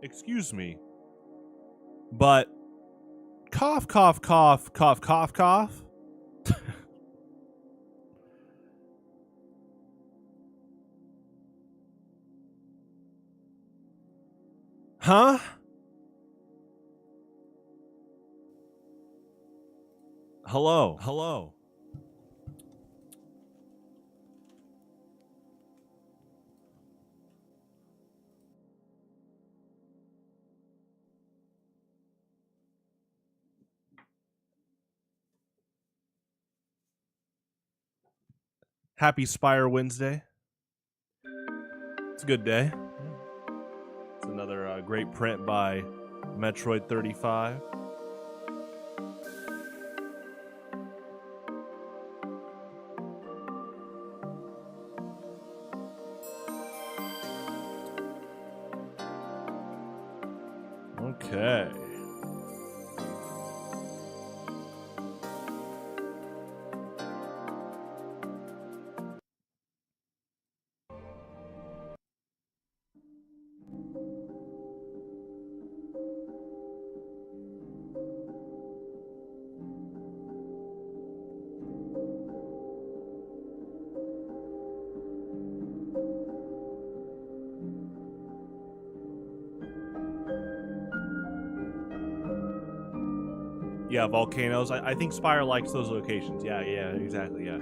Excuse me. But cough, cough, cough, cough, cough, cough. Huh? Hello. Hello. Happy Spire Wednesday. It's a good day. It's another great print by Lv.32. Okay. Yeah, volcanoes. I think Spire likes those locations. Yeah, exactly, yeah.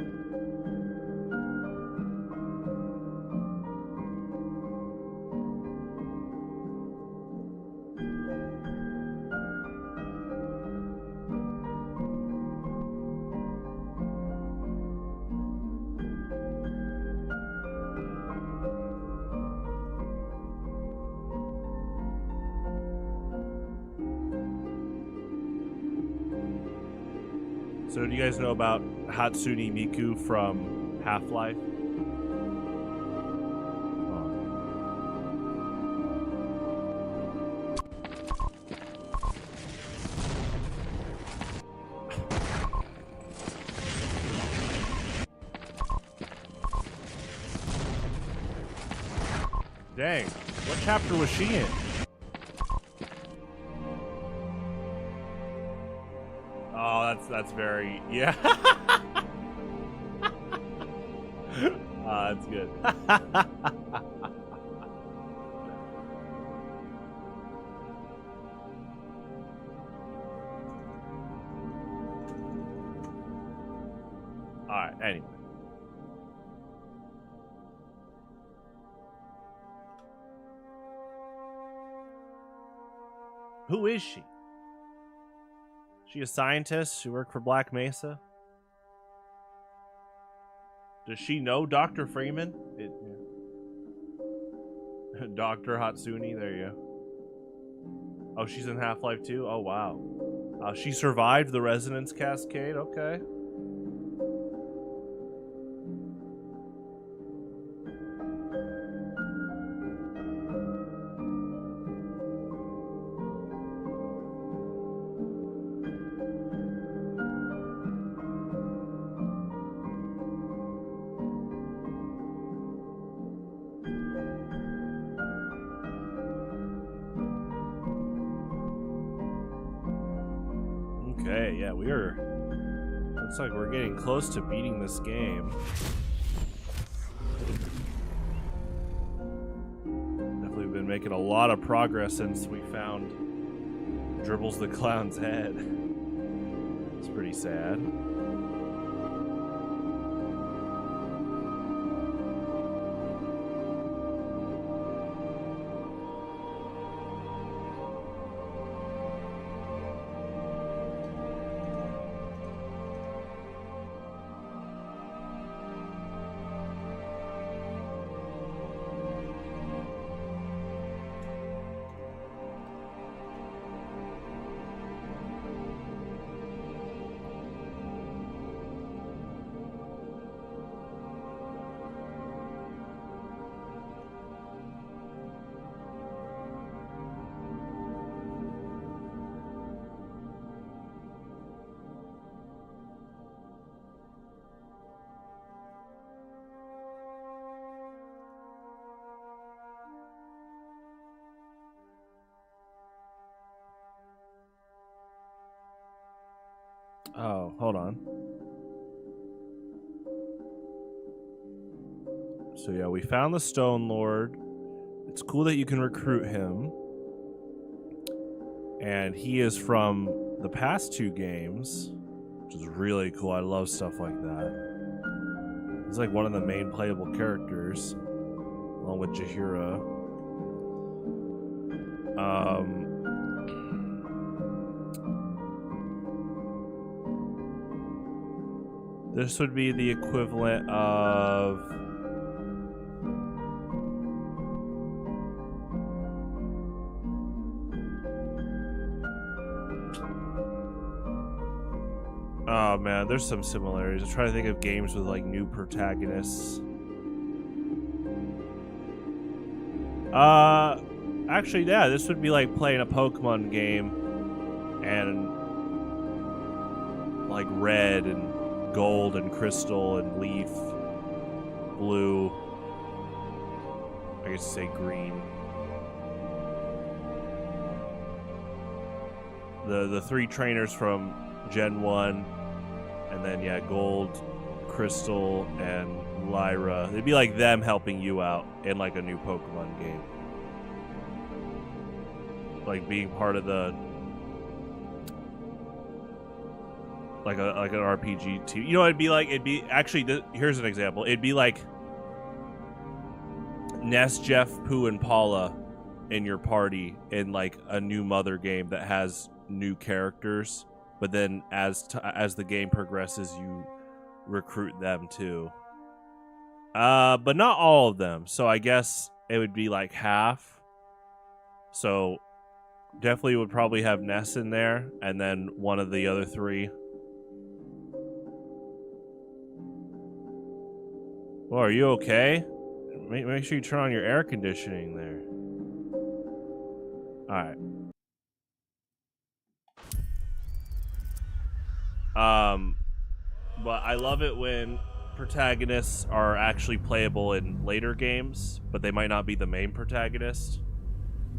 So do you guys know about Hatsune Miku from Half-Life? Dang, what chapter was she in? Oh, that's very, yeah. That's good. Alright, anyway. Who is she? She a scientist? She worked for Black Mesa? Does she know Dr. Freeman? Yeah. Dr. Hatsune, there you go. Oh, she's in Half-Life 2? Oh, wow. She survived the resonance cascade? Okay. Okay, yeah, looks like we're getting close to beating this game. Definitely been making a lot of progress since we found Dribbles the Clown's head. It's pretty sad. Oh, hold on. So yeah, we found the Stone Lord. It's cool that you can recruit him. And he is from the past 2 games, which is really cool. I love stuff like that. He's like one of the main playable characters, along with Jahira. This would be the equivalent of... Oh man, there's some similarities. I'm trying to think of games with like new protagonists. Actually, yeah, this would be like playing a Pokemon game and like Red and Gold and Crystal and Leaf, Blue. I guess say Green. The 3 trainers from Gen 1, and then yeah, Gold, Crystal, and Lyra. It'd be like them helping you out in like a new Pokemon game. Like being part of the like an RPG too. You know, it'd be actually, here's an example. It'd be like Ness, Jeff, Pooh, and Paula in your party in like a new Mother game that has new characters, but then as the game progresses, you recruit them too. But not all of them. So I guess it would be like half. So definitely would probably have Ness in there, and then one of the other 3. Well, are you okay? Make sure you turn on your air conditioning there. Alright. But I love it when protagonists are actually playable in later games, but they might not be the main protagonist.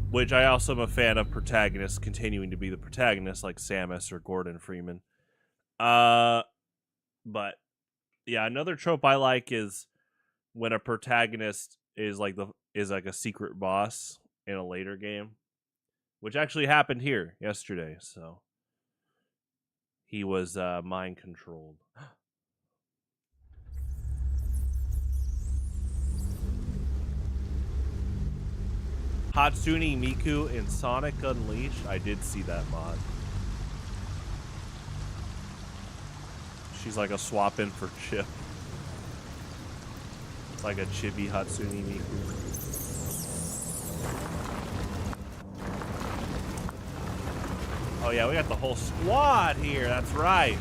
Which I also am a fan of protagonists continuing to be the protagonist, like Samus or Gordon Freeman. But yeah, another trope I like is when a protagonist is like a secret boss in a later game, which actually happened here yesterday. So he was mind controlled. Hatsune Miku in Sonic Unleashed. I did see that mod. She's like a swap in for Chip. It's like a chibi Hatsune Miku. Oh yeah, we got the whole squad here. That's right.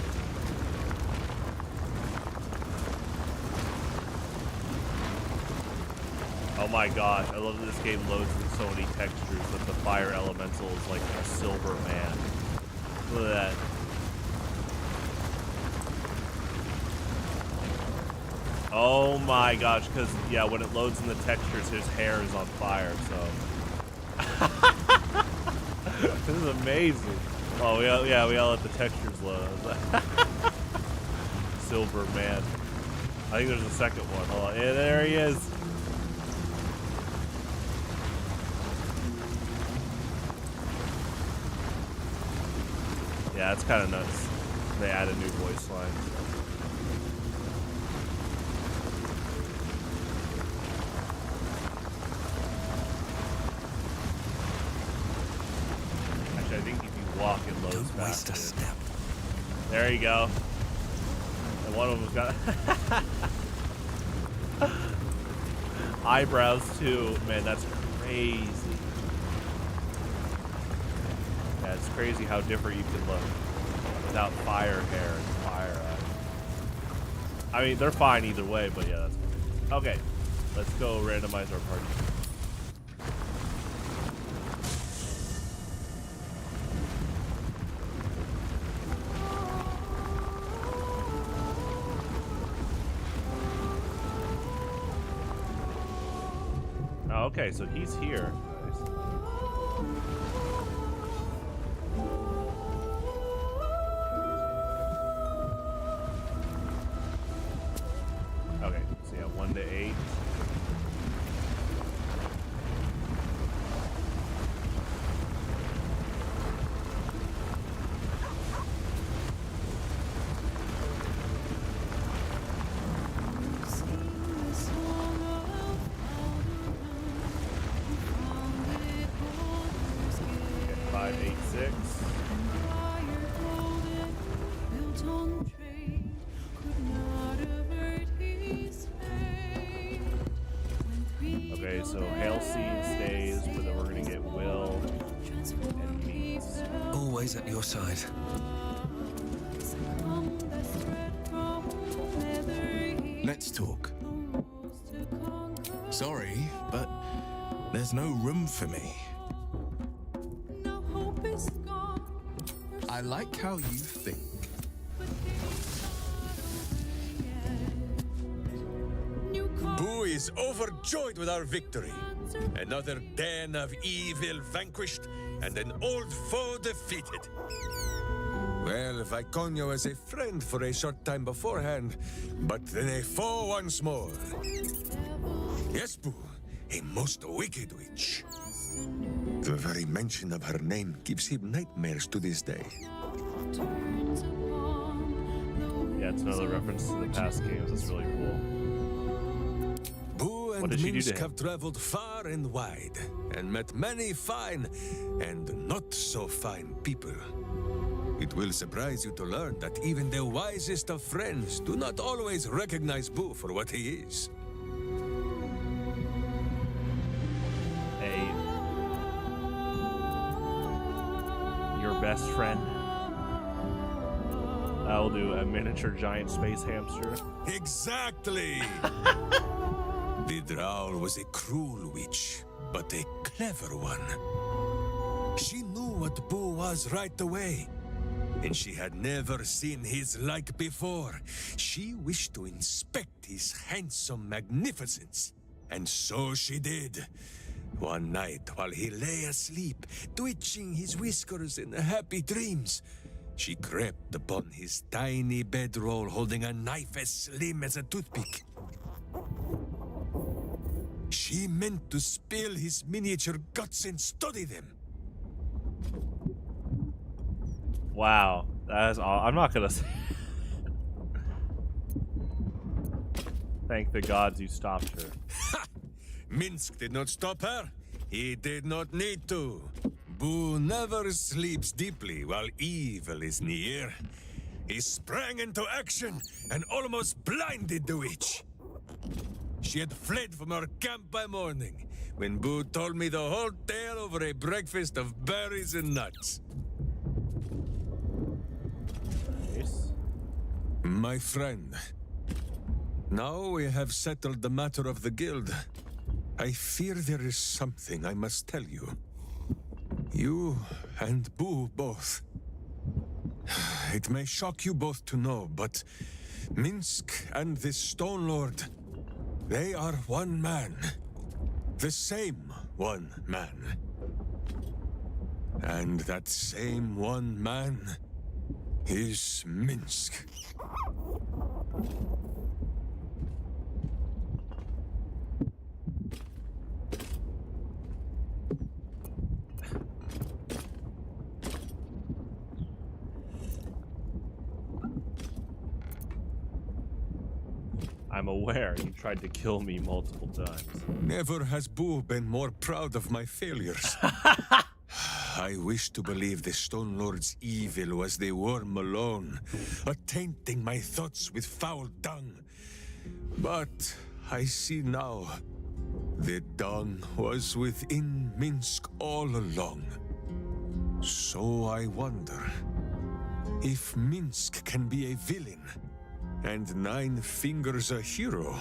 Oh my gosh, I love that this game loads in so many textures, that the fire elemental is like a silver man. Look at that. Oh my gosh, because yeah, when it loads in the textures, his hair is on fire, so. This is amazing. Oh, we all let the textures load. Silver man. I think there's a second one. Hold on. Yeah, there he is. Yeah, it's kind of nuts. They added new voice lines. Actually, I think if you walk, it loads faster. Don't waste a step. There you go. And one of them's got eyebrows too. Man, that's crazy. Yeah, it's crazy how different you can look without fire hair and fire eyes. I mean, they're fine either way, but yeah, that's fine. Okay, let's go randomize our party. Oh, okay, so he's here. Nice. to 8. Okay, 5, 8, 6. Okay, so Hail Seed stays, but then we're gonna get Will and Meats. Always at your side. Let's talk. Sorry, but there's no room for me. I like how you think. Boo is overjoyed with our victory. Another den of evil vanquished and an old foe defeated. Well, Viconio was a friend for a short time beforehand, but then a foe once more. Yes, Boo, a most wicked witch. The very mention of her name gives him nightmares to this day. Yeah, it's another reference to the past games. That's really cool. Boo and What did she do to Minsk him? have traveled far and wide and met many fine and not so fine people. It will surprise you to learn that even the wisest of friends do not always recognize Boo for what he is. Hey, your best friend. I'll do a miniature giant space hamster. Exactly! The Drow was a cruel witch, but a clever one. She knew what Boo was right away, and she had never seen his like before. She wished to inspect his handsome magnificence, and so she did. One night, while he lay asleep, twitching his whiskers in happy dreams, she crept upon his tiny bedroll holding a knife as slim as a toothpick. She meant to spill his miniature guts and study them. Wow, that is all. I'm not gonna say. Thank the gods you stopped her. Ha! Minsk did not stop her. He did not need to. Boo never sleeps deeply while evil is near. He sprang into action and almost blinded the witch. She had fled from our camp by morning when Boo told me the whole tale over a breakfast of berries and nuts. Nice. My friend, now we have settled the matter of the guild. I fear there is something I must tell you. You and Boo both. It may shock you both to know, but Minsk and this Stone Lord, they are one man. The same one man. And that same one man is Minsk. I'm aware you tried to kill me multiple times. Never has Boo been more proud of my failures. I wish to believe the Stone Lord's evil was the worm alone, tainting my thoughts with foul dung. But I see now, the dung was within Minsk all along. So I wonder, if Minsk can be a villain, and Nine Fingers a hero,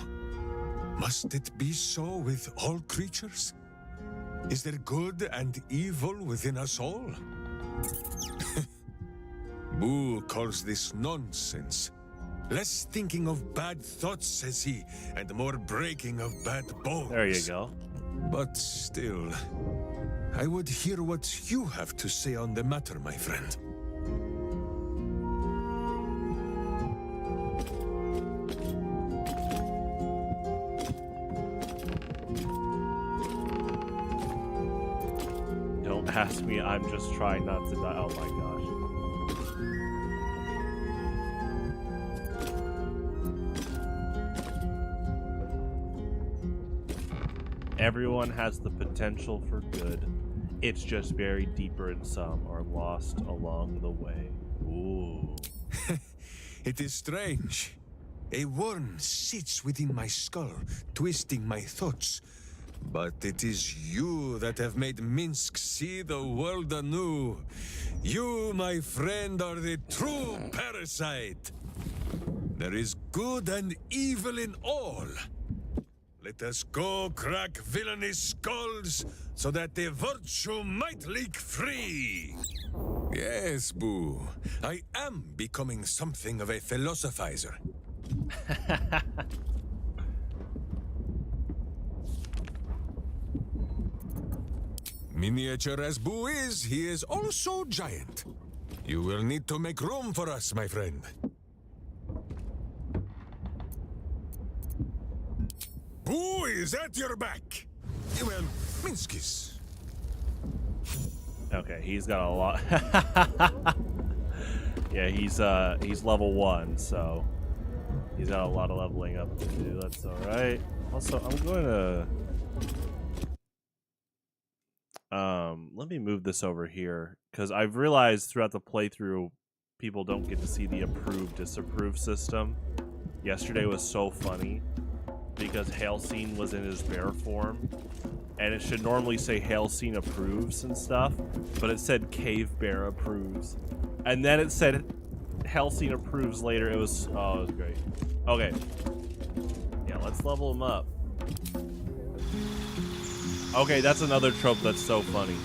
must it be so with all creatures? Is there good and evil within us all? Boo calls this nonsense. Less thinking of bad thoughts, says he, and more breaking of bad bones. There you go. But still, I would hear what you have to say on the matter, my friend. ask me. I'm just trying not to die. Oh my gosh. Everyone has the potential for good. It's just buried deeper in some or lost along the way. Ooh. It is strange. A worm sits within my skull, twisting my thoughts. But it is you that have made Minsk see the world anew. You, my friend, are the true parasite. There is good and evil in all. Let us go crack villainous skulls so that the virtue might leak free. Yes, Boo. I am becoming something of a philosophizer. Miniature as Boo is, he is also giant. You will need to make room for us, my friend. Boo is at your back. Well, Minskis. Okay, he's got a lot. Yeah, he's level 1, so he's got a lot of leveling up to do. That's all right. Also, I'm going to let me move this over here because I've realized throughout the playthrough people don't get to see the approve disapprove system. Yesterday was so funny because Halcyon was in his bear form, and it should normally say Halcyon approves and stuff, but it said Cave Bear approves, and then it said Halcyon approves later. It was great. Okay, yeah, let's level him up. Okay, that's another trope that's so funny.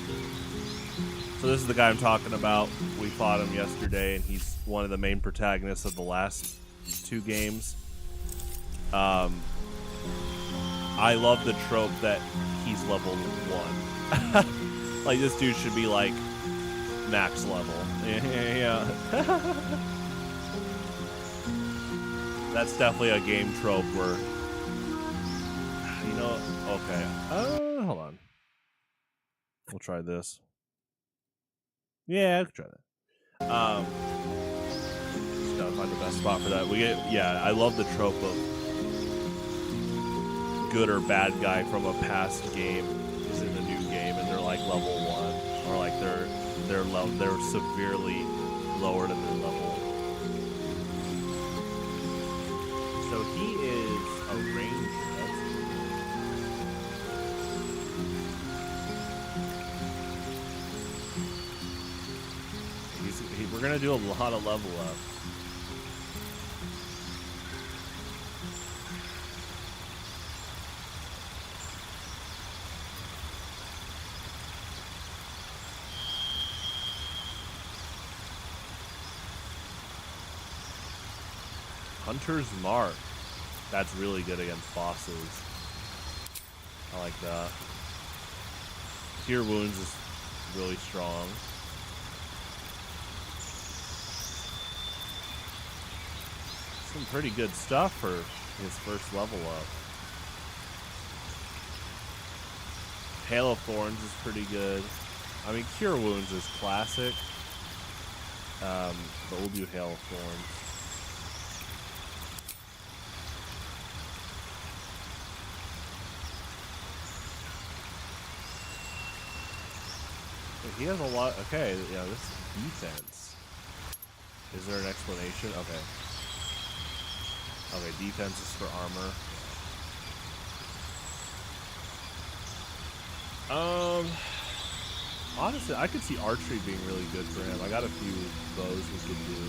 So this is the guy I'm talking about. We fought him yesterday, and he's one of the main protagonists of the last 2 games. I love the trope that he's level 1. Like, this dude should be, like, max level. Yeah. That's definitely a game trope where, you know, okay. Hold on. We'll try this. Yeah, I can try that. Just gotta find the best spot for that. Yeah, I love the trope of good or bad guy from a past game is in the new game and they're like level 1, or like they're severely lower than their level. So he is a ranger. We're gonna do a lot of level up. Hunter's Mark. That's really good against bosses. I like that. Cure Wounds is really strong. Some pretty good stuff for his first level up. Hail of Thorns is pretty good. I mean, Cure Wounds is classic. But we'll do Hail of Thorns. He has a lot. Okay, yeah, this is defense. Is there an explanation? Okay. Okay, defense is for armor. Honestly, I could see archery being really good for him. I got a few bows we could do.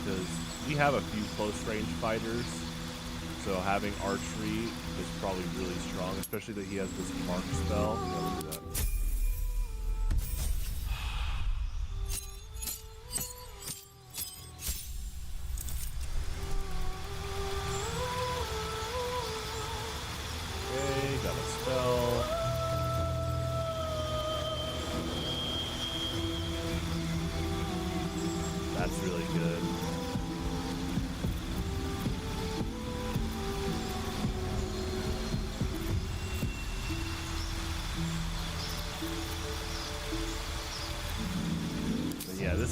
Because we have a few close range fighters. So having archery is probably really strong, especially that he has this mark spell. Yeah, look at that.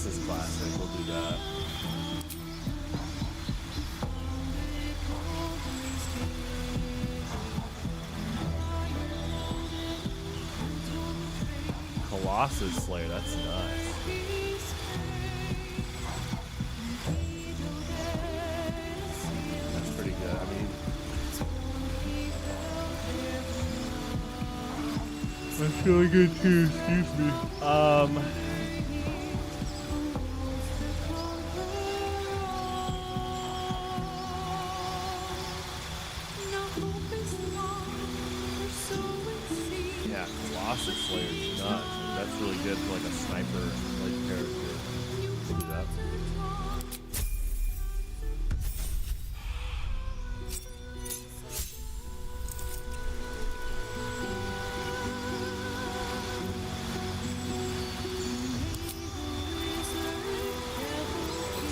Colossus Classic. We'll do that. Colossus Slayer, that's nuts. That's pretty good. I mean, that's really good too, excuse me. Yeah, Colossus Slayer's nuts. That's really good for like a sniper like character. We'll do that.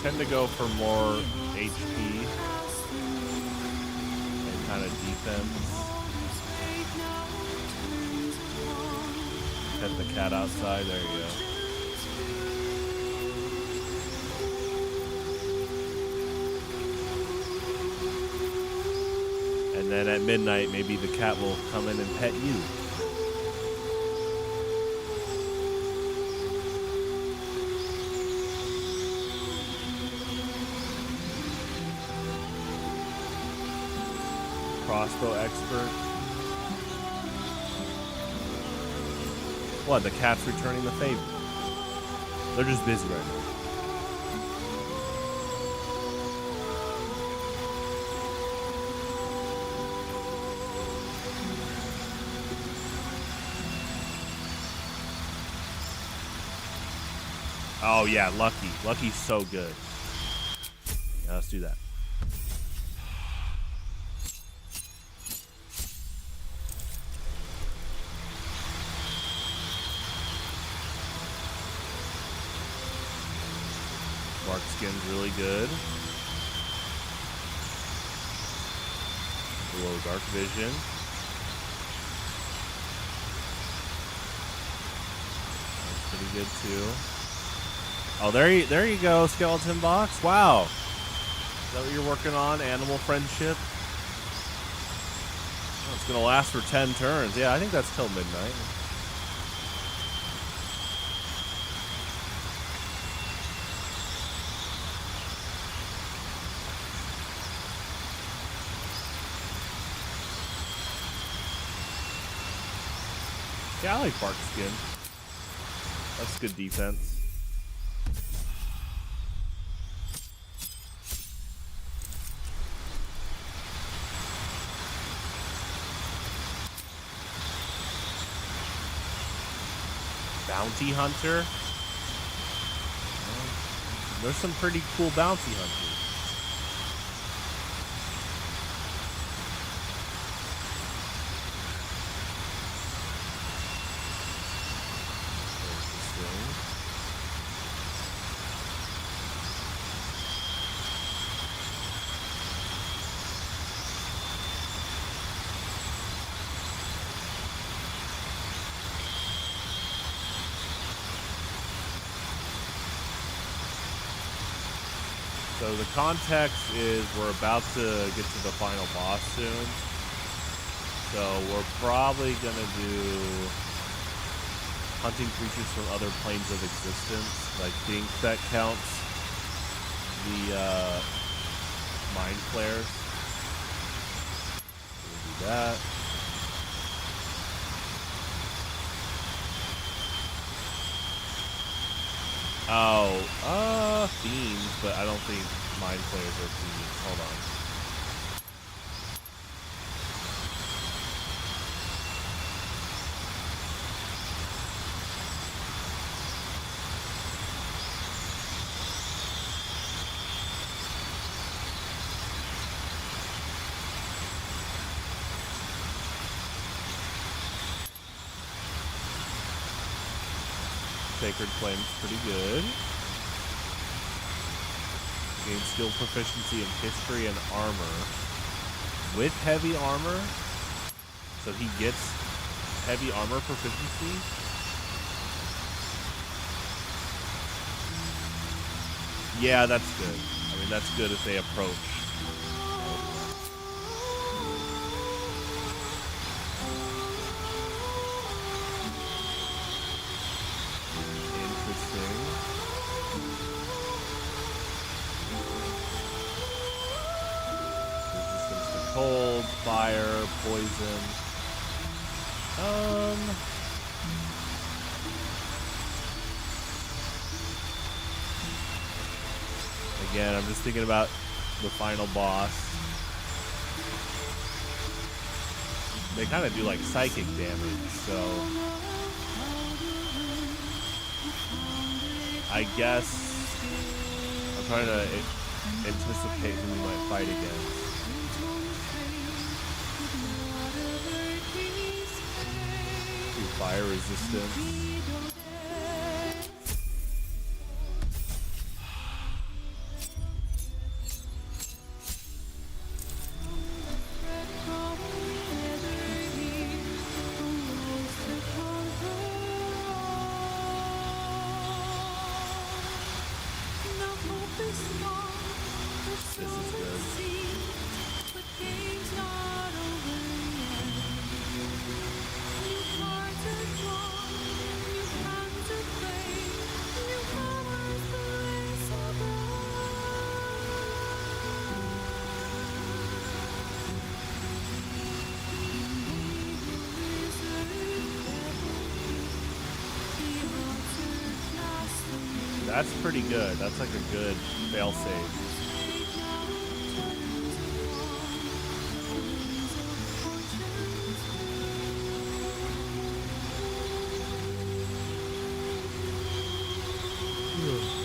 Tend to go for more HP and kind of defense. Pet the cat outside. There you go. And then at midnight, maybe the cat will come in and pet you. Crossbow expert. What? The cat's returning the favor. They're just busy right now. Oh yeah, Lucky. Lucky's so good. Yeah, let's do that. Bark skin's really good. Below dark vision. That's pretty good too. Oh, there you go, skeleton box. Wow. Is that what you're working on? Animal friendship? Oh, it's gonna last for 10 turns. Yeah, I think that's till midnight. Yeah, I like bark skin. That's good defense. Bounty hunter. There's some pretty cool bounty hunters. So the context is we're about to get to the final boss soon. So we're probably going to do hunting creatures from other planes of existence. I think that counts the mind flares. We'll do that. Oh, themes, but I don't think mind flares are themes. Hold on. Sacred Flame's pretty good. Gain skill proficiency in history and armor. With heavy armor. So he gets heavy armor proficiency. Yeah, that's good. I mean, that's good if they approach. Interesting. Resistance to cold, fire, poison. Again, I'm just thinking about the final boss. They kind of do like psychic damage, so I guess I'm trying to anticipate who we might fight against. Fire resistance. This is good. That's pretty good. That's like a good failsafe.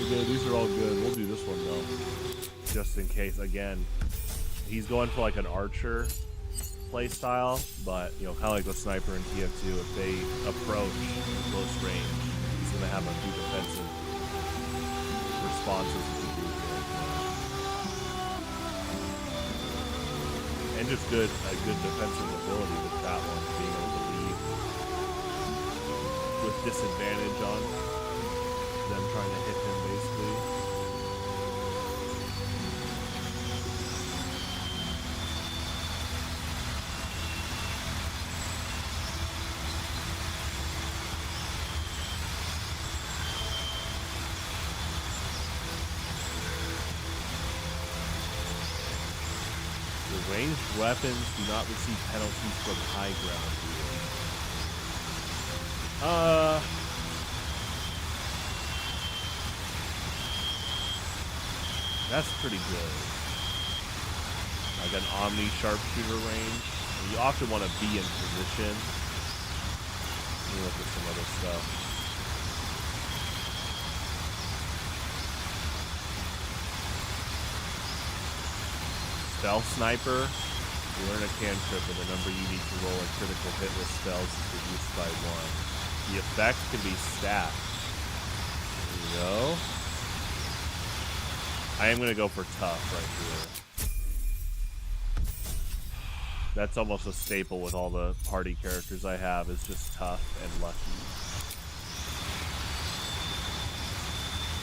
Okay, these are all good. We'll do this one though, just in case. Again, he's going for like an archer play style, but you know, kind of like the sniper in TF2. If they approach close range, he's gonna have a few defensive responses to do here. And just a good defensive ability with that one, being able to leave with disadvantage on them trying to hit him, basically. The ranged weapons do not receive penalties from high ground. That's pretty good. Like an Omni sharpshooter range. You often want to be in position. Let me look at some other stuff. Stealth sniper. You learn a cantrip and the number you need to roll a critical hit with spells is reduced by 1. The effect can be stacked. There you go. I am going to go for tough right here. That's almost a staple with all the party characters I have, is just tough and lucky.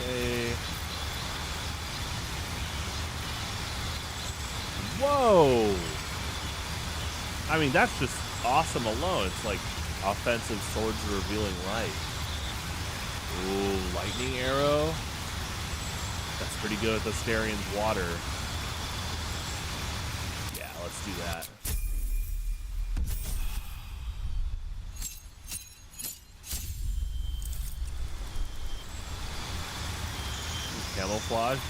Okay. Whoa! I mean, that's just awesome alone. It's like offensive swords revealing light. Ooh, lightning arrow. That's pretty good with Asterian's water. Yeah, let's do that. Camouflage. Nice.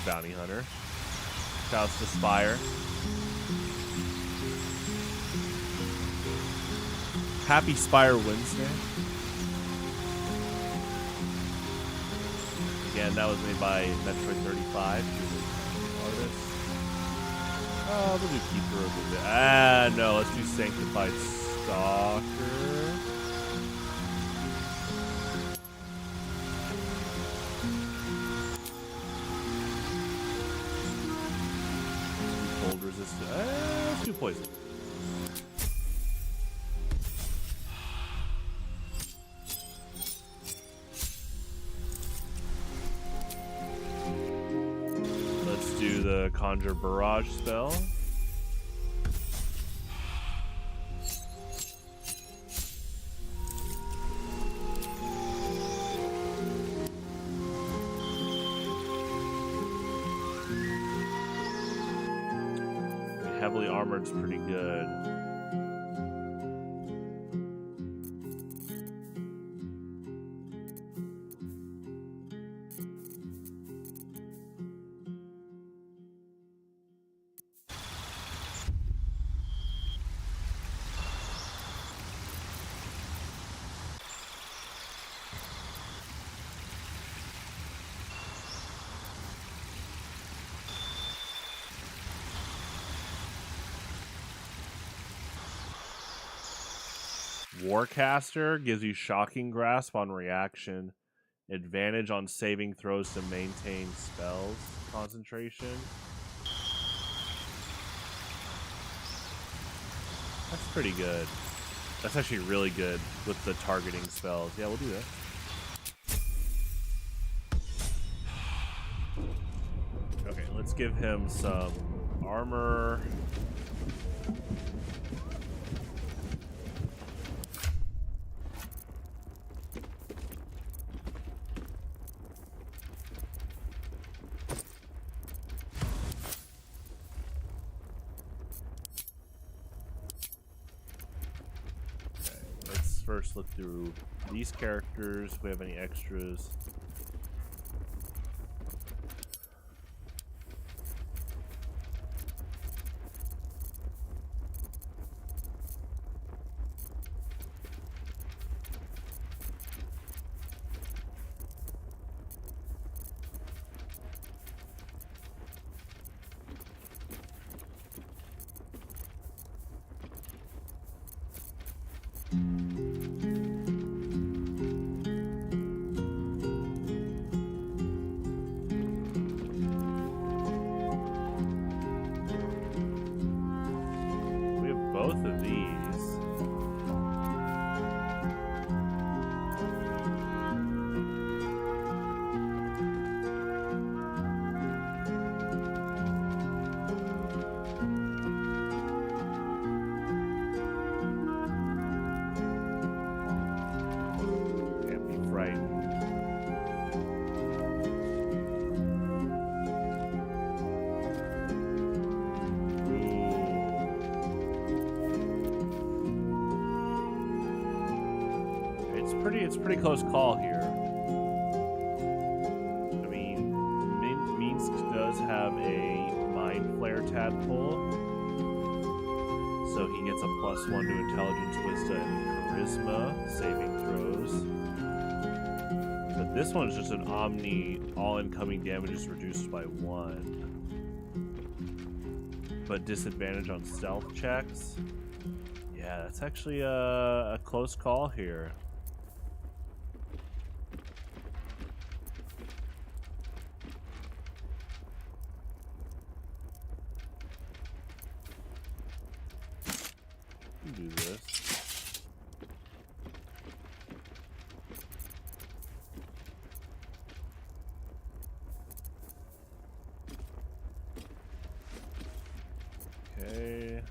Bounty hunter. Shouts to Spire. Happy Spire Wednesday. Again, that was made by Lv.32. Artist. Oh, we'll do Keeper of the Day. No, let's do Sanctified Stalker. resistant. Let's do poison. Let's do the Conjure Barrage spell. Heavily armored's pretty good. Warcaster gives you Shocking Grasp on reaction, advantage on saving throws to maintain spells concentration. That's pretty good. That's actually really good with the targeting spells. Yeah, we'll do that. Okay, let's give him some armor. First look through these characters. If we have any extras. Both of these. Can't be frightened. It's a pretty close call here. I mean, Minsk does have a Mind Flare Tadpole, so he gets a +1 to Intelligence, Wisdom, and Charisma saving throws. But this one's just an Omni. All incoming damage is reduced by 1, but disadvantage on stealth checks. Yeah, that's actually a close call here. Do this. Okay.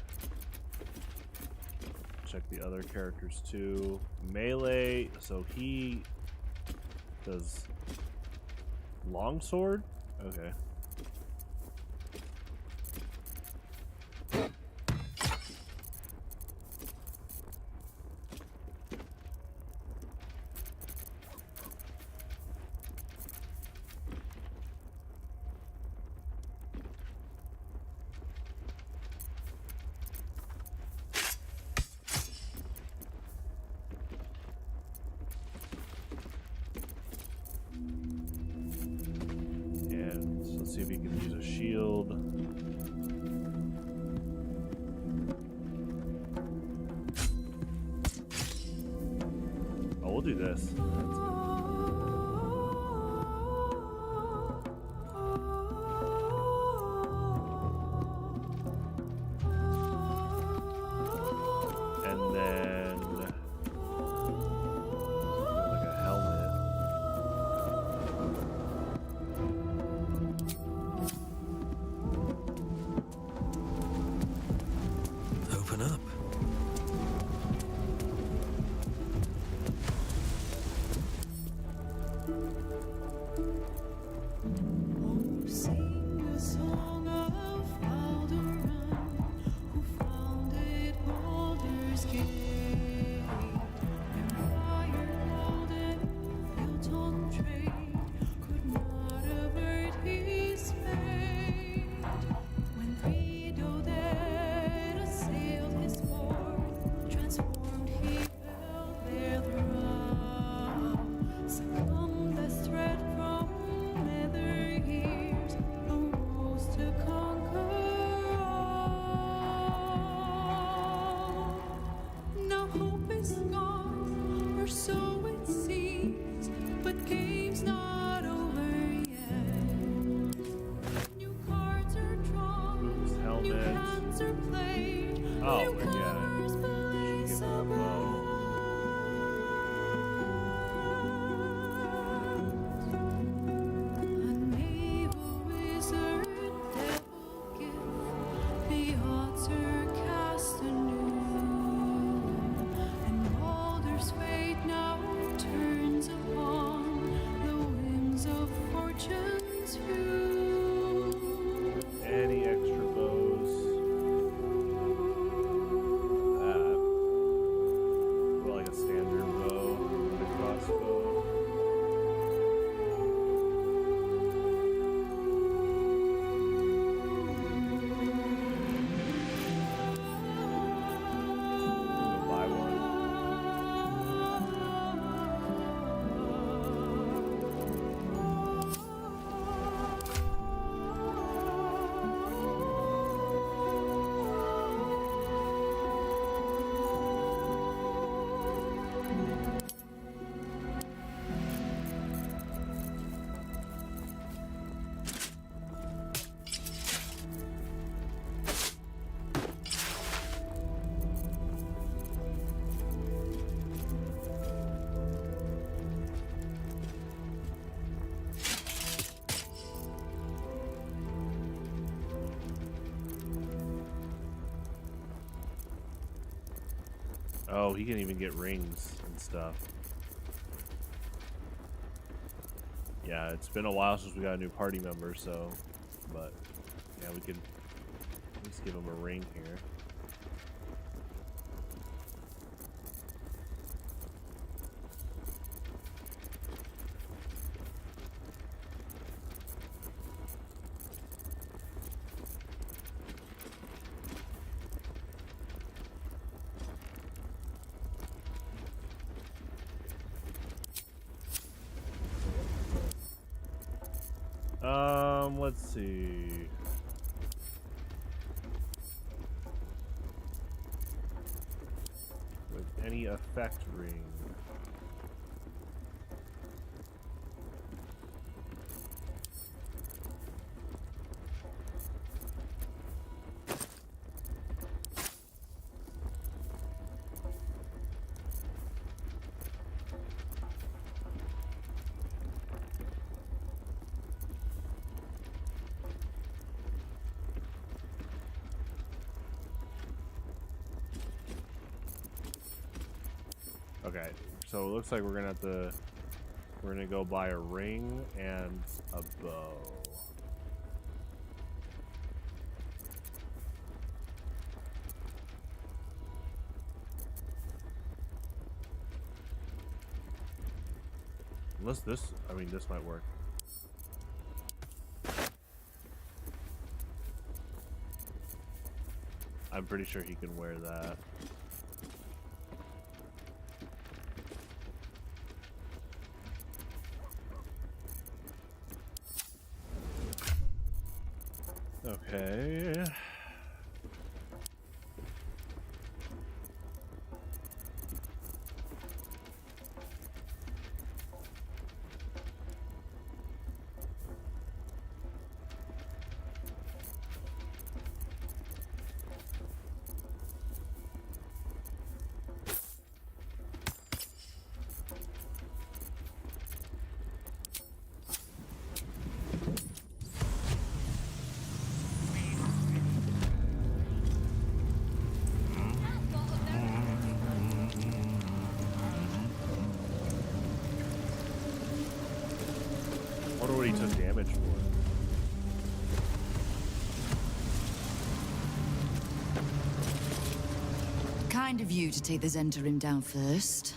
Check the other characters too. Melee, so he does longsword? Okay. Let's see if he can use a shield. Oh, we'll do this. That's good. Oh, yeah. Should give him a bow. Any extra bows? Well, like a standard bow and a crossbow. We'll buy one. Oh, he can even get rings and stuff. Yeah, it's been a while since we got a new party member, so... But, yeah, we can at least give him a ring here. Let's see. With any effect ring. Okay, so it looks like we're gonna go buy a ring and a bow. Unless this, I mean, this might work. I'm pretty sure he can wear that. Okay. Wonder what he took damage for. Kind of you to take the Zentarim down first.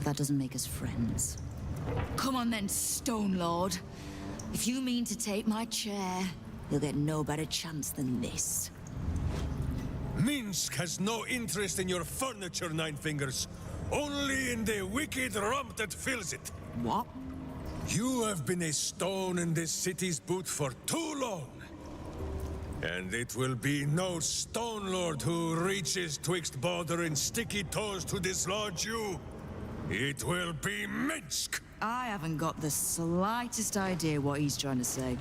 That doesn't make us friends. Come on then, Stone Lord. If you mean to take my chair, you'll get no better chance than this. Minsk has no interest in your furniture, Nine Fingers. Only in the wicked rump that fills it. What? You have been a stone in this city's boot for too long. And it will be no Stone Lord who reaches twixt Baldur and sticky toes to dislodge you. It will be Minsk! I haven't got the slightest idea what he's trying to say.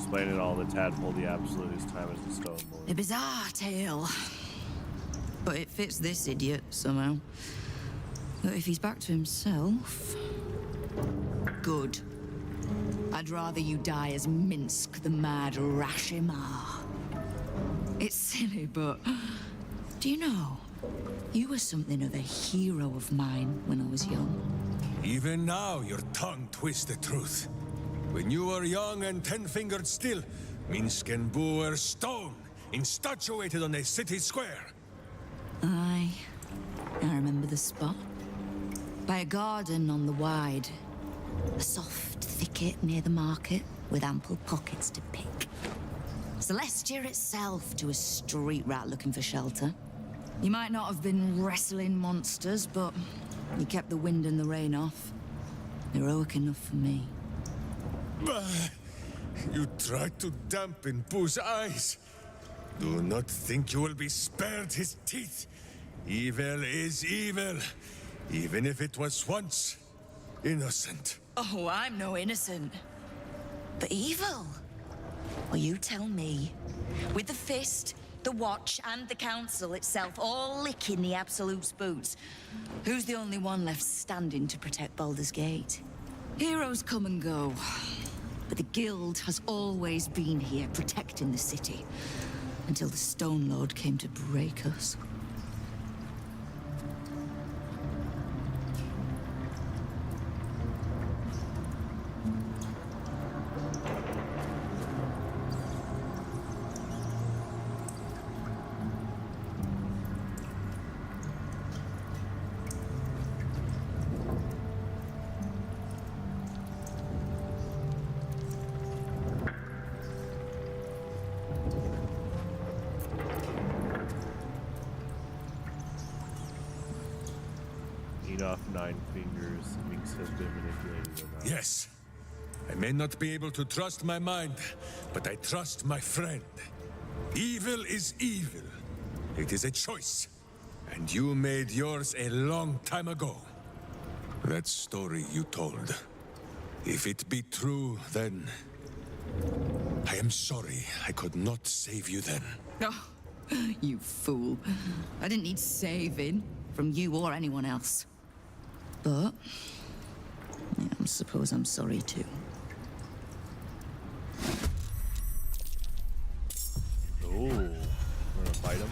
explaining all the tadpole the absolute whose time is the Stone Lord. A bizarre tale. But it fits this idiot somehow. But if he's back to himself... Good. I'd rather you die as Minsk the Mad Rashimar. It's silly, but... Do you know? You were something of a hero of mine when I was young. Even now, your tongue twists the truth. When you were young and 10-fingered still, Minsk and Boo were stone, instatuated on a city square. Aye. I remember the spot. By a garden on the Wide. A soft thicket near the market, with ample pockets to pick. Celestia itself to a street rat looking for shelter. You might not have been wrestling monsters, but you kept the wind and the rain off. Heroic enough for me. You tried to dampen Boo's eyes. Do not think you will be spared his teeth. Evil is evil, even if it was once innocent. Oh, I'm no innocent. But evil? Well, you tell me. With the Fist, the Watch, and the Council itself all licking the Absolute's boots, who's the only one left standing to protect Baldur's Gate? Heroes come and go, but the Guild has always been here protecting the city, until the Stone Lord came to break us. Off 9 fingers, Minx has been manipulated enough. Yes. I may not be able to trust my mind, but I trust my friend. Evil is evil. It is a choice. And you made yours a long time ago. That story you told. If it be true, then... I am sorry I could not save you then. Oh, you fool. I didn't need saving from you or anyone else. But... yeah, I suppose I'm sorry too. Oh, we're gonna fight him.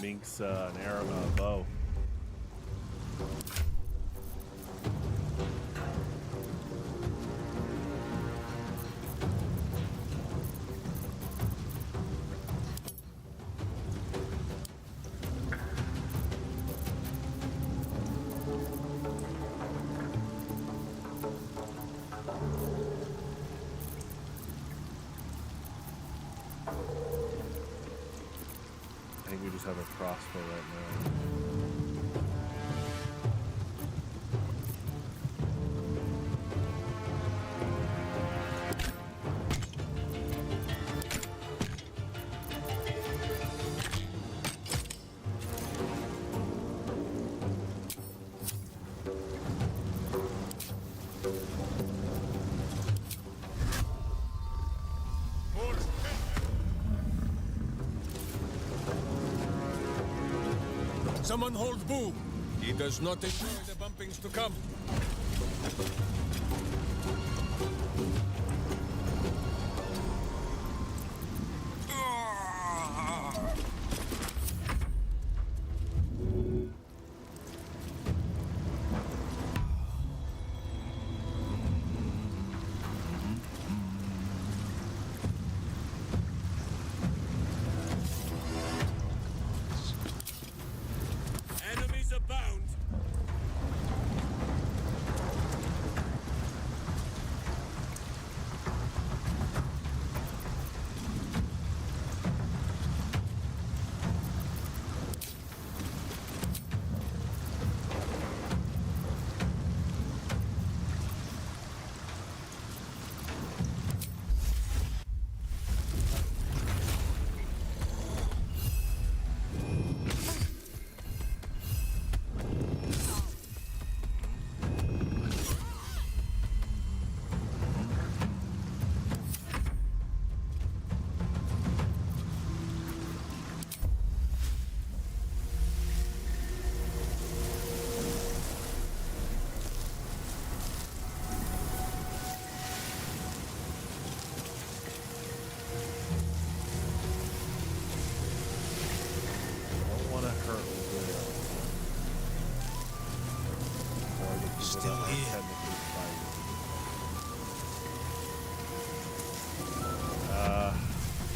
Minx an arrow, bow. I think we just have a crossbow right now. Someone hold Boo. He does not enjoy the bumpings to come. technically fight.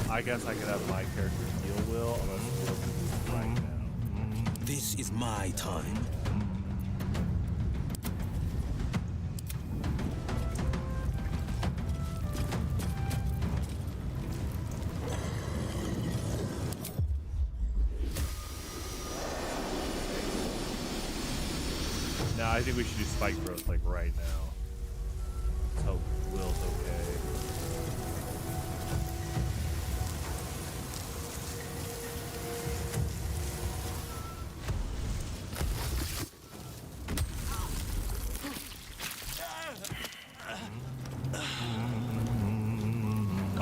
I guess I could have my character heal Will, unless Will can do it right now. This is my time. No, I think we should do spike growth like right now. Let's hope Will's okay.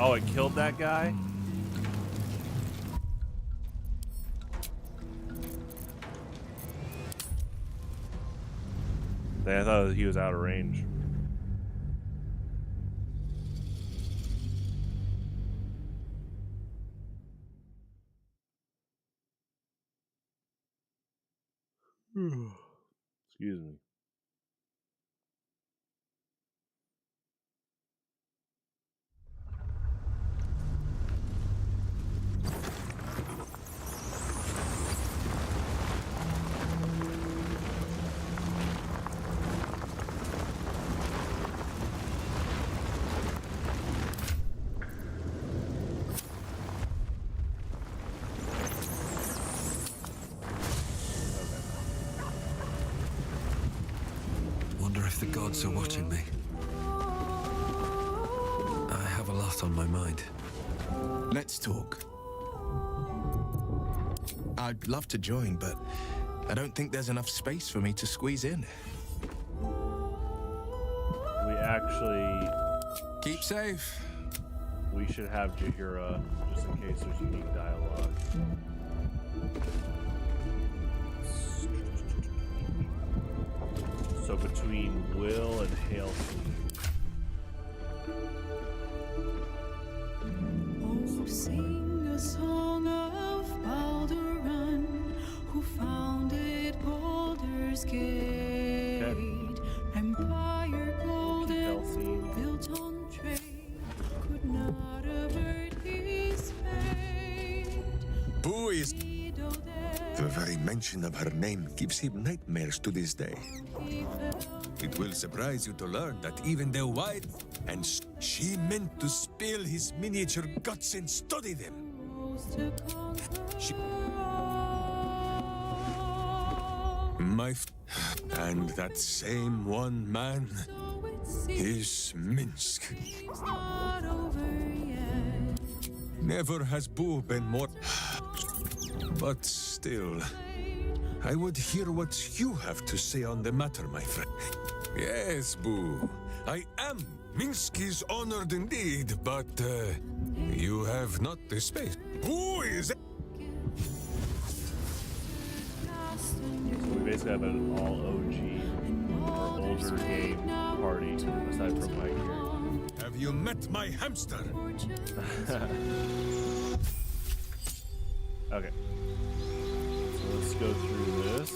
Oh, it killed that guy? I thought he was out of range. Excuse me. Wonder if the gods are watching me. I have a lot on my mind. Let's talk. I'd love to join, but I don't think there's enough space for me to squeeze in. We actually... Keep safe. We should have Jahira, just in case there's unique dialogue. So between Will and Halesey. Oh, sing a song of Baldur, who founded Baldur's Gate. Empire golden, built on trade, could not avert his fate. Boo is... The very mention of her name gives him nightmares to this day. It will surprise you to learn that even the white and she meant to spill his miniature guts and study them. She... And that same one man is Minsk. Never has Boo been more... But still, I would hear what you have to say on the matter, my friend. Yes, Boo. I am. Minsk is honored indeed, but you have not the space. Boo is... So we basically have an all OG or older game party, aside from Mike here. Have you met my hamster? Okay. So let's go through this.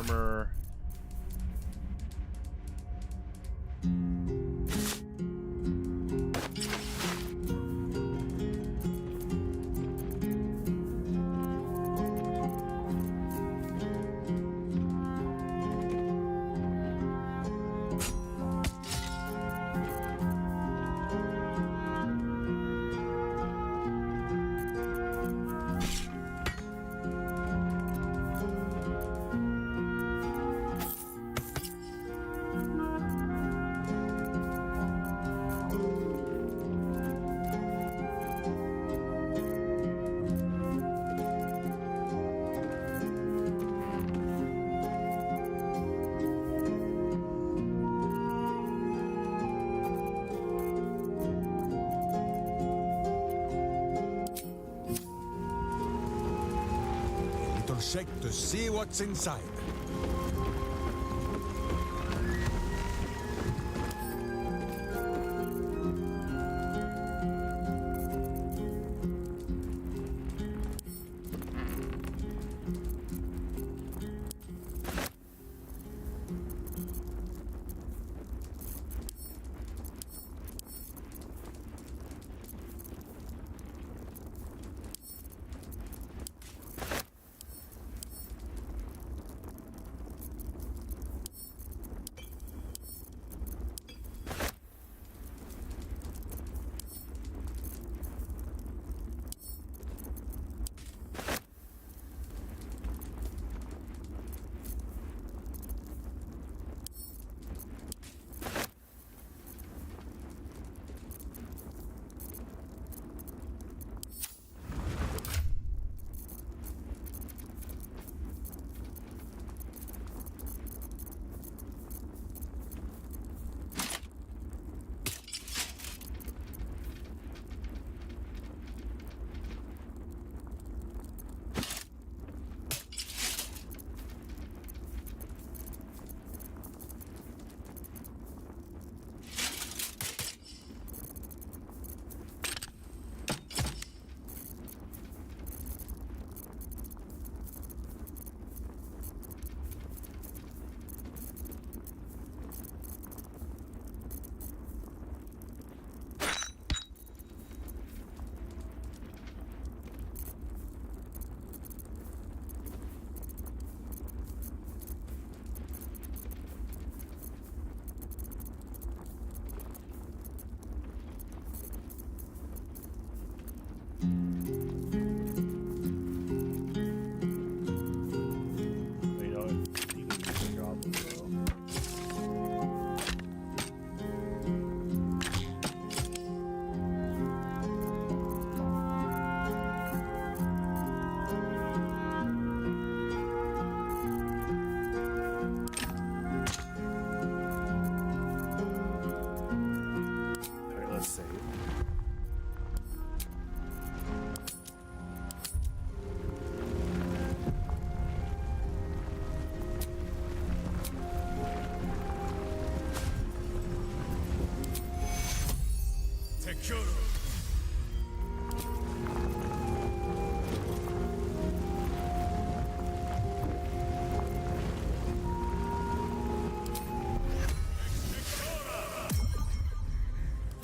armor. Check to see what's inside.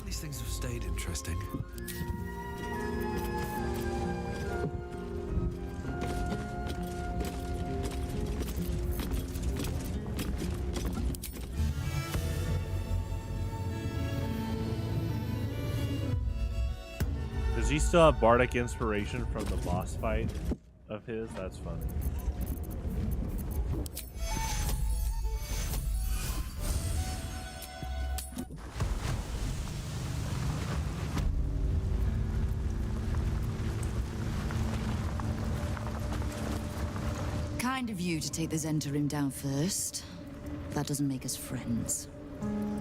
These things have stayed interesting. Does he still have bardic inspiration from the boss fight of his? That's funny. Kind of you to take the Zentarim down first. That doesn't make us friends.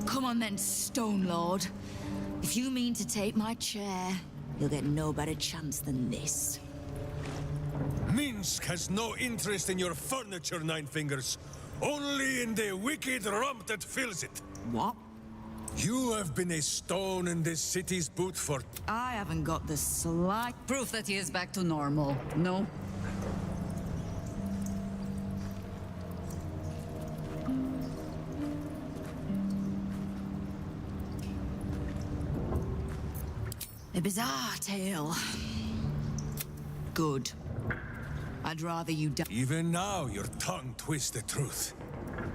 Come on then, Stone Lord. If you mean to take my chair, you'll get no better chance than this. Minsk has no interest in your furniture, Nine Fingers. Only in the wicked rump that fills it. What? You have been a stone in this city's boot for... I haven't got the slight Proof that he is back to normal, no? A bizarre tale. Good. I'd rather you die. Even now, your tongue twists the truth.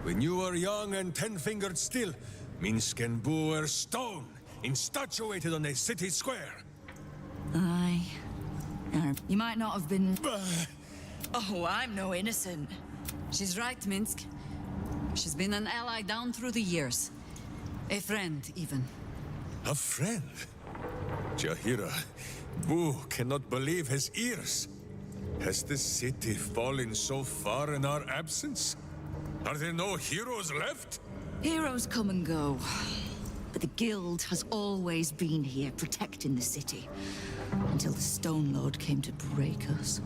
When you were young and 10-fingered still, Minsk and Boo were stone, instatuated on a city square. Aye. You might not have been... Oh, I'm no innocent. She's right, Minsk. She's been an ally down through the years. A friend, even. A friend? Jahira, Boo cannot believe his ears. Has the city fallen so far in our absence? Are there no heroes left? Heroes come and go. But the Guild has always been here, protecting the city. Until the Stone Lord came to break us.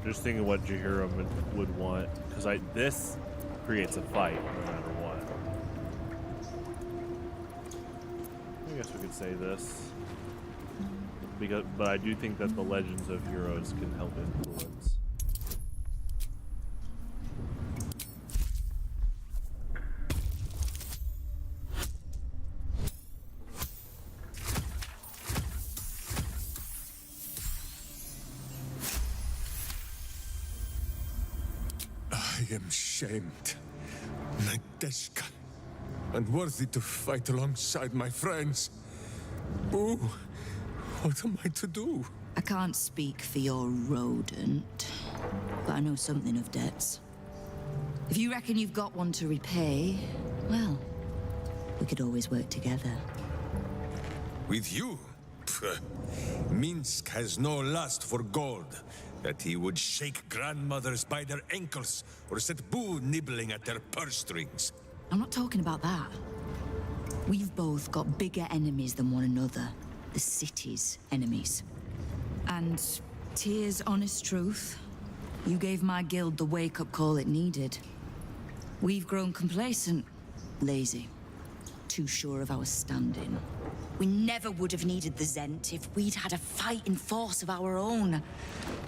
Just thinking what Jahira would want, because this creates a fight no matter what. I guess we could say this, but I do think that the Legends of Heroes can help influence. I am shamed, Nadeshka, unworthy to fight alongside my friends. Boo, what am I to do? I can't speak for your rodent, but I know something of debts. If you reckon you've got one to repay, well, we could always work together. With you? Pfft. Minsk has no lust for gold, that he would shake grandmothers by their ankles or set Boo nibbling at their purse strings. I'm not talking about that. We've both got bigger enemies than one another. The city's enemies. And Tyr's honest truth, you gave my guild the wake-up call it needed. We've grown complacent, lazy, too sure of our standing. We never would have needed the Zent if we'd had a fighting force of our own.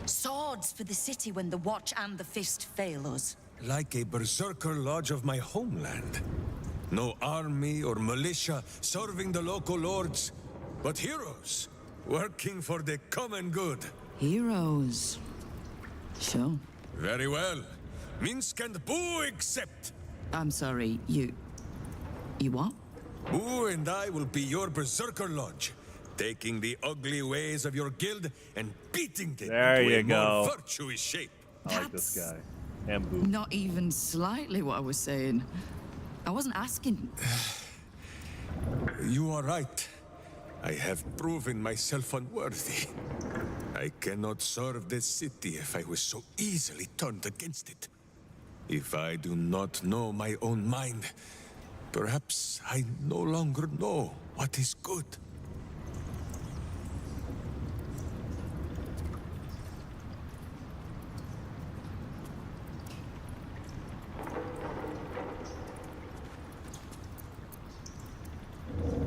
Swords for the city when the Watch and the Fist fail us. Like a berserker lodge of my homeland. No army or militia serving the local lords, but heroes working for the common good. Heroes. Sure. Very well. Minsk and Boo accept. I'm sorry, you what? Boo and I will be your berserker lodge, taking the ugly ways of your guild and beating them There into you a go. more virtuous shape. I like this guy. And Boo. Not even slightly what I was saying. I wasn't asking. You are right. I have proven myself unworthy. I cannot serve this city if I was so easily turned against it. If I do not know my own mind, perhaps I no longer know what is good.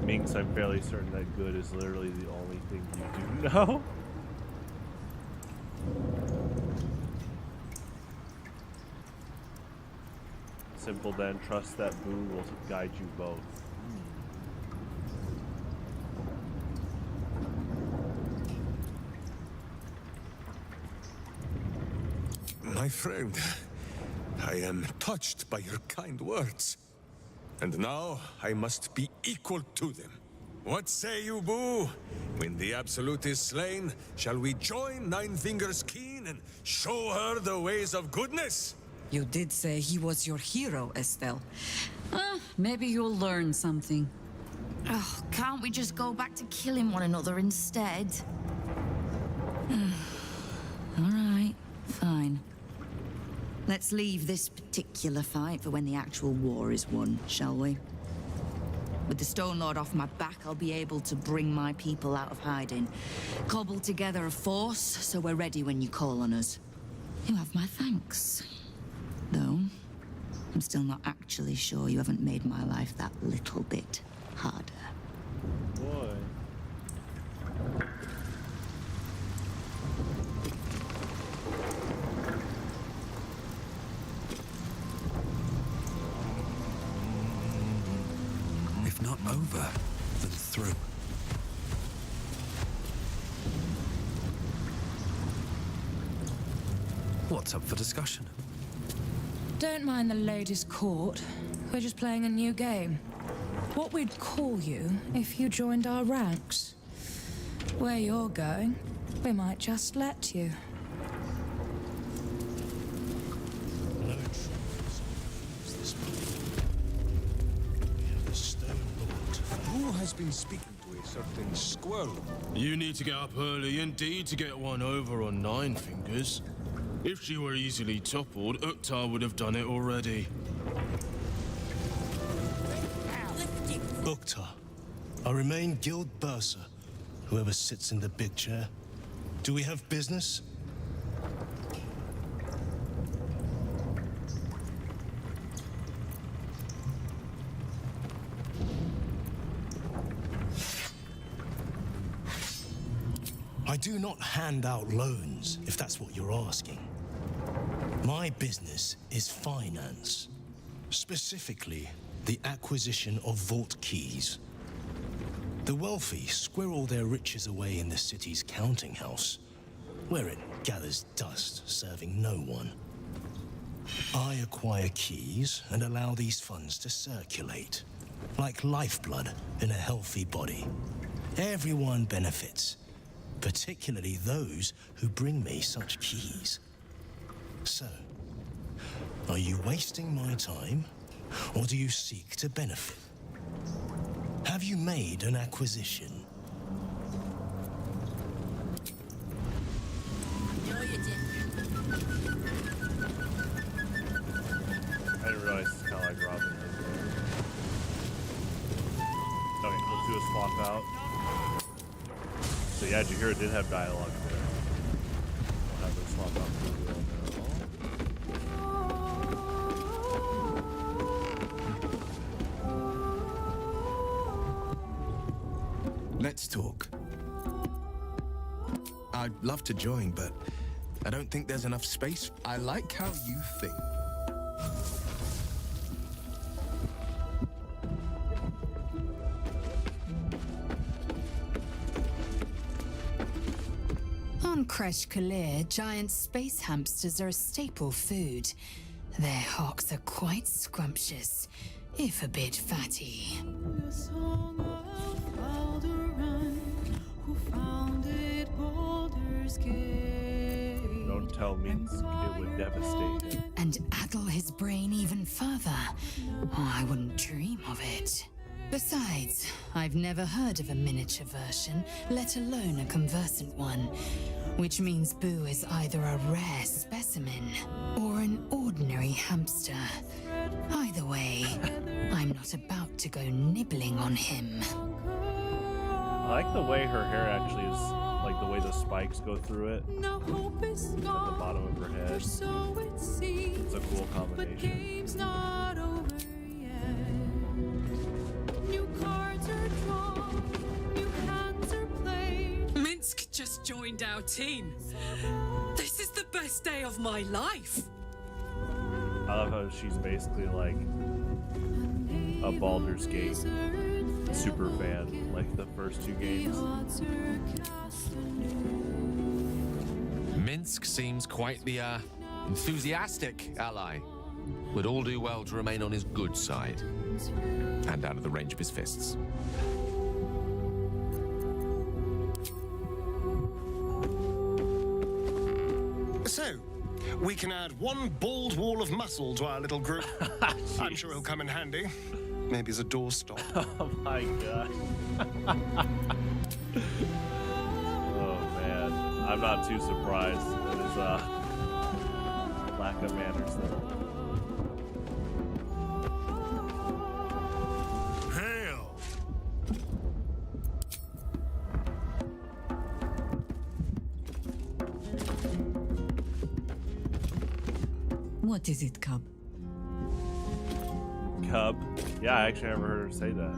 Minks, I'm fairly certain that good is literally the only thing you do know. Simple then, trust that Boo will guide you both. My friend, I am touched by your kind words. And now I must be equal to them. What say you, Boo? When the Absolute is slain, shall we join Nine Fingers Keen and show her the ways of goodness? You did say he was your hero, Estelle. Maybe you'll learn something. Oh, can't we just go back to killing one another instead? All right, fine. Let's leave this particular fight for when the actual war is won, shall we? With the Stone Lord off my back, I'll be able to bring my people out of hiding. Cobble together a force, so we're ready when you call on us. You have my thanks. Though, I'm still not actually sure you haven't made my life that little bit harder. Boy. If not over, then through. What's up for discussion? Don't mind the ladies' court. We're just playing a new game. What we'd call you if you joined our ranks. Where you're going, we might just let you. No troubles this morning. We have the Stone Lord to fight. Who has been speaking to a certain squirrel? You need to get up early indeed to get one over on Nine Fingers. If she were easily toppled, Uktar would have done it already. Uktar, I remain Guild Bursar, whoever sits in the big chair. Do we have business? I do not hand out loans, if that's what you're asking. My business is finance. Specifically, the acquisition of vault keys. The wealthy squirrel their riches away in the city's counting house, where it gathers dust, serving no one. I acquire keys and allow these funds to circulate, like lifeblood in a healthy body. Everyone benefits, particularly those who bring me such keys. So, are you wasting my time, or do you seek to benefit? Have you made an acquisition? I didn't realize it's kind of like Robin Hood. Okay, let's do a swap out. So yeah, Jaheira did have dialogue there. We'll have her swap out for the wheel now. Let's talk. I'd love to join, but I don't think there's enough space. I like how you think. On Kresh Kalir, giant space hamsters are a staple food. Their hocks are quite scrumptious, if a bit fatty. The song of Baldur, who founded Baldur's Gate. Don't tell me it would devastate him. And addle his brain even further. Oh, I wouldn't dream of it. Besides, I've never heard of a miniature version, let alone a conversant one. Which means Boo is either a rare specimen or an ordinary hamster. Either way, I'm not about to go nibbling on him. I like the way her hair actually is, like the way the spikes go through it No hope is at the gone, bottom of her or head. so it seems. It's a cool But combination. game's not over yet. New cards are drawn, new hands are played. Minsk just joined our team. This is the best day of my life. I love how she's basically like a Baldur's Gate super fan, like the first two games. Minsk seems quite the enthusiastic ally. Would all do well to remain on his good side and out of the range of his fists. So, we can add one bald wall of muscle to our little group. I'm sure he'll come in handy. Maybe as a doorstop. Oh my god. Oh man. I'm not too surprised at his lack of manners there. Hail! What is it, Cub? Cub? Yeah, I actually never heard her say that.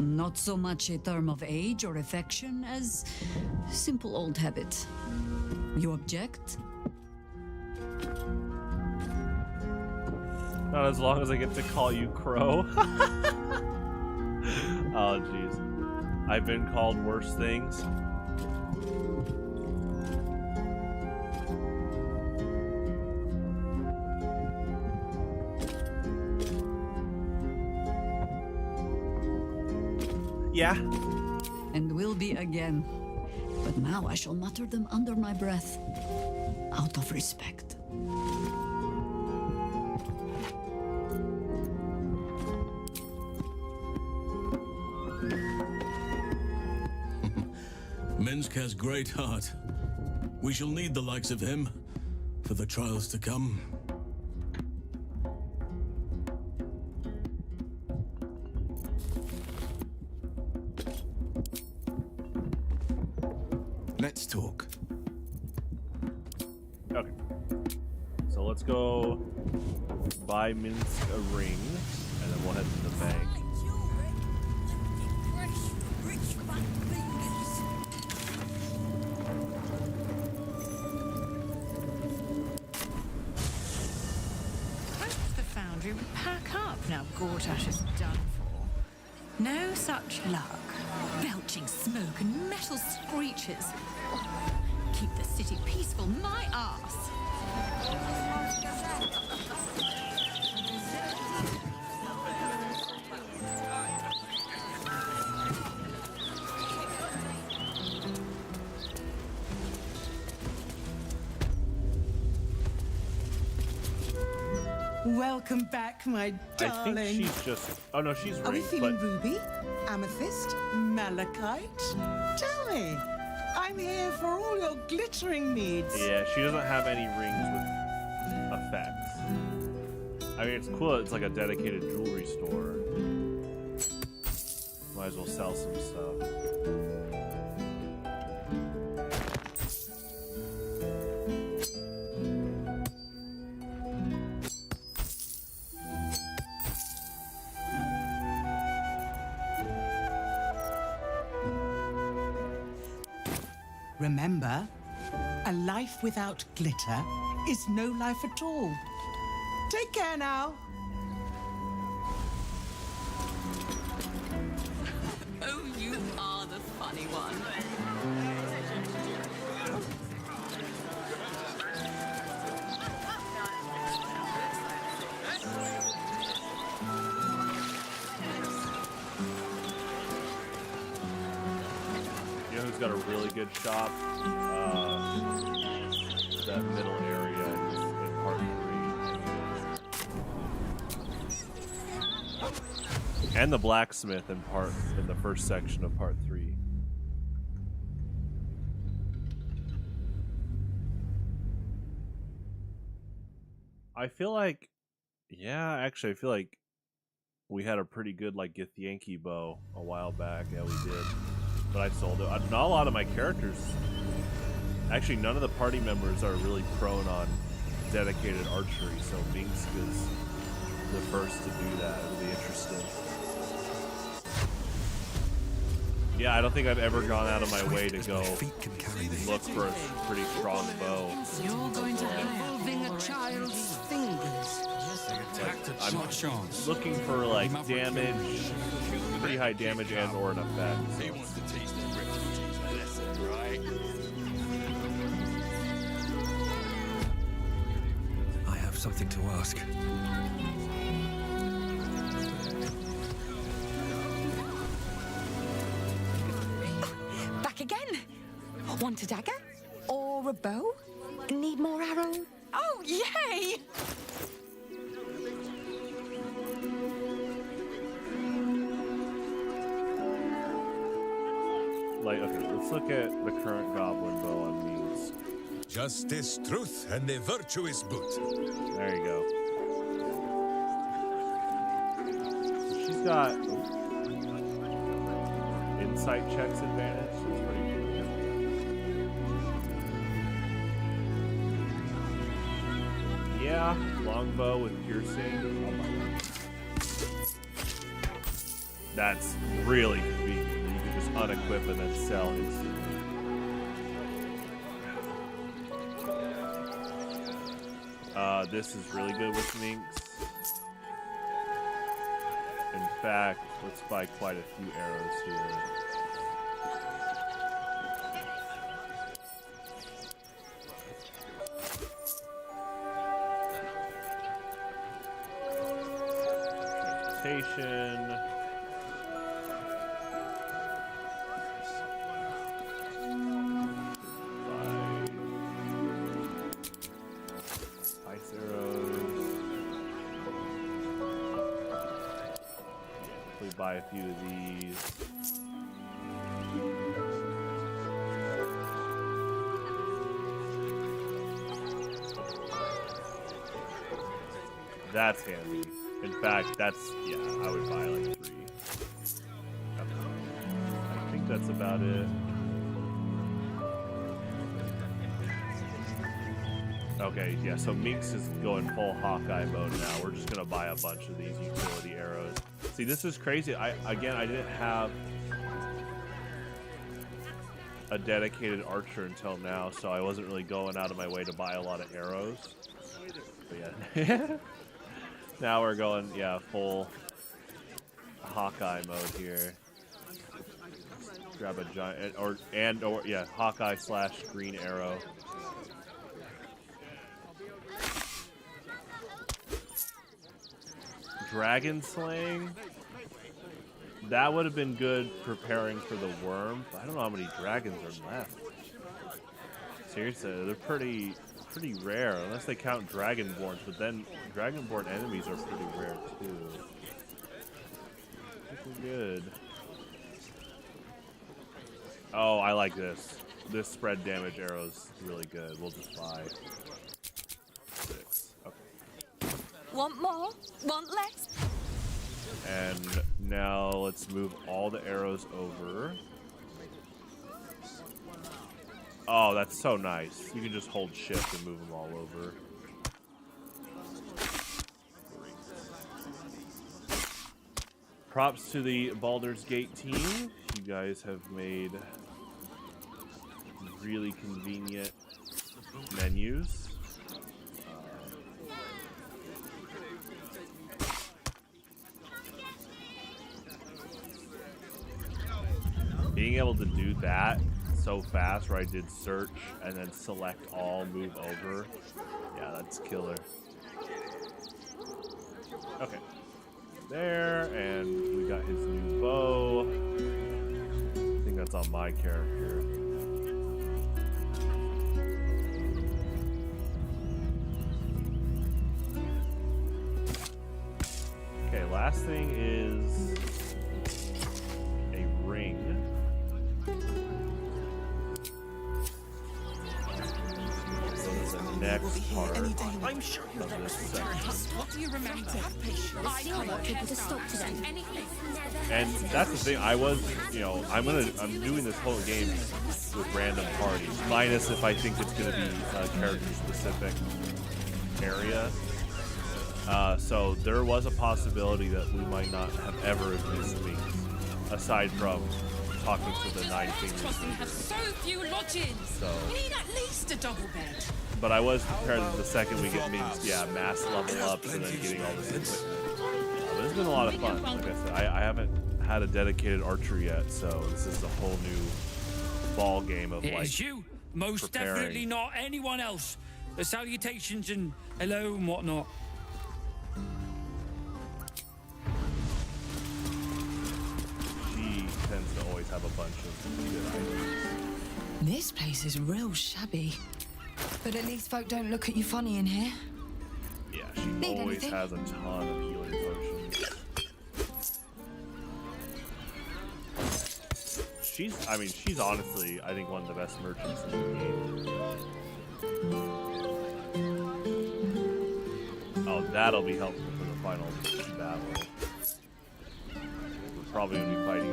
Not so much a term of age or affection as simple old habit. You object? Not as long as I get to call you Crow. Oh, jeez. I've been called worse things. Yeah. And will be again. But now I shall mutter them under my breath, out of respect. Minsk has great heart. We shall need the likes of him for the trials to come. Let's talk. Okay. So let's go buy Minsk a ring, and then we'll head to the bank. Hopes the foundry would pack up now Gortash is done for. No such luck. Belching smoke and metal screeches. Keep the city peaceful, my arse. Welcome back, my darling. I think she's just... Oh, no, she's Are we ring, feeling but... ruby, amethyst, malachite? Tell me. I'm here for all your glittering needs. Yeah, she doesn't have any rings with effects. I mean, it's cool. It's like a dedicated jewelry store. Might as well sell some stuff. Remember, a life without glitter is no life at all. Take care now. Oh, you are the funny one. You know who's got a really good shop? That middle area in part 3. And the blacksmith in the first section of part 3. I feel like, yeah, actually, I feel like we had a pretty good like Githyanki bow a while back. Yeah, we did. But I sold it. Not a lot of my characters. Actually, none of the party members are really prone on dedicated archery, so Minsk is the first to do that. It'll be interesting. Yeah, I don't think I've ever gone out of my way to go look for a pretty strong bow. You're going to Involving a child's fingers. I'm looking for like damage, pretty high damage and or an effect. So. He wants to teach the refugees a lesson, right? I have something to ask. Back again? Want a dagger? Or a bow? Need more arrows? Oh, yay! like, okay, let's look at the current goblin bow on these. Justice, truth, and a virtuous boot. There you go. She's got insight checks advantage. So it's pretty cool. Yeah, longbow with piercing. Oh my God. That's really convenient. You can just unequip and then sell instantly. This is really good with minks. In fact, let's buy quite a few arrows here. Transportation. Ice arrows. We buy a few of these. That's handy. In fact, that's, yeah, I would buy like 3. Okay. I think that's about it. Okay, yeah, so Minx is going full Hawkeye mode now. We're just gonna buy a bunch of these utility arrows. See, this is crazy. I didn't have a dedicated archer until now, so I wasn't really going out of my way to buy a lot of arrows. But yeah. Now we're going, yeah, full Hawkeye mode here. Grab a giant, or yeah, Hawkeye / green arrow. Dragon slaying. That would have been good preparing for the worm. But I don't know how many dragons are left. Seriously, they're pretty rare, unless they count dragonborns. But then dragonborn enemies are pretty rare too. Pretty good. Oh, I like this. This spread damage arrow is really good. We'll just buy 6. Okay. Want more? Want less? And now let's move all the arrows over. Oh, that's so nice. You can just hold shift and move them all over. Props to the Baldur's Gate team. You guys have made really convenient menus. Being able to do that so fast, where I did search and then select all, move over. Yeah, that's killer. Okay. There, and we got his new bow. I think that's on my character. Okay, last thing is a ring. Next part of this section. What do you remember? I want people to stop today. And that's the thing, I'm doing this whole game with random parties, minus if I think it's gonna be a character specific area. So there was a possibility that we might not have ever missed Minx, aside from talking to the 9 fingers We have so few lodgings. So We need at least a double bed. but I was prepared that the second we get Minx, yeah, mass level ups and then getting all this equipment. It's been a lot of fun. Like I said, I haven't had a dedicated archer yet, so this is a whole new ball game of It like is you, most preparing. definitely not anyone else. The salutations and hello and whatnot. She tends to always have a bunch of good items. This place is real shabby. But at least folk don't look at you funny in here. Yeah, she Need always anything? has a ton of healing potions. I mean, she's honestly, I think, one of the best merchants in the game. Oh, that'll be helpful for the final battle. We're probably going to be fighting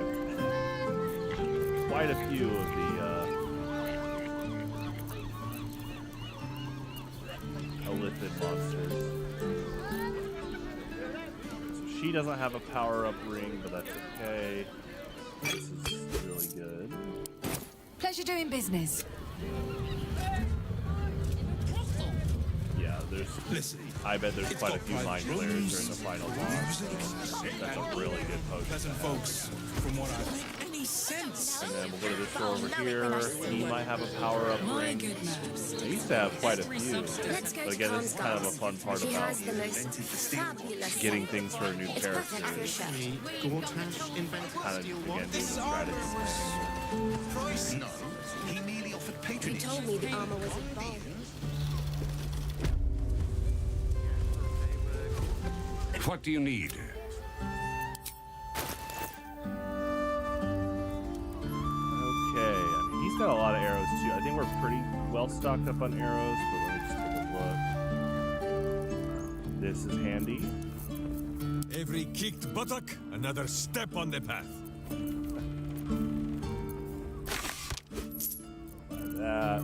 quite a few of the Illithid monsters. So she doesn't have a power-up ring, but that's okay. This is really good. Pleasure doing business. Yeah, I bet there's quite a few mind players during the final boss. So that's a really good potion. Folks, from what I've sense. And then we'll go to this door over here. He might have a power-up ring. I used to have quite a few. But again, this is kind of a fun part about getting things for a new character. Kind of, again, doing the strategy thing. No, he merely offered patronage. He told me the armor was involved. What do you need? He's got a lot of arrows too. I think we're pretty well stocked up on arrows, but let me just take a look. This is handy. Every kicked buttock, another step on the path. Like that.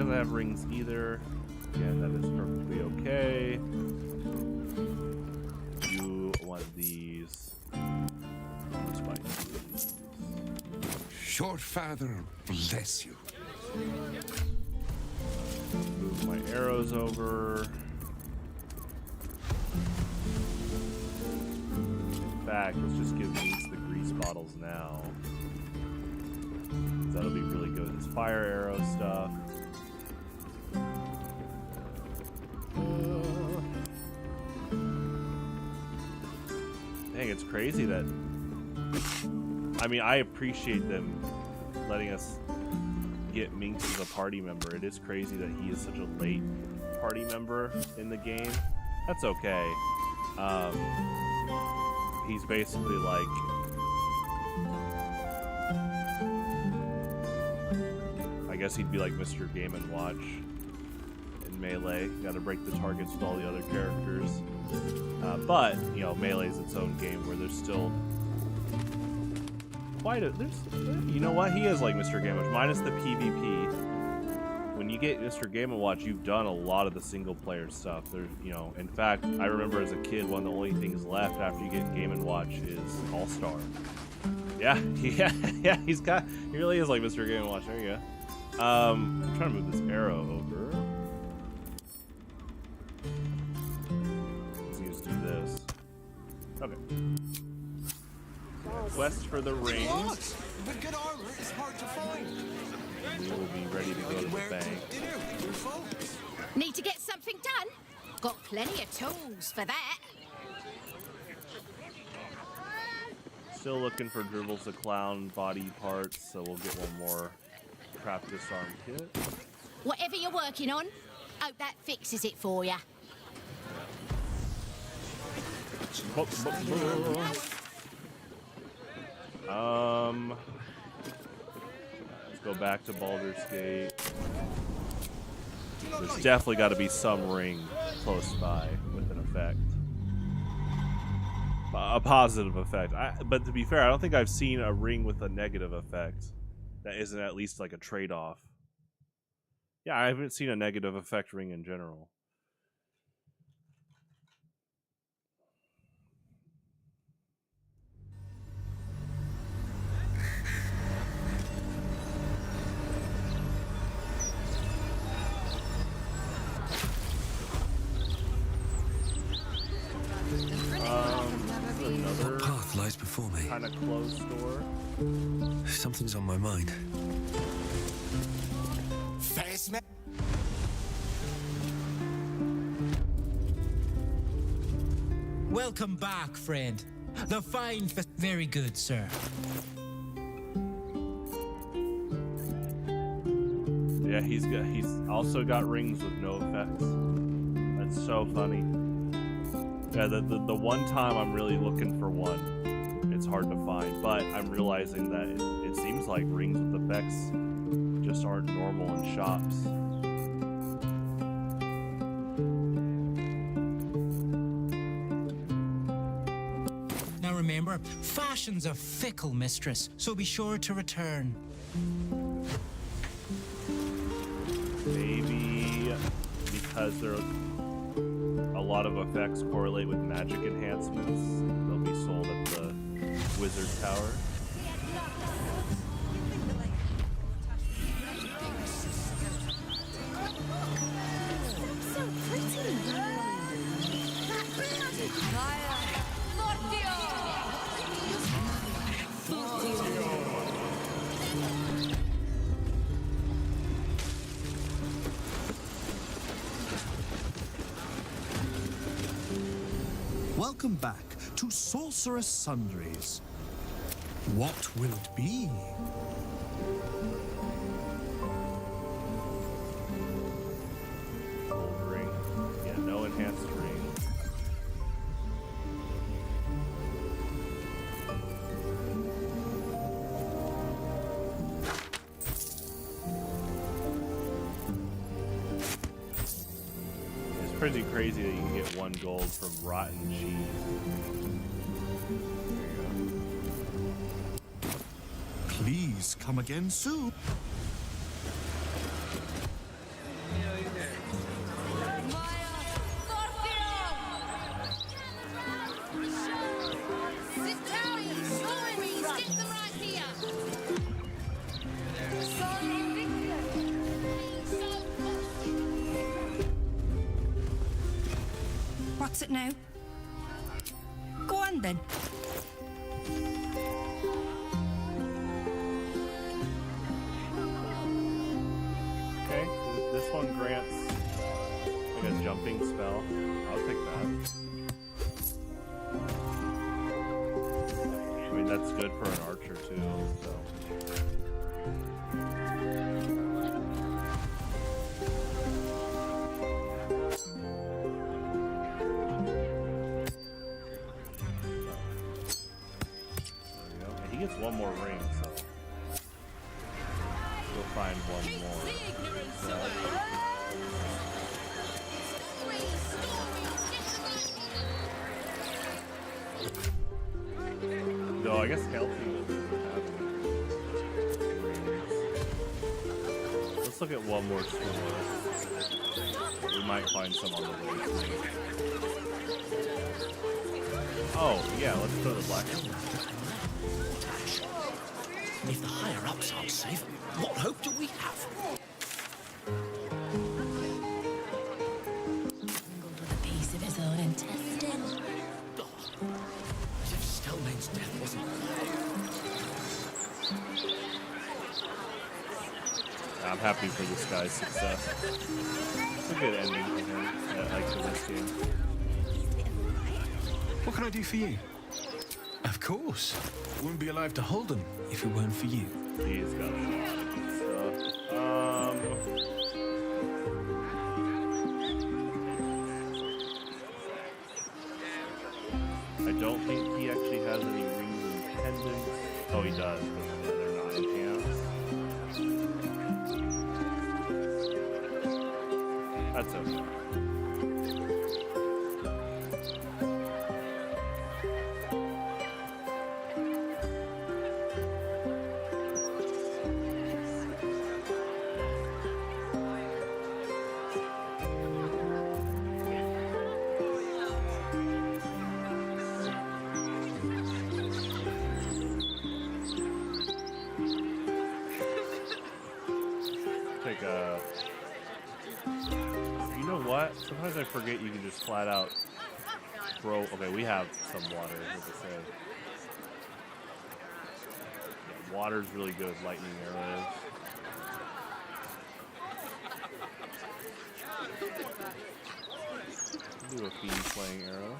Have rings either. Again, that is perfectly okay. You want these. Short father, bless you. Move my arrows over. In fact, let's just give these the grease bottles now. That'll be really good with this fire arrow stuff. Dang, it's crazy that... I mean, I appreciate them letting us get Minx as a party member. It is crazy that he is such a late party member in the game. That's okay. He's basically like... I guess he'd be like Mr. Game & Watch in Melee. Gotta break the targets with all the other characters. But, you know, Melee's its own game where there's still quite a... you know what? He is like Mr. Game & Watch, minus the PvP. When you get Mr. Game & Watch, you've done a lot of the single-player stuff. There's, you know, in fact, I remember as a kid, one of the only things left after you get Game & Watch is All-Star. Yeah, he really is like Mr. Game & Watch. There you go. I'm trying to move this arrow over. Let's just do this. Okay. Quest for the ring. But good armor is hard to find. We will be ready to go to the bank. Need to get something done? Got plenty of tools for that. Still looking for Dribbles the Clown body parts, so we'll get one more craft disarm kit. Whatever you're working on, hope that fixes it for you. Let's go back to Baldur's Gate. There's definitely got to be some ring close by with an effect. A positive effect. But to be fair, I don't think I've seen a ring with a negative effect that isn't at least like a trade-off. Yeah, I haven't seen a negative effect ring in general. What path lies before me? Kind of closed door. Something's on my mind. Fast man. Welcome back, friend. The fine very good, sir. Yeah, he's also got rings with no effects. That's so funny. Yeah, the one time I'm really looking for one, it's hard to find, but I'm realizing that it seems like rings with effects just aren't normal in shops. Now remember, fashion's a fickle mistress, so be sure to return. Maybe because a lot of effects correlate with magic enhancements, they'll be sold at the Wizard Tower. So pretty. Welcome back to Sorcerous Sundries. What will it be? Gold ring. Yeah, no enhanced ring. It's pretty crazy that you can get 1 gold from rotten cheese. Please come again soon. What's it now? Go on then. Okay, this one grants like a jumping spell. I'll take that. I mean, that's good for an archer too, so. He gets 1 more ring, so we'll find 1 more. No, I guess healthy doesn't have rings. Let's look at 1 more store. We might find some on the way. Oh, yeah, let's go to the black one. If the higher-ups aren't safe, what hope do we have? With a piece of his own intestine. As if Stelmane's death wasn't... I'm happy for this guy's success. It's a good ending for him, like for this game. What can I do for you? Of course. Wouldn't be alive to hold them if it weren't for you. He's got a lot of good stuff. I don't think he actually has any rings and pendants. Oh, he does, but they're not enhanced. That's okay. You know what? Sometimes I forget you can just flat out throw. Okay, we have some water, what to say. Yeah, water's really good with lightning arrows. Do a fiend flaying arrow.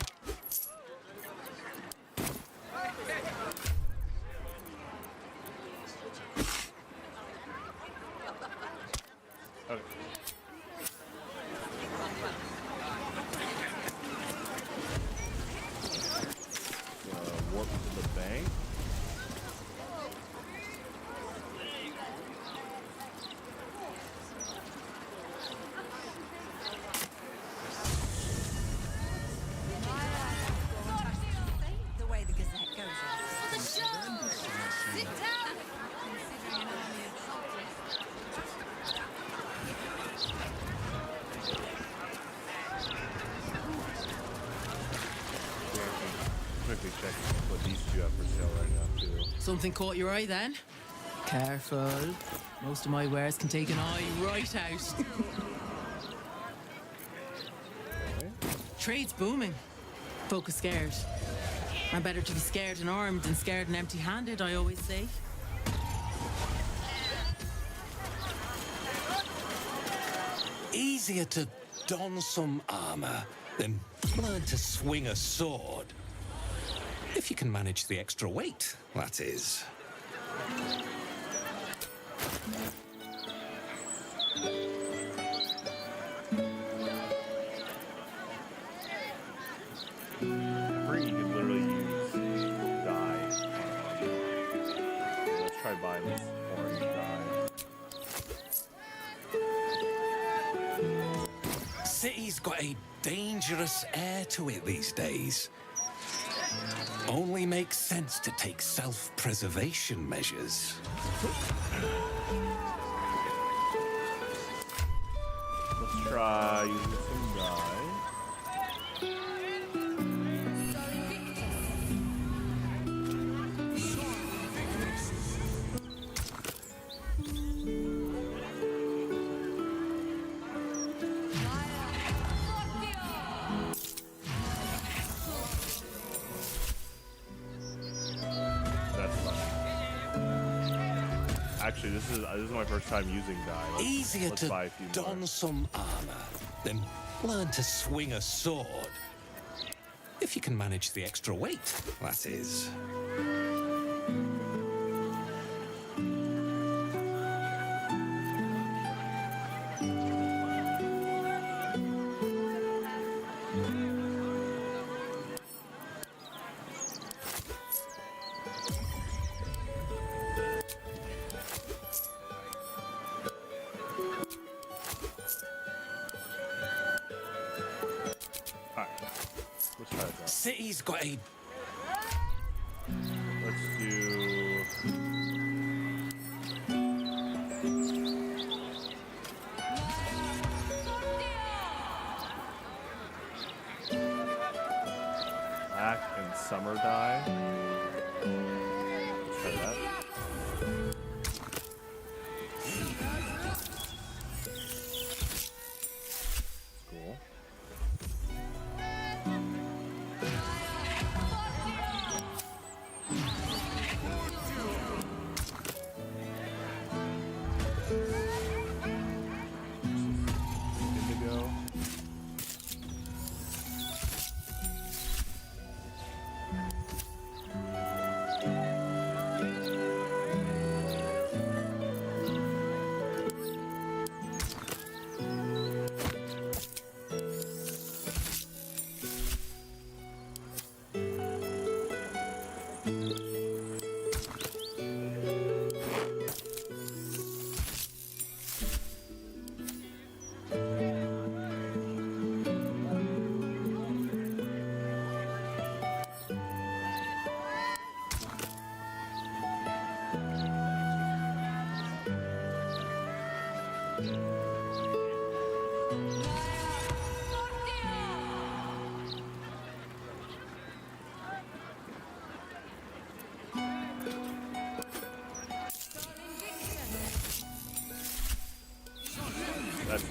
specifically check what these two have for sale right now too. Something caught your eye then? Careful. Most of my wares can take an eye right out. Trade's booming. Folk are scared. I'm better to be scared and armed than scared and empty-handed, I always say. Easier to don some armor than learn to swing a sword. If you can manage the extra weight, that is. Free, you can literally use dye. Let's try buying this orange dye. City's got a dangerous air to it these days. Only makes sense to take self-preservation measures. Let's try using some dye. Actually, this is my first time using dye. Easier let's to buy a few don more. some armor than learn to swing a sword. If you can manage the extra weight, that is. City's got a... Let's do... Black and summer dye. Let's try that. Cool. Indigo.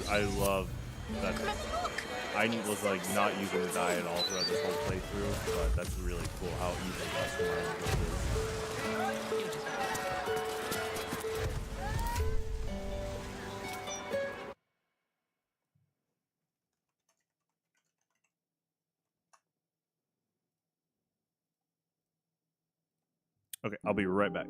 I love that. I was like not using the dye at all throughout this whole playthrough, but that's really cool how easily customizable it is. Okay, I'll be right back.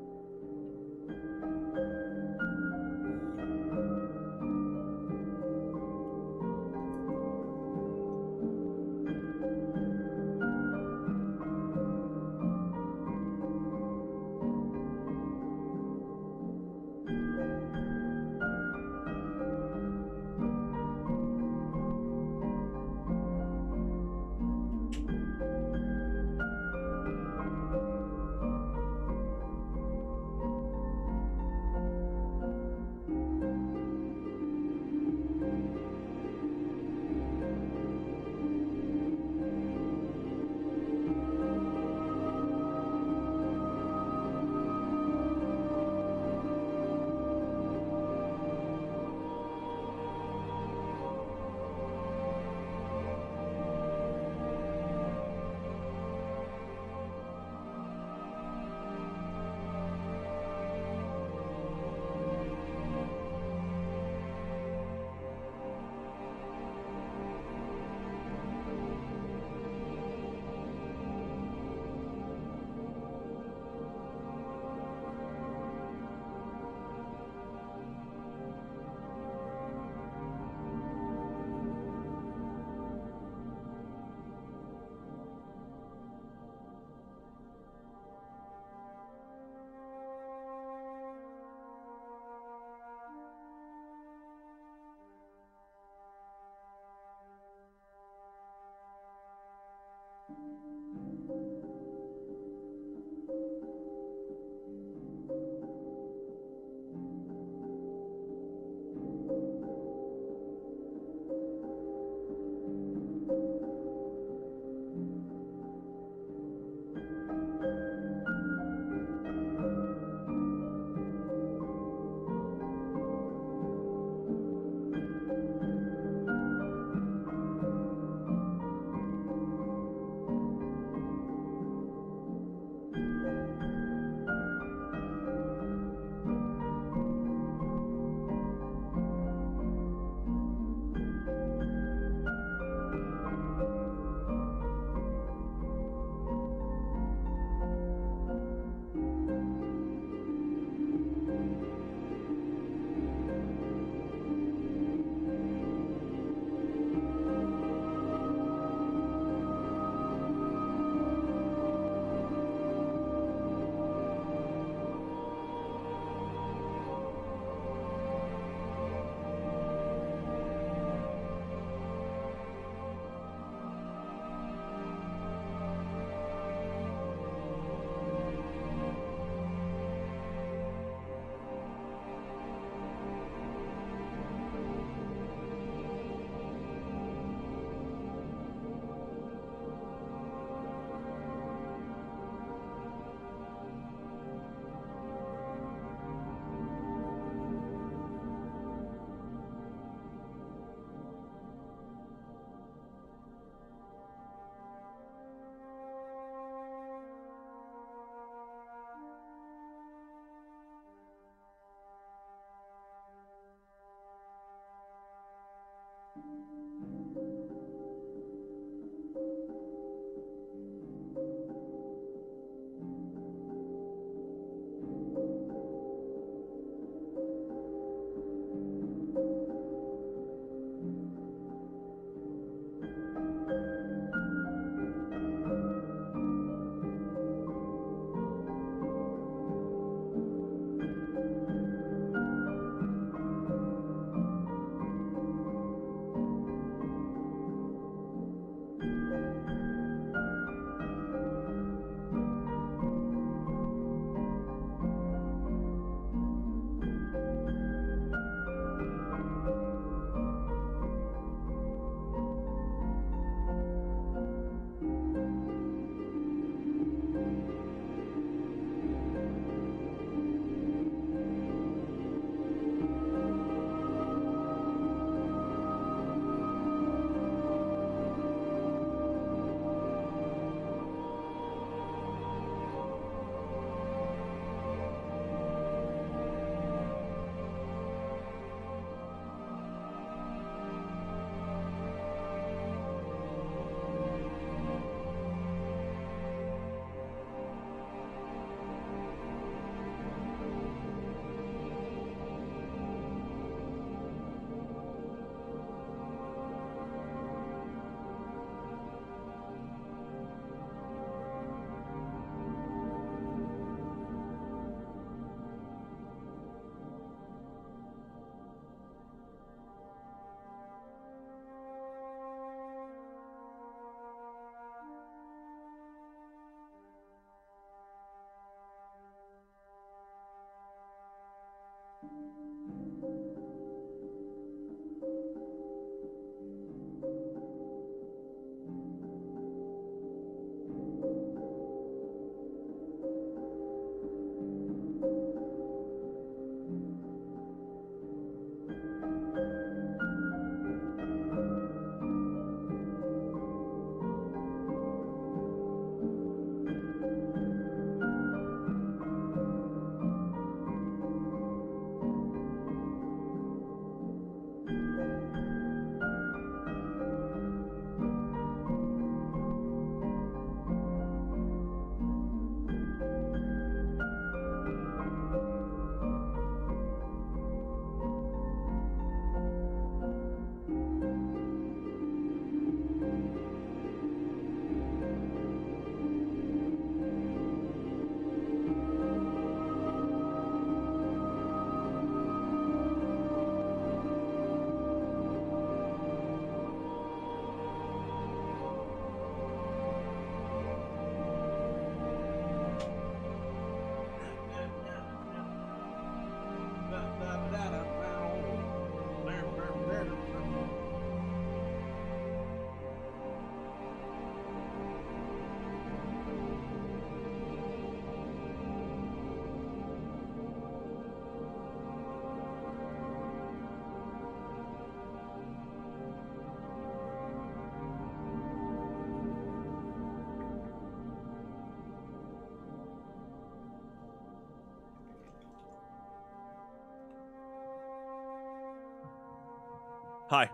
Hi.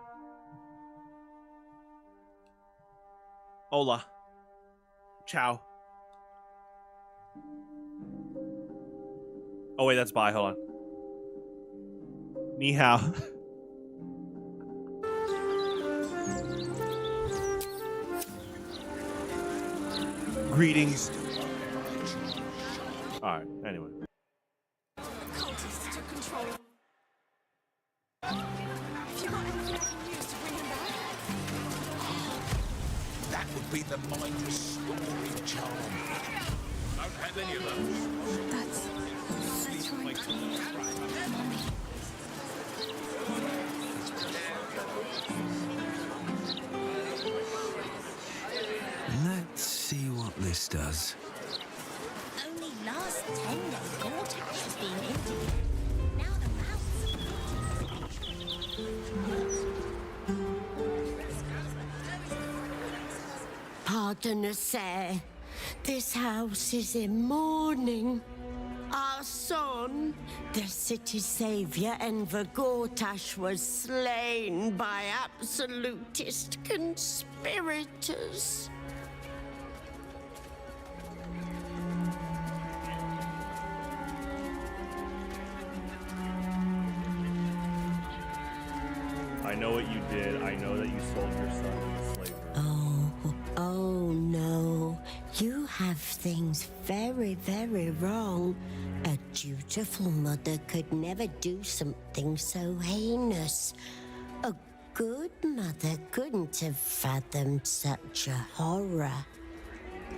Hola. Ciao. Oh wait, that's bye. Hold on. Ni hao. Greetings. Alright, anyway. Cultists took control. Have you got anything I can use to bring him back? That would be the mind restoring charm. Don't have any of those. That's right. Let's see what this does. Only last 10 days Gortash has been empty. Now the mouse. Pardon us, sir. This house is in mourning. Our Our son, the city's savior, Enver Gortash, was slain by absolutist conspirators. I know what you did. I know that you sold your son into slavery. Oh no. You have things very, very wrong. A dutiful mother could never do something so heinous. A good mother couldn't have fathomed such a horror.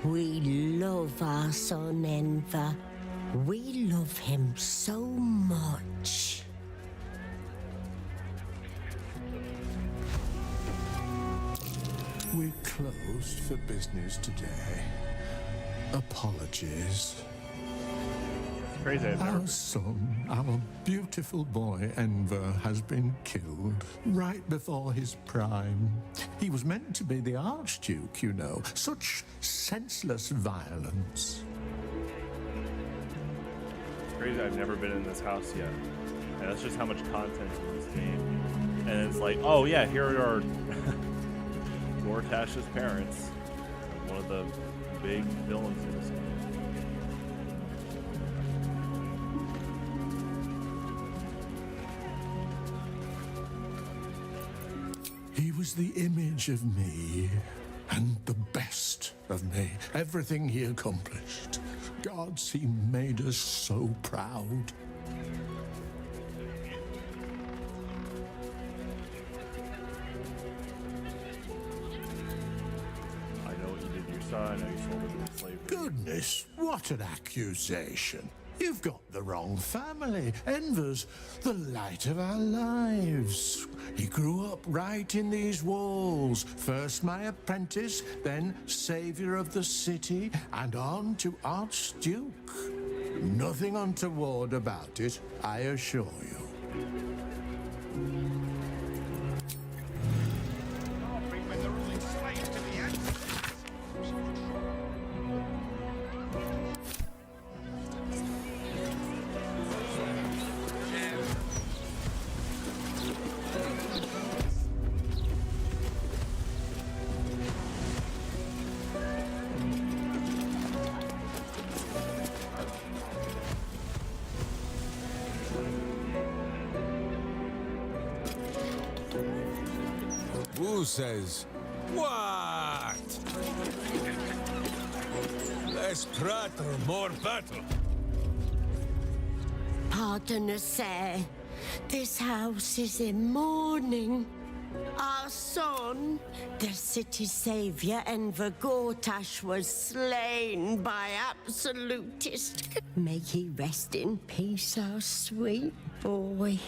We love our son Enver. We love him so much. We're closed for business today. Apologies. It's crazy. Our son, our beautiful boy Enver, has been killed right before his prime. He was meant to be the Archduke, you know. Such senseless violence. It's crazy. I've never been in this house yet. And that's just how much content in this game. And it's like, oh yeah, here are Gortash's parents. One of the big villains in this game. He was the image of me, and the best of me. Everything he accomplished. Gods, he made us so proud. I know you sold him into slavery. Goodness, what an accusation. You've got the wrong family. Enver's the light of our lives. He grew up right in these walls. First my apprentice, then savior of the city, and on to Archduke. Nothing untoward about it, I assure you. Who says, what? Less prattle, more battle. Pardon us, sir. This house is in mourning. Our son, the city's savior, Enver Gortash, was slain by absolutist. May he rest in peace, our sweet boy.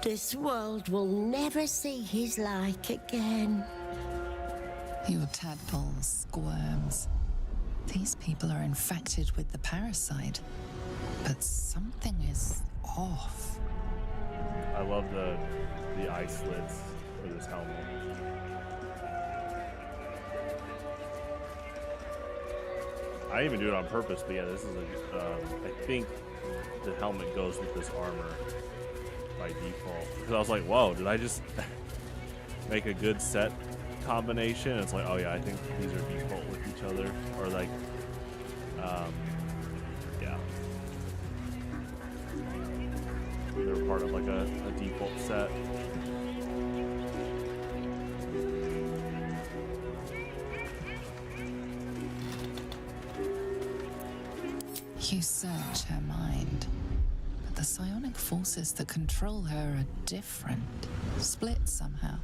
This world will never see his like again. Your tadpoles, squirms. These people are infected with the parasite, but something is off. I love the eye slits for this helmet. I didn't even do it on purpose, but yeah, this is a. I think the helmet goes with this armor by default. Because I was like, whoa, did I just make a good set combination? It's like, oh yeah, I think these are default with each other, or like, yeah, they're part of like a default set. You search her mind, but the psionic forces that control her are different, split somehow.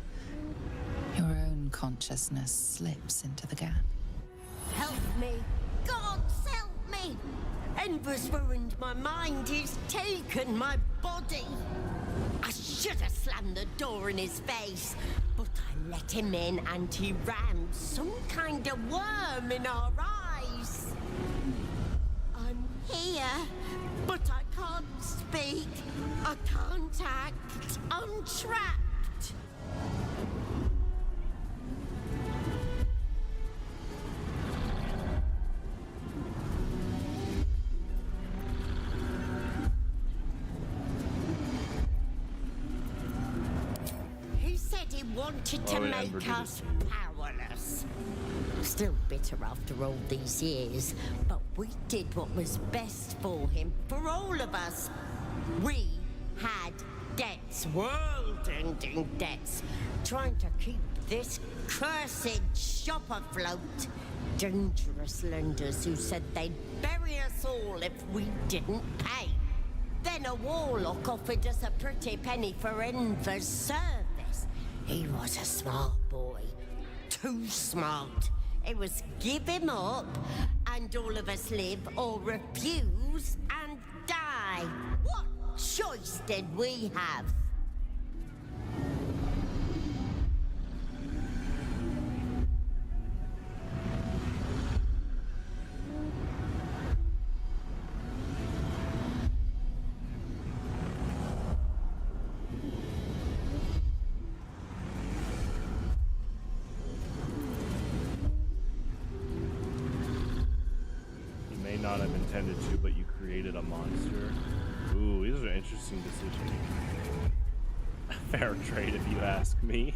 Your own consciousness slips into the gap. Help me! Gods, help me! Enver's ruined my mind. He's taken my body. I should have slammed the door in his face, but I let him in and he rammed some kind of worm in our eyes. I'm here, but I can't speak. I can't act. I'm trapped. wanted to make us powerless. Still bitter after all these years, but we did what was best for him, for all of us. We had debts, world-ending debts, trying to keep this cursed shop afloat. Dangerous lenders who said they'd bury us all if we didn't pay. Then a warlock offered us a pretty penny for Enver's service. He was a smart boy. Too smart. It was give him up, and all of us live, or refuse and die. What choice did we have? Not have intended to, but you created a monster. Ooh, these are interesting decisions. Fair trade, if you ask me.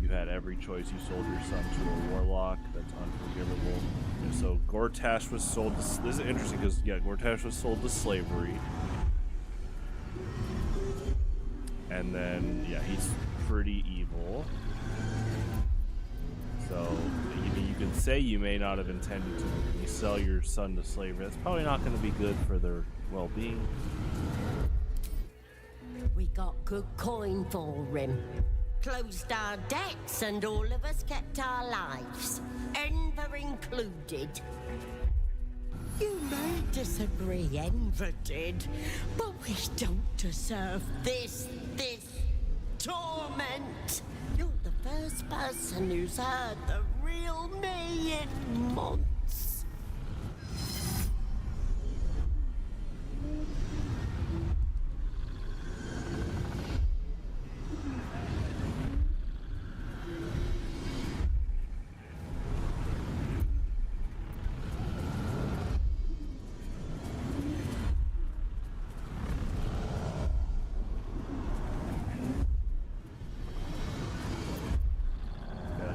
You had every choice. You sold your son to a warlock. That's unforgivable. And so Gortash was sold to, this is interesting because yeah, Gortash was sold to slavery. And then, yeah, he's pretty evil. So, you can say you may not have intended to. When you sell your son to slavery, that's probably not going to be good for their well-being. We got good coin for him. Closed our debts and all of us kept our lives. Enver included. You may disagree, Enver did, but we don't deserve this torment. You're the first person who's heard the real me in months.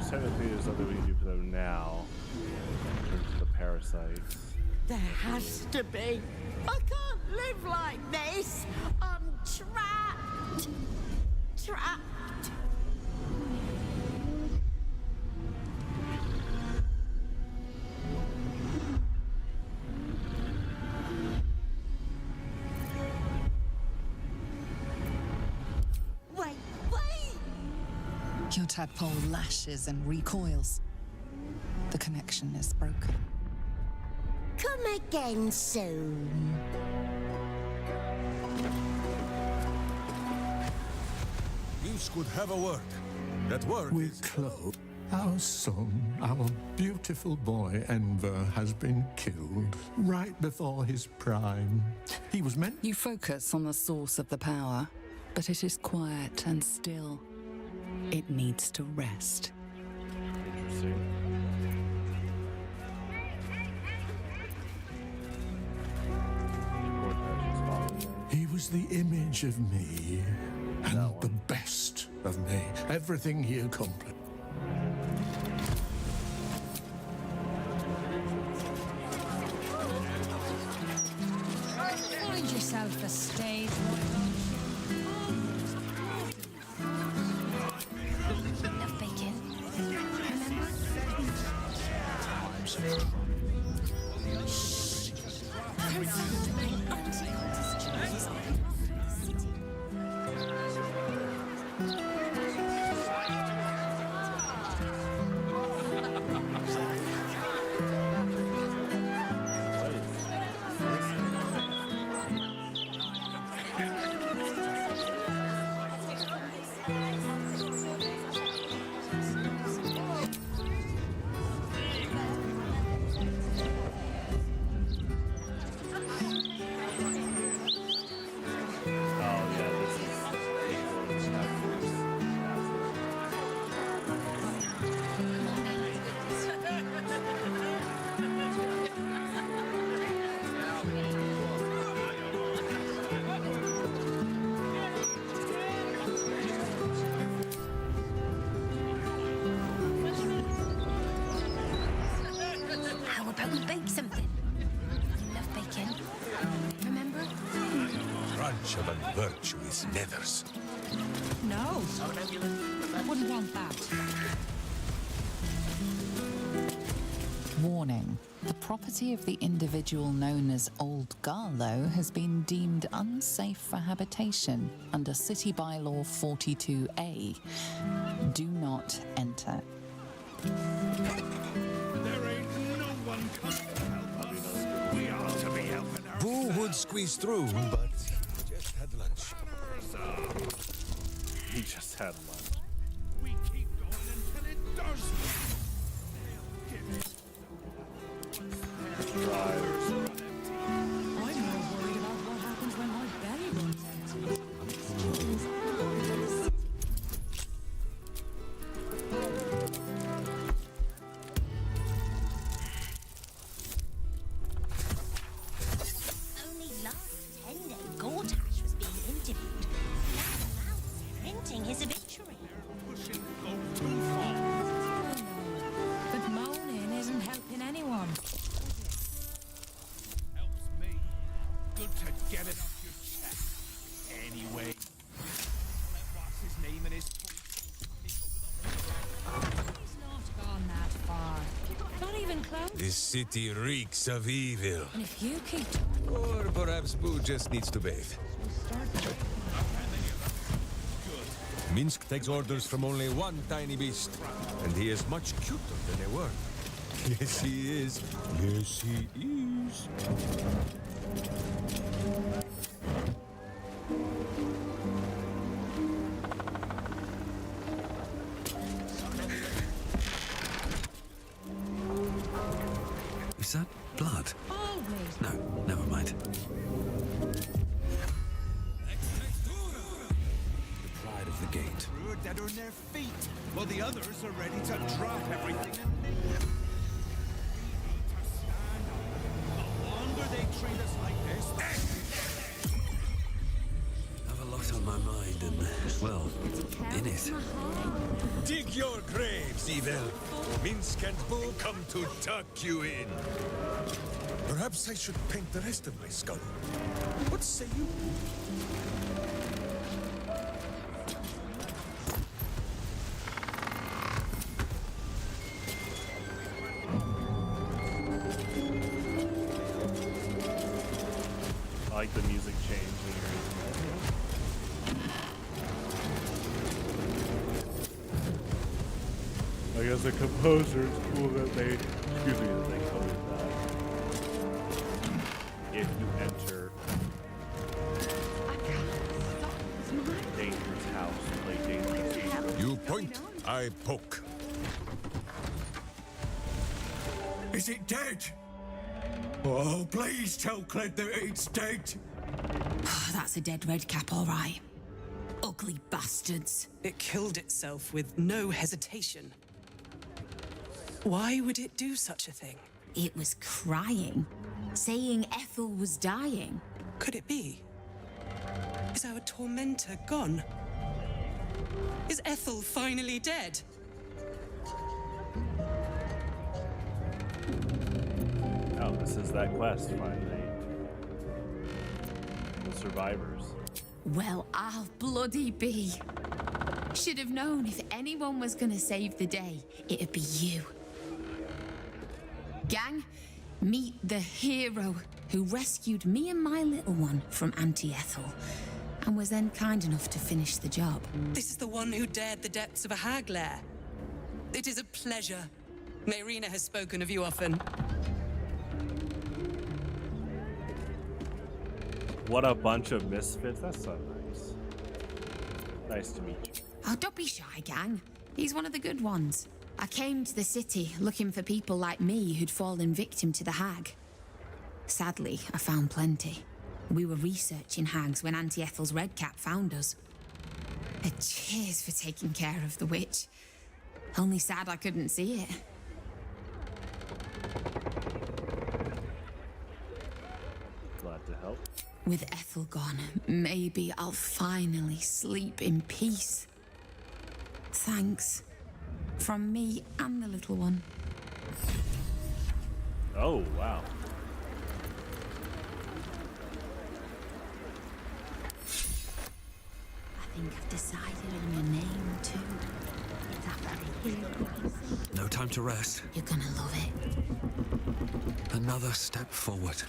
Technically, there's something we can do for them now in terms of the parasites. There has to be. I can't live like this. I'm trapped. Trapped. Your tadpole lashes and recoils. The connection is broken. Come again soon. We could have a word. That word We're close. Our son, our beautiful boy Enver, has been killed right before his prime. He was meant... You focus on the source of the power, but it is quiet and still. It needs to rest. Interesting. He was the image of me, and the best of me. Everything he accomplished. Find yourself a stage. much of a virtue is nethers. No. Wouldn't want that. Warning. The property of the individual known as Old Garlow has been deemed unsafe for habitation under City Bylaw 42A. Do not enter. There ain't no one coming to help us. We are to be helping our... Boo would squeeze through, but just had lunch. He just had lunch. We keep going until it does. Drive. I'm more worried about what happens when my belly runs empty. Only last 10 days, Gortash was being interviewed. Now printing his obituary. But moaning isn't helping anyone. Helps me. Good to get it off your chest. Anyway, let what's his name and his He's not gone that far. Not even close. This city reeks of evil. And if you keep Or perhaps Boo just needs to bathe. Minsk takes orders from only one tiny beast, and he is much cuter than a worm. Yes, he is. Yes, he is. Is that blood? always. No, never mind. The pride of the gate. We're dead on their feet, while the others are ready to drop everything and leave. We need to stand up. The longer they treat us like this, I have a lot on my mind and, well, in it. Dig your graves, evil. Minsk and Boo come to tuck you in. Perhaps I should paint the rest of my skull. What say you? I like the music change when you're... I guess the composer is cool that they, excuse me, that they coded that. If you enter Dangerous House, play Dangerous House. You point, I poke. Is it dead? Oh, please tell Cled that it's dead. That's a dead red cap, all right. Ugly bastards. It killed itself with no hesitation. Why would it do such a thing? It was crying, saying Ethel was dying. Could it be? Is our tormentor gone? Is Ethel finally dead? Oh, this is that quest, finally. The survivors. Well, I'll bloody be. Should have known if anyone was gonna save the day, it'd be you. Gang, meet the hero who rescued me and my little one from Auntie Ethel, and was then kind enough to finish the job. This is the one who dared the depths of a hag lair. It is a pleasure. Mayrina has spoken of you often. What a bunch of misfits. That's so nice. Nice to meet you. Oh, don't be shy, gang. He's one of the good ones. I came to the city looking for people like me who'd fallen victim to the hag. Sadly, I found plenty. We were researching hags when Auntie Ethel's red cap found us. A cheers for taking care of the witch. Only sad I couldn't see it. Glad to help. With Ethel gone, maybe I'll finally sleep in peace. Thanks. From me and the little one. Oh, wow. think I've decided on your name, too. It's after the hero. No time to rest. You're gonna love it. Another step forward.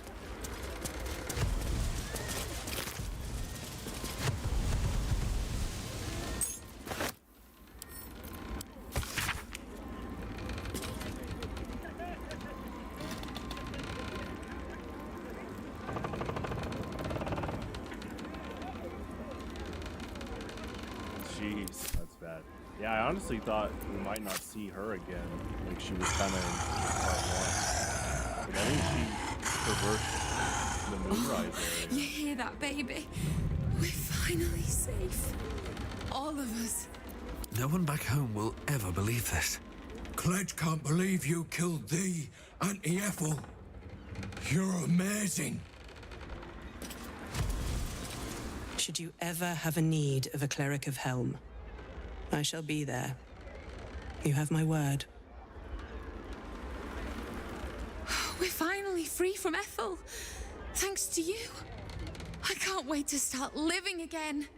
Jeez, that's bad. Yeah, I honestly thought we might not see her again. Like, she was kind of in part one. But I think she traversed the Moonrise area. You hear that, baby? We're finally safe. All of us. No one back home will ever believe this. Cledge can't believe you killed thee, Auntie Ethel. You're amazing. Should you ever have a need of a cleric of Helm, I shall be there. You have my word. We're finally free from Ethel. Thanks to you. I can't wait to start living again.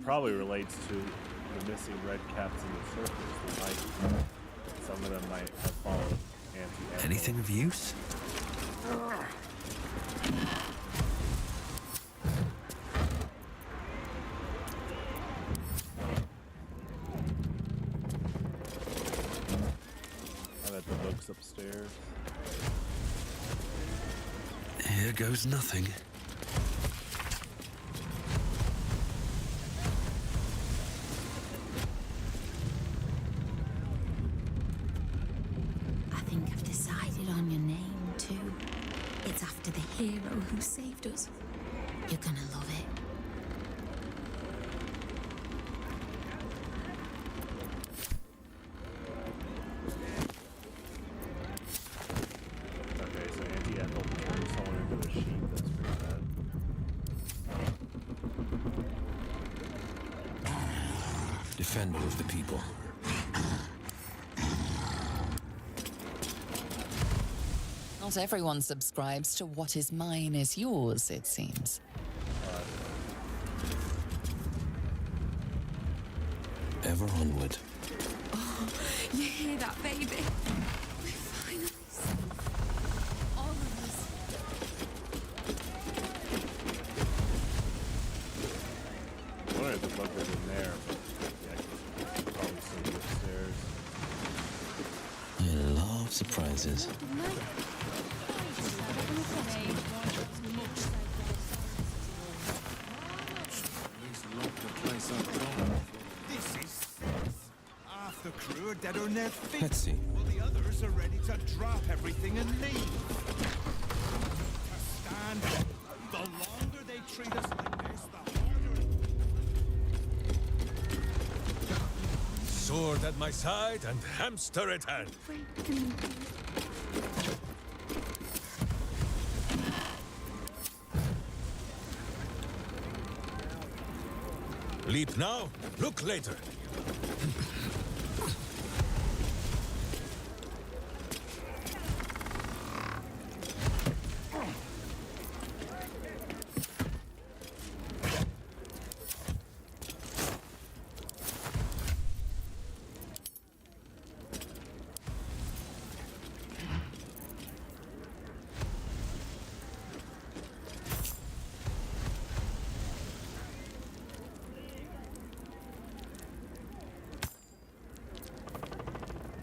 Probably relates to the missing red caps in the circles. Some of them might have followed anti-Ethel. Anything of use? I bet the book's upstairs. Here goes nothing. Hero who saved us. You're gonna love it. Okay, so anti-Ethel turned someone into a sheep. That's pretty bad. Defender of the people. Not everyone subscribes to what is mine is yours, it seems. Ever onward. Oh, you hear that, baby? We're finally safe. All of us. I wonder if the book was in there, but yeah, I could probably still be upstairs. I love surprises. This is half the crew are dead on their feet. Let's see. While the others are ready to drop everything and leave. To stand up. The longer they treat us like this, the harder. Sword at my side and hamster at hand. Leap now, look later.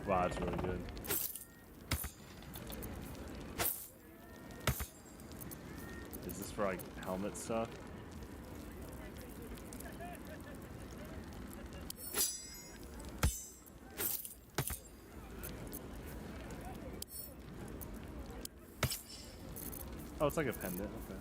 Wow, that's really good. Is this for like helmet stuff? Oh, it's like a pendant. Okay.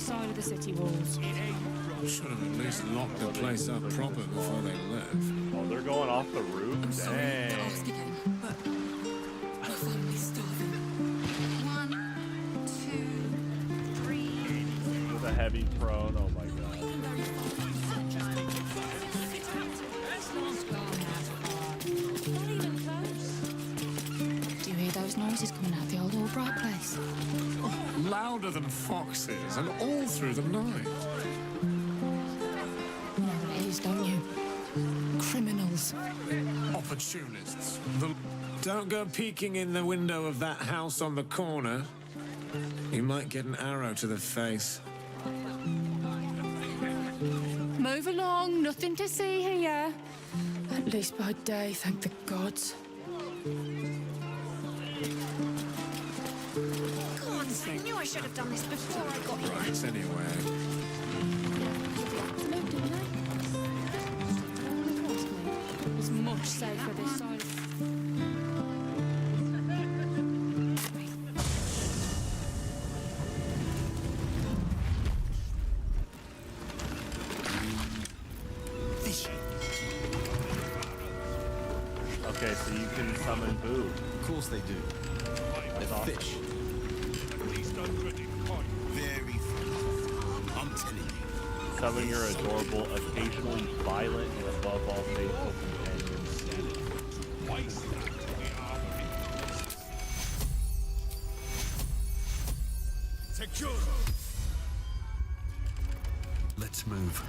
side of the city walls. Should have at least locked the place up proper before they left. Oh, they're going off the roof? I'm sorry Dang. to ask again, but my family's starving. 1, 2, 3. With a heavy prone, oh my god. Do you hear those noises coming out of the old Albright place? Louder than foxes, and all through the night. You know what it is, don't you? Criminals. Opportunists. Don't go peeking in the window of that house on the corner. You might get an arrow to the face. Move along, nothing to see here. At least by day, thank the gods. Gods, I knew I should have done this before I got here. Right, anyway. It's much safer this side. Okay, so you can summon Boo. Of course they do. That's They're awesome. fish. Very funny. I'm telling you. Summon your adorable, occasionally violent, and above all faithful companions. Secure. Let's move.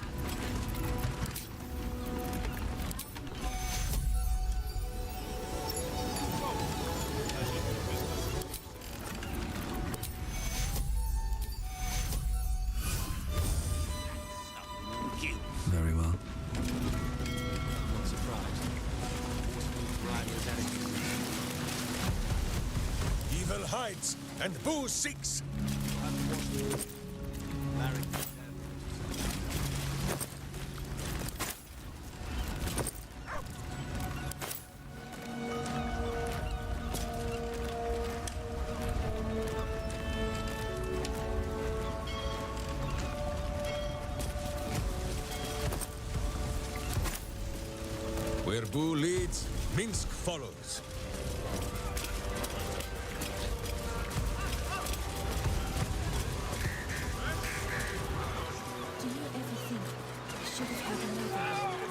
Very well. Not surprised. Riders at it. Evil hides and Boo seeks. Where Boo leads, Minsk follows. Do you ever think I should have had another?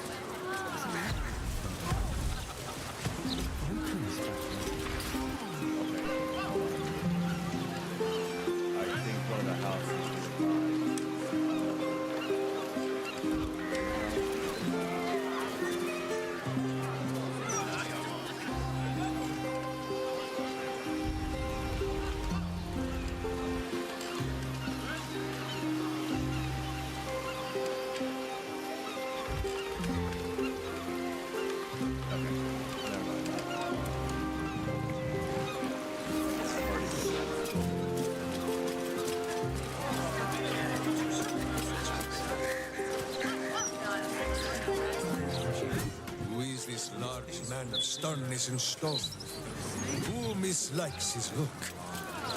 I think one of the houses Who is this large man of sternness and stone? Who mislikes his look?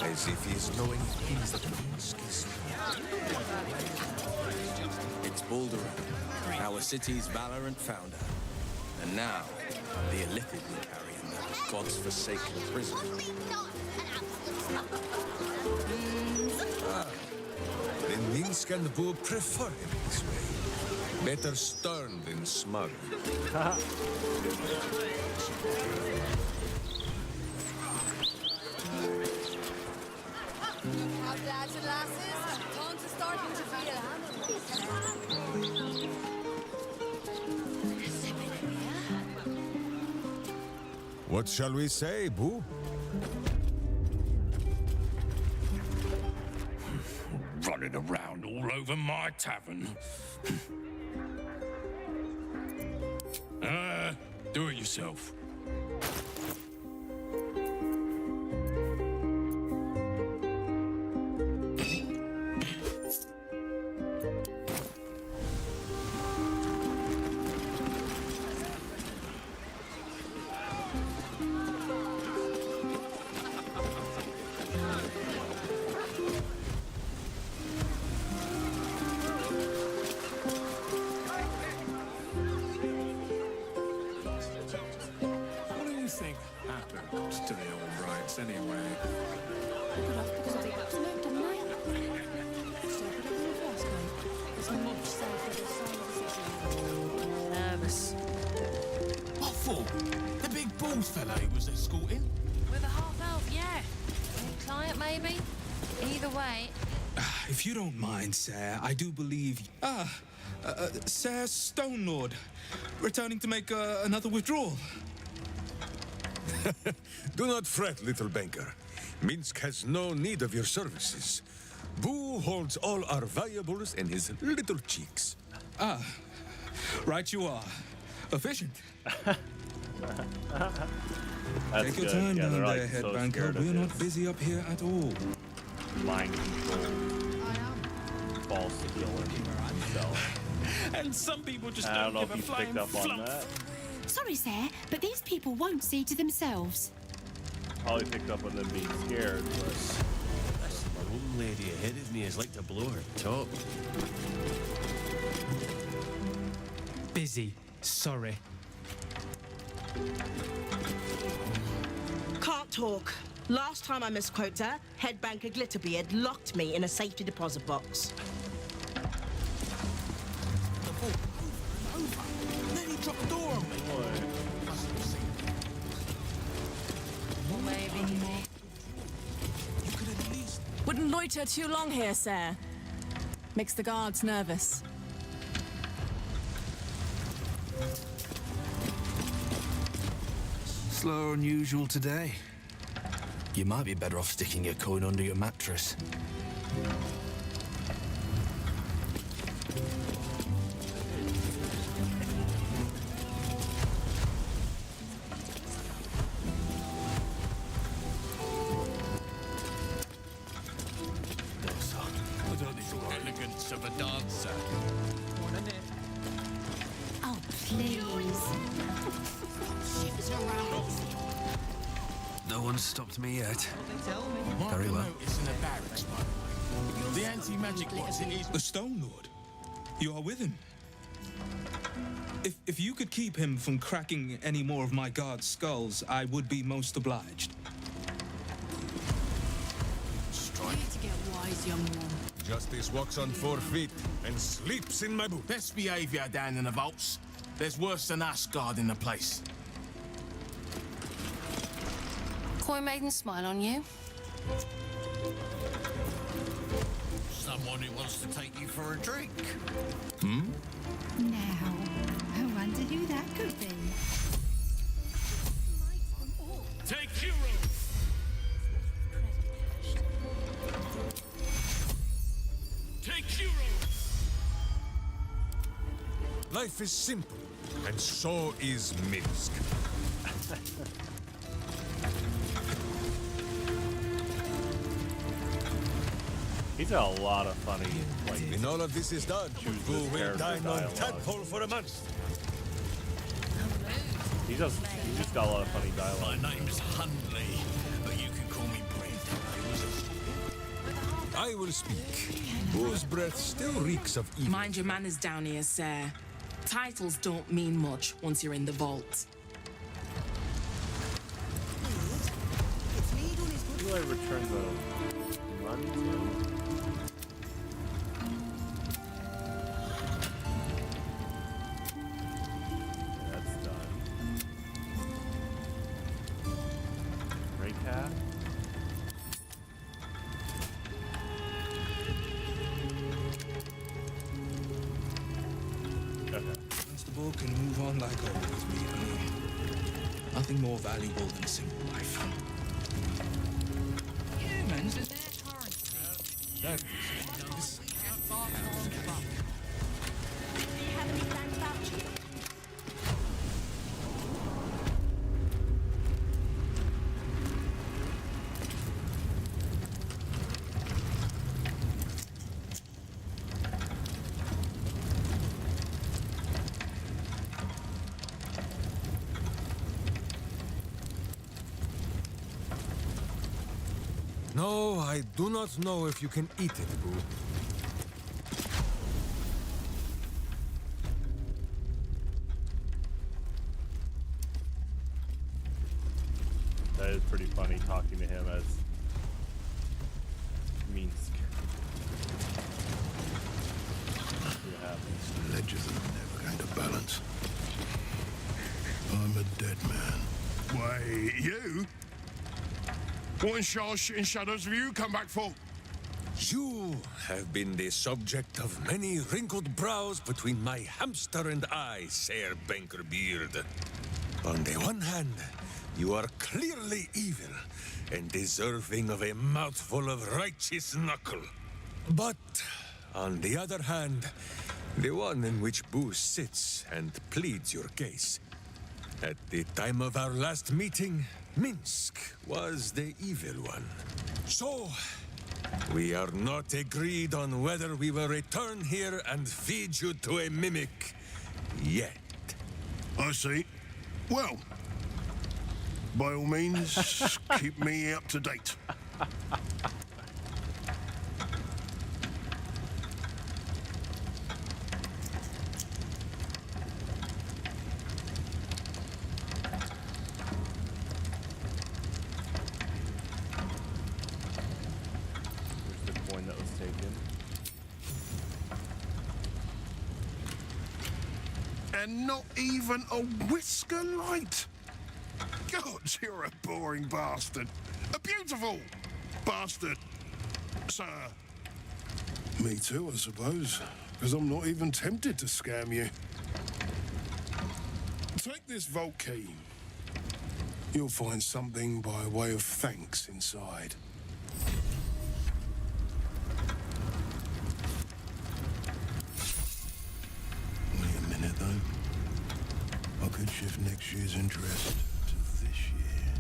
As if he is knowing things that Minsk is not. It's Baldur, our city's valorant founder. And now, the Illithid we carry in the god's forsaken prison. Ah, then Minsk and Boo prefer him this way. Better stern than smug. Lads and lasses, time to start interviewing. What shall we say, Boo? Running around all over my tavern. Do it yourself. to the old rights anyway. They got off because of the accident, didn't they? Still put it in the first game. It's much safer this side of the city. Nervous. What for? The big bald fella he was escorting? With a half-elf, yeah. New client, maybe? Either way. If you don't mind, sir, I do believe... Sir Stone Lord, returning to make another withdrawal. Do not fret, little banker. Minsk has no need of your services. Boo holds all our valuables in his little cheeks. Ah, right you are. Efficient. Take your time down there, head banker. We're not busy up here at all. Mind control. False healer. So. And some people just I don't know give if a you picked flying up on flump. that. Sorry, sir, but these people won't see to themselves. Probably picked up on them being scared, but... Listen, my old lady ahead of me is like to blow her top. Busy. Sorry. Can't talk. Last time I misquoted her, head banker Glitterbeard locked me in a safety deposit box. Then he dropped the door on me. Or maybe You could at least... wouldn't loiter too long here, sir. Makes the guards nervous. Slower than usual today. You might be better off sticking your coin under your mattress. Elegance of a dancer. Oh, please. No one's stopped me yet. Mark Very a well. notice in the barracks, by the way. The anti-magic ones, it is... The Stone Lord. You are with him. If you could keep him from cracking any more of my guards' skulls, I would be most obliged. Strike. You need to get wise, young one. Justice walks on 4 feet and sleeps in my boot. Best behaviour down in the vaults. There's worse than us guarding the place. Coy maiden smile on you. Someone who wants to take you for a drink. Now, I wonder who that could be. Take hero! Take hero! Life is simple, and so is Minsk. He's got a lot of funny, like... When all of this is done, Boo will dine on tadpole for a month. He just got a lot of funny dialogue. My name's Hundley, but you can call me Brent. I will speak. Boo's breath still reeks of evil. Mind your manners down here, sir. Titles don't mean much once you're in the vault. Who do I return the money to? That's done. Ray Cat. Okay. Constable can move on like always, me. Nothing more valuable than a simple life. Humans is their currency. That No, I do not know if you can eat it, Boo. That is pretty funny talking to him as Minsk. See what happens. Ledgers are never going to balance. I'm a dead man. Wait, you? What in shadows have you come back for? You have been the subject of many wrinkled brows between my hamster and I, Sir Bankerbeard. On the one hand, you are clearly evil and deserving of a mouthful of righteous knuckle. But, on the other hand, the one in which Boo sits and pleads your case. At the time of our last meeting, Minsk was the evil one. So, we are not agreed on whether we will return here and feed you to a mimic yet. I see. Well, by all means, keep me up to date. And not even a whisker light. God, you're a boring bastard. A beautiful bastard, sir. Me too, I suppose. Because I'm not even tempted to scam you. Take this vault key. You'll find something by way of thanks inside. Wait a minute, though. I could shift next year's interest to this year.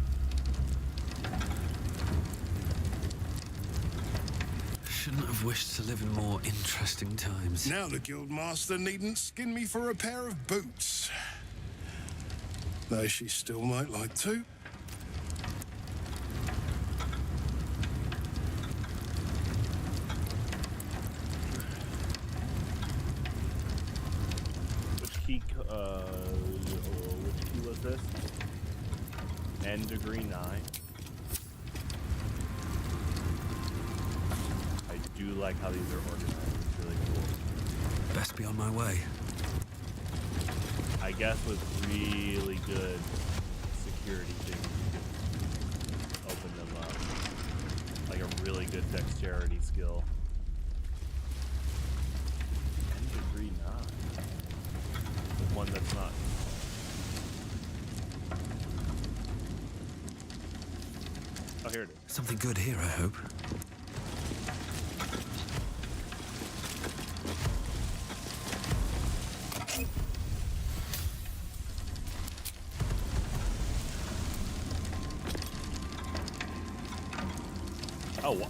Shouldn't have wished to live in more interesting times. Now the Guildmaster needn't skin me for a pair of boots. Though she still might like to. Which key was this? N degree 9. I do like how these are organized. It's really cool. Best be on my way. I guess with really good security things, you can open them up. Like a really good dexterity skill. N degree 9. The one that's not. Oh, here it is. Something good here, I hope.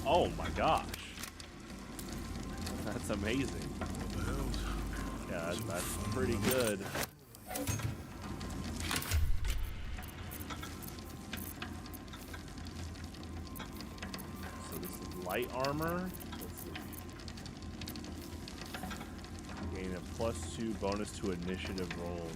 Oh my gosh. That's amazing. Yeah, that's pretty good. So this is light armor. Let's see. Gain a +2 bonus to initiative rolls.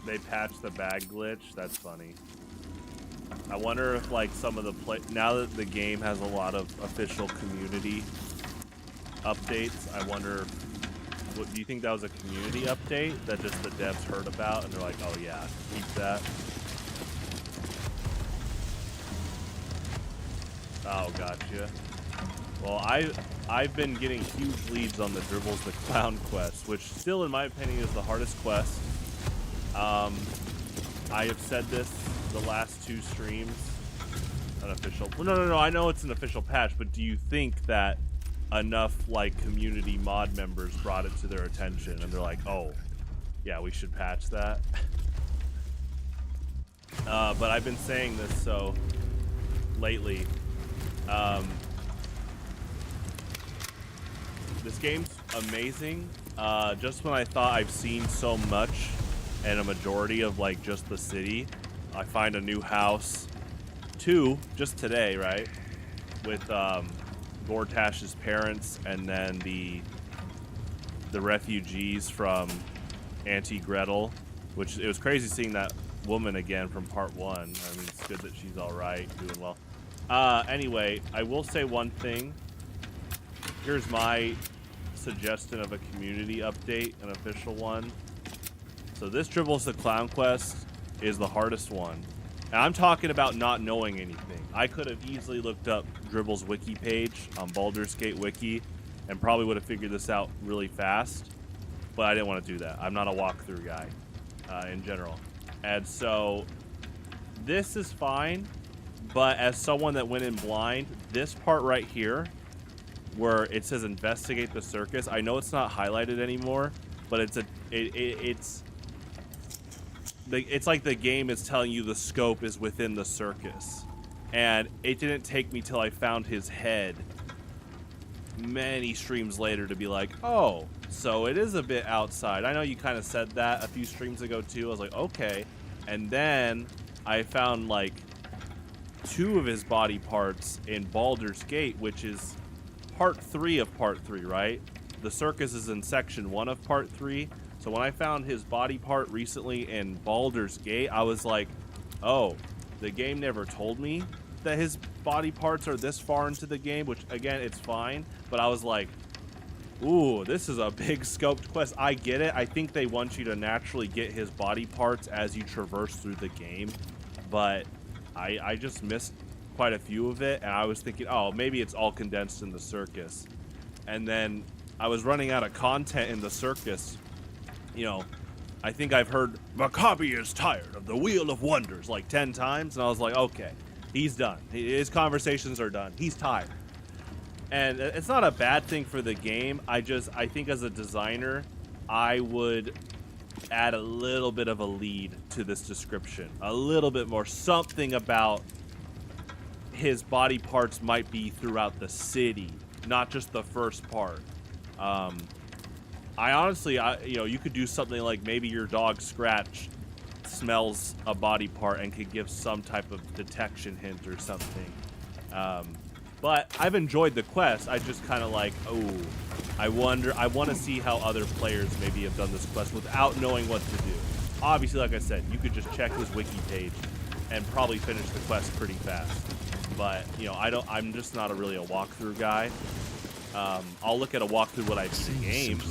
They patched the bag glitch. That's funny. I wonder if like some of the now that the game has a lot of official community updates, I wonder what do you think that was a community update that just the devs heard about and they're like, "Oh yeah, keep that." Oh, gotcha. Well, I've been getting huge leads on the Dribbles the Clown quest, which still in my opinion is the hardest quest. I have said this the last 2 streams. Unofficial. Well, no. I know it's an official patch, but do you think that enough like community mod members brought it to their attention and they're like, "Oh, yeah, we should patch that"? But I've been saying this so lately. This game's amazing. Just when I thought I've seen so much and a majority of like just the city, I find a new house. 2 just today, right? With Gortash's parents and then the refugees from Auntie Gretel, which it was crazy seeing that woman again from part 1. I mean, it's good that she's all right, doing well. Anyway, I will say one thing. Here's my suggestion of a community update, an official one. So this Dribbles the Clown quest is the hardest one. And I'm talking about not knowing anything. I could have easily looked up Dribble's wiki page on Baldur's Gate wiki and probably would have figured this out really fast, but I didn't want to do that. I'm not a walkthrough guy in general. And so this is fine, but as someone that went in blind, this part right here where it says investigate the circus, I know it's not highlighted anymore, but it's like the game is telling you the scope is within the circus. And it didn't take me till I found his head many streams later to be like, oh, so it is a bit outside. I know you kind of said that a few streams ago too. I was like, okay. And then I found like 2 of his body parts in Baldur's Gate, which is part 3 of part 3, right? The circus is in section 1 of part 3. So when I found his body part recently in Baldur's Gate, I was like, oh, the game never told me that his body parts are this far into the game, which again, it's fine. But I was like, ooh, this is a big scoped quest. I get it. I think they want you to naturally get his body parts as you traverse through the game. But I just missed quite a few of it. And I was thinking, oh, maybe it's all condensed in the circus. And then I was running out of content in the circus. You know, I think I've heard Maccabi is tired of the Wheel of Wonders like 10 times. And I was like, okay, he's done. His conversations are done. He's tired. And it's not a bad thing for the game. I think as a designer, I would add a little bit of a lead to this description. A little bit more. Something about his body parts might be throughout the city, not just the first part. I honestly, you could do something like maybe your dog Scratch smells a body part and could give some type of detection hint or something. But I've enjoyed the quest. I just kind of like, oh, I want to see how other players maybe have done this quest without knowing what to do. Obviously, like I said, you could just check his wiki page and probably finish the quest pretty fast. But, I'm just not really a walkthrough guy. I'll look at a walkthrough when I beat a game,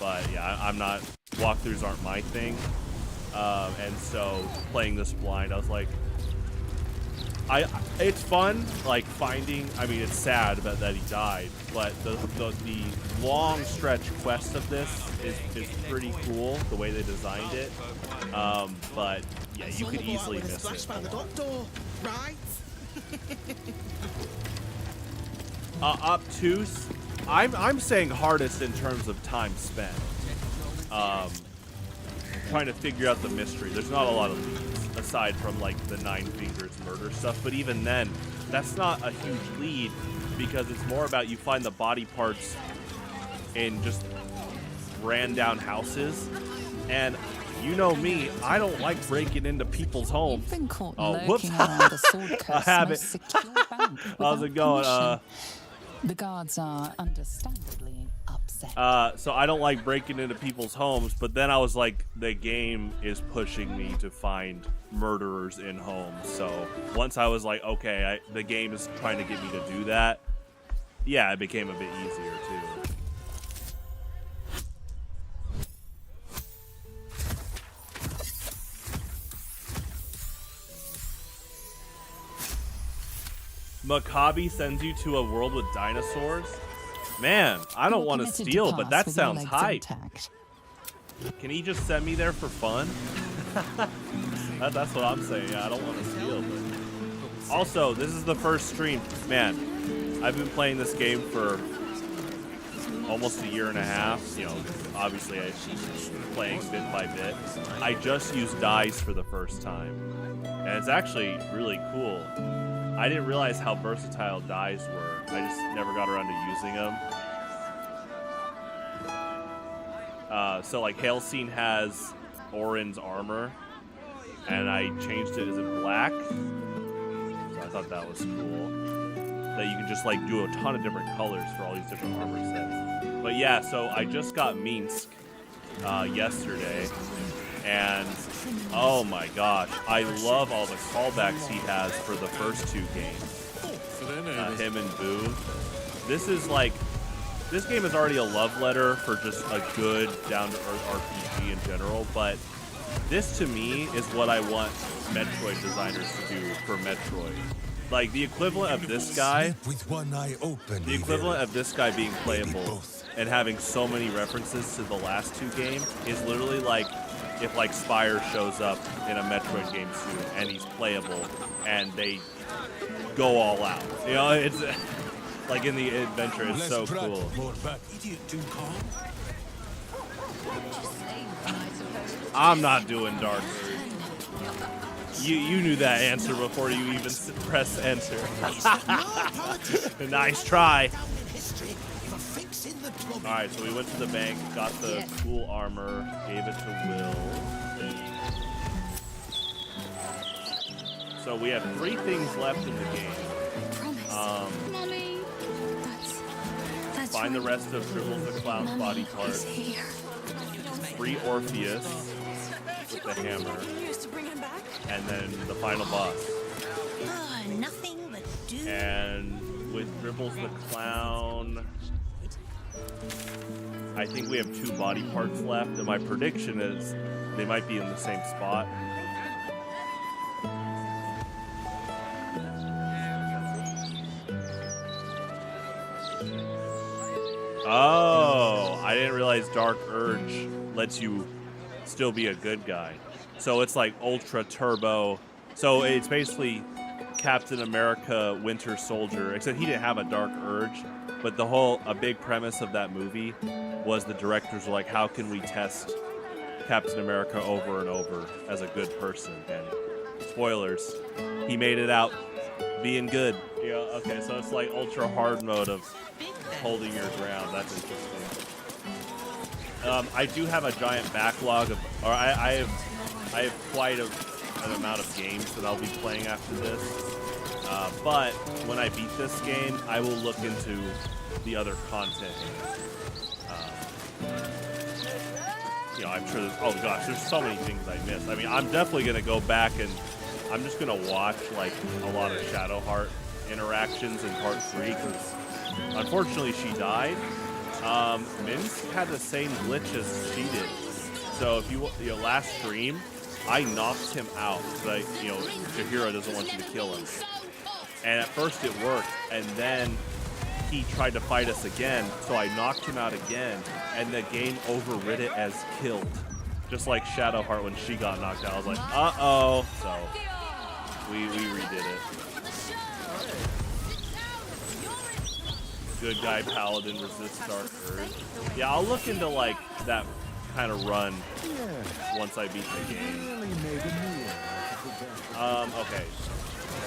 but yeah, I'm not. Walkthroughs aren't my thing, and so playing this blind, I was like, it's fun, like finding. I mean, it's sad that he died, but the long stretch quest of this is pretty cool. The way they designed it, but yeah, you could easily miss it. Right? Obtuse. I'm saying hardest in terms of time spent. Trying to figure out the mystery. There's not a lot of leads aside from like the 9 Fingers murder stuff, but even then, that's not a huge lead because it's more about you find the body parts in just ran down houses, and you know me, I don't like breaking into people's homes. You've been caught Whoops. lurking around the Sword Coast's most secure bank How's it without going? permission. The guards are understandably upset. So I don't like breaking into people's homes, but then I was like, the game is pushing me to find murderers in homes. So once I was like, okay, the game is trying to get me to do that, yeah, it became a bit easier too. Maccabi sends you to a world with dinosaurs? Man, I don't want to steal, but that sounds hype. Can he just send me there for fun? That's what I'm saying. Yeah, I don't want to steal, but... Also, this is the first stream. Man, I've been playing this game for almost a year and a half. Obviously I'm playing bit by bit. I just used dice for the first time. And it's actually really cool. I didn't realize how versatile dies were. I just never got around to using them. So like Hailseen has Orin's armor, and I changed it as a black. So I thought that was cool. That you can just like do a ton of different colors for all these different armor sets. But yeah, so I just got Minsk yesterday, and oh my gosh, I love all the callbacks he has for the first two games. Him and Boo. This game is already a love letter for just a good down-to-earth RPG in general, but this to me is what I want Metroid designers to do for Metroid. Like the equivalent of this guy, being playable and having so many references to the last two games is literally like if like Spire shows up in a Metroid game soon and he's playable and they go all out. You know, it's like in the adventure, it's so cool. I'm not doing Dark Urge. You knew that answer before you even press enter. Nice try. Alright, so we went to the bank, got the cool armor, gave it to Will. So we have 3 things left in the game. Find the rest of Dribbles the Clown's body parts. Free Orpheus with the hammer. And then the final boss. Nothing but do. And with Dribbles the Clown, I think we have 2 body parts left, and my prediction is they might be in the same spot. Oh, I didn't realize Dark Urge lets you still be a good guy. So it's like Ultra Turbo. So it's basically Captain America Winter Soldier, except he didn't have a Dark Urge. But a big premise of that movie was the directors were like, how can we test Captain America over and over as a good person? And spoilers, he made it out being good. Yeah, okay, so it's like ultra hard mode of holding your ground. That's interesting. I do have a giant backlog of, or I have quite an amount of games that I'll be playing after this. But when I beat this game, I will look into the other content. You know, I'm sure there's, oh gosh, there's so many things I missed. I mean, I'm definitely going to go back and I'm just going to watch like a lot of Shadowheart interactions in part 3 because unfortunately she died. Minsk had the same glitch as she did. So if you last stream, I knocked him out because Jahira doesn't want you to kill him. And at first it worked, and then he tried to fight us again, so I knocked him out again, and the game overrid it as killed. Just like Shadowheart when she got knocked out. I was like, uh-oh. So we redid it. Good guy paladin resists Dark Urge. Yeah, I'll look into like that kind of run once I beat the game. Okay.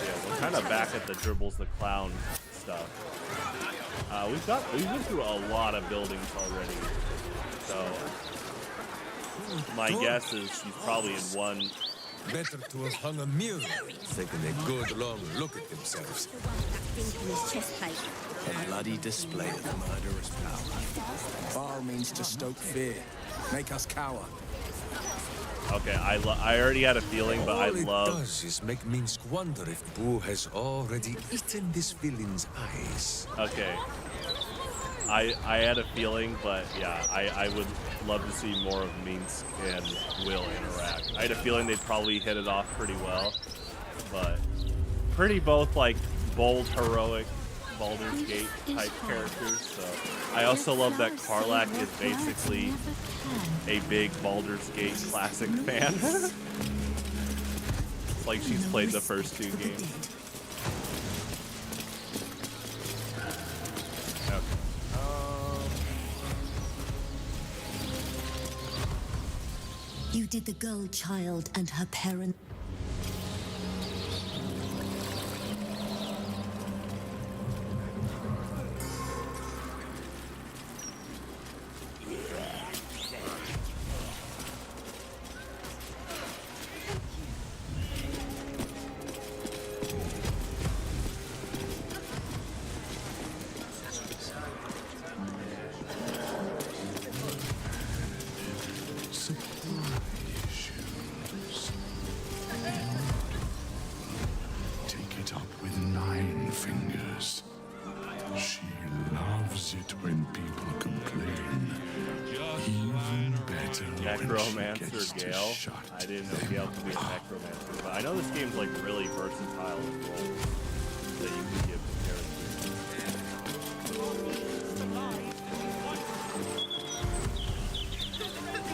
Yeah, we're kind of back at the Dribbles the Clown stuff. We've been through a lot of buildings already. So my guess is she's probably in one. Better to have hung a mirror, taking a good long look at themselves. A bloody display of the murderous power. Bar means to stoke fear, make us cower. Okay, I already had a feeling, but All it does is make Minsk wonder if Boo has already eaten this villain's eyes. Okay. I had a feeling, but yeah, I would love to see more of Minsk and Will interact. I had a feeling they'd probably hit it off pretty well, but pretty both like bold, heroic Baldur's Gate type characters. So I also love that Karlach is basically a big Baldur's Gate classic fan. It's like she's played the first 2 games. Okay. You did the girl child and her parent. Necromancer Gale. I didn't know Gale could be a necromancer, but I know this game's like really versatile as roles that you can give to characters.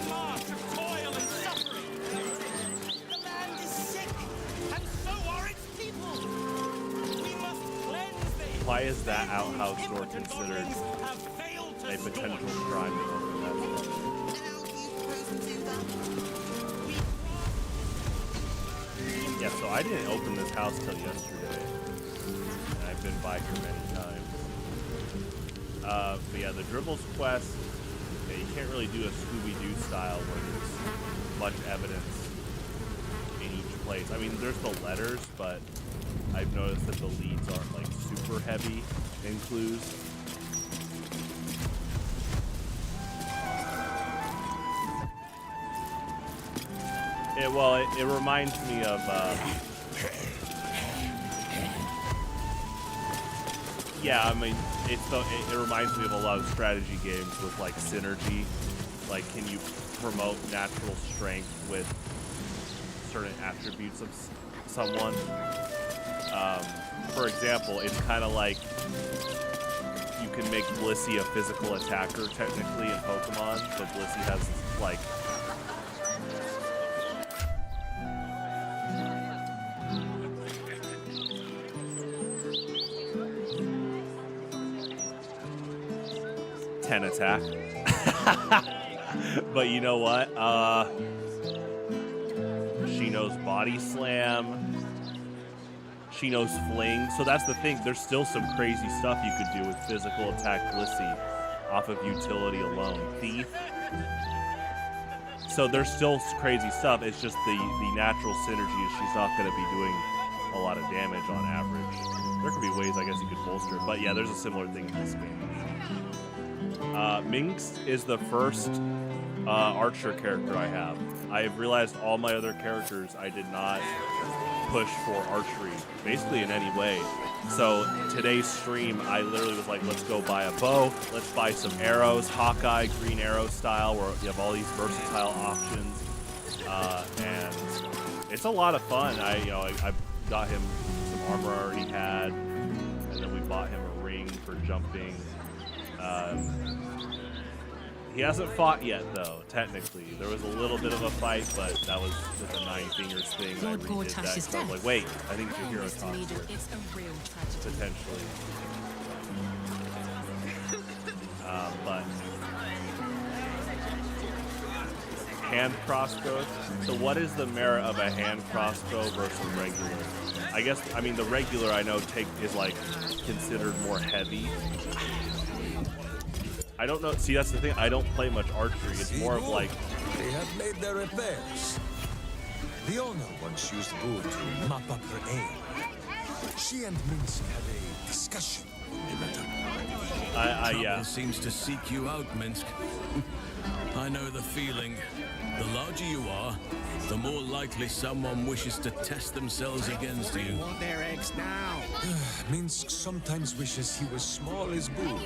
March of toil and suffering. The land is sick, and so are its people. We must cleanse the. Why is that outhouse door considered a potential shrine to open that door? Yeah, so I didn't open this house till yesterday, and I've been by here many times. But yeah, the Dribbles quest, yeah, you can't really do a Scooby-Doo style where there's much evidence in each place. I mean, there's the letters, but I've noticed that the leads aren't like super heavy in clues. It reminds me of yeah, I mean it reminds me of a lot of strategy games with like synergy. Like, can you promote natural strength with certain attributes of someone? For example, it's kind of like you can make Blissey a physical attacker technically in Pokemon, but Blissey has like attack. But you know what? She knows Body Slam. She knows Fling. So that's the thing. There's still some crazy stuff you could do with physical attack Blissey off of utility alone. Thief. So there's still crazy stuff. It's just the natural synergy is she's not going to be doing a lot of damage on average. There could be ways, I guess, you could bolster it. But yeah, there's a similar thing in this game. Minx is the first archer character I have. I have realized all my other characters I did not push for archery, basically in any way. So today's stream, I literally was like, let's go buy a bow, let's buy some arrows, Hawkeye, green arrow style, where you have all these versatile options. And it's a lot of fun. I got him some armor I already had, and then we bought him a ring for jumping. He hasn't fought yet, though, technically. There was a little bit of a fight, but that was with the Nine Fingers thing. I redid that, so I was like, wait, I think it's a hero talk here. It's a real tragedy. Potentially. But hand crossbow. So what is the merit of a hand crossbow versus regular? I guess, I mean, the regular I know is like considered more heavy. I don't know. See, that's the thing. I don't play much archery. It's more of like... They have made their repairs. The owner once used Boo to mop up her aim. She and Minsk had a discussion on the matter. Trouble seems to seek you out, Minsk. I know the feeling. The larger you are, the more likely someone wishes to test themselves against you. They want their eggs now. Minsk sometimes wishes he was small as Boo,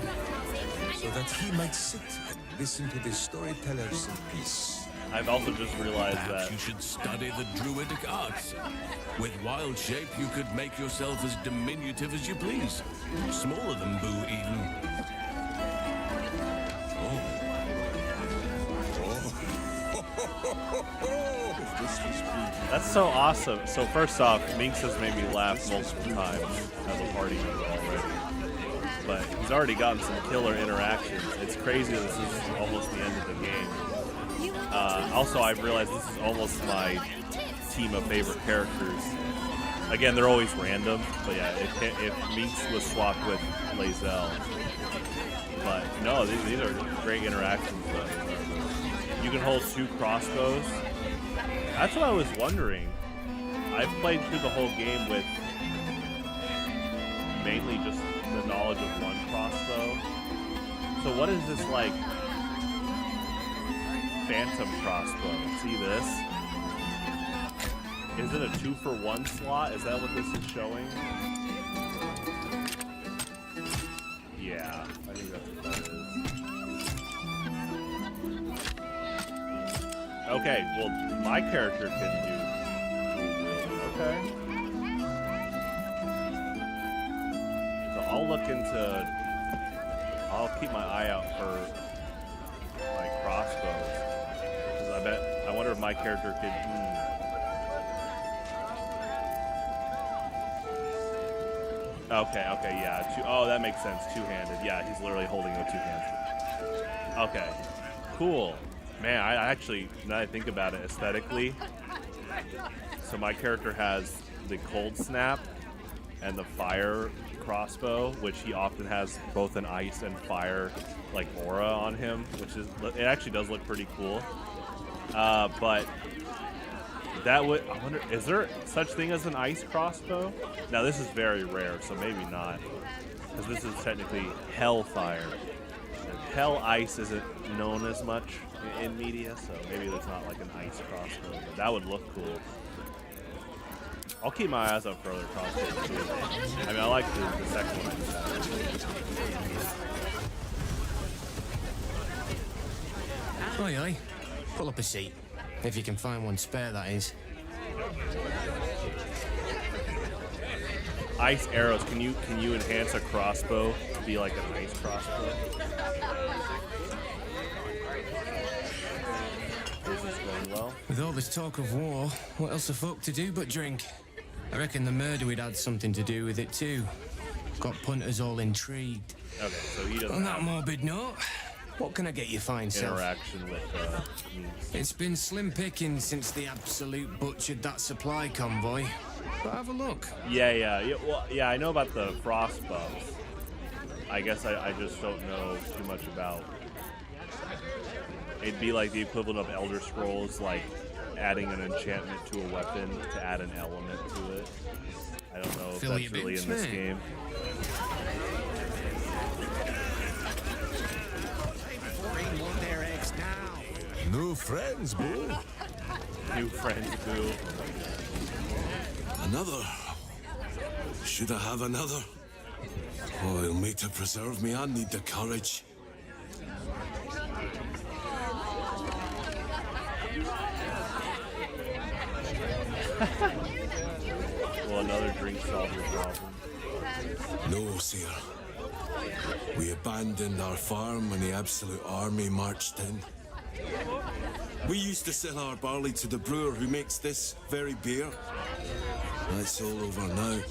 so that he might sit and listen to the storytellers in peace. I've also just realized Perhaps that you should study the druidic arts. With wild shape, you could make yourself as diminutive as you please. Smaller than Boo, even. That's so awesome. So first off, Minx has made me laugh multiple times as a party member already. But he's already gotten some killer interactions. It's crazy that this is almost the end of the game. Also, I've realized this is almost my team of favorite characters. Again, they're always random, but yeah, if Minx was swapped with Lae'zel. But no, these are great interactions though. You can hold 2 crossbows. That's what I was wondering. I've played through the whole game with mainly just the knowledge of 1 crossbow. So what is this like phantom crossbow? See this? Is it a 2-for-1 slot? Is that what this is showing? Yeah, I think that's what that is. Okay, well, my character can do. Okay. So I'll look into. I'll keep my eye out for like crossbows. Because I wonder if my character could. Okay, yeah. Oh, that makes sense. Two-handed. Yeah, he's literally holding it with two hands. Okay, cool. Man, I actually, now that I think about it aesthetically, so my character has the cold snap and the fire crossbow, which he often has both an ice and fire like aura on him, which is, it actually does look pretty cool. But that would, I wonder, is there such thing as an ice crossbow? Now this is very rare, so maybe not, because this is technically hellfire. Hell ice isn't known as much in media, so maybe there's not like an ice crossbow, but that would look cool. I'll keep my eyes up for other crossbows too. I mean, I like the second one. Aye, aye. Pull up a seat. If you can find one spare, that is. Ice arrows. Can you enhance a crossbow to be like an ice crossbow? This is going well. With all this talk of war, what else are folk to do but drink? I reckon the murder would had something to do with it too. Got punters all intrigued. Okay, so he doesn't. On that morbid note, what can I get you fine self? Interaction with means. It's been slim pickings since the absolute butchered that supply convoy. But have a look. Yeah. Well, yeah, I know about the frost buffs. I guess I just don't know too much about. It'd be like the equivalent of Elder Scrolls, like adding an enchantment to a weapon to add an element to it. I don't know if that's really in this game. New friends, boo. New friends, boo. Another. Should I have another? Oh, it'll make to preserve me. I need the courage. Will another drink solve your problem? No, sir. We abandoned our farm when the Absolute Army marched in. We used to sell our barley to the brewer who makes this very beer. That's all over now.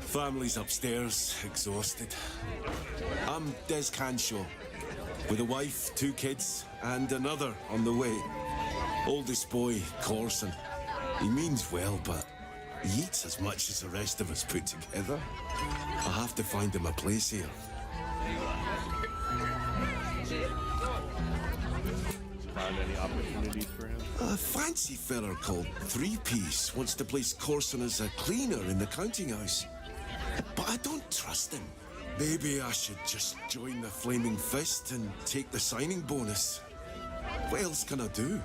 Family's upstairs, exhausted. I'm Des Canshaw, with a wife, 2 kids, and another on the way. Oldest boy, Corson. He means well, but he eats as much as the rest of us put together. I'll have to find him a place here. Found any opportunities for him? A fancy feller called Three-Piece wants to place Corson as a cleaner in the counting house. But I don't trust him. Maybe I should just join the Flaming Fist and take the signing bonus. What else can I do?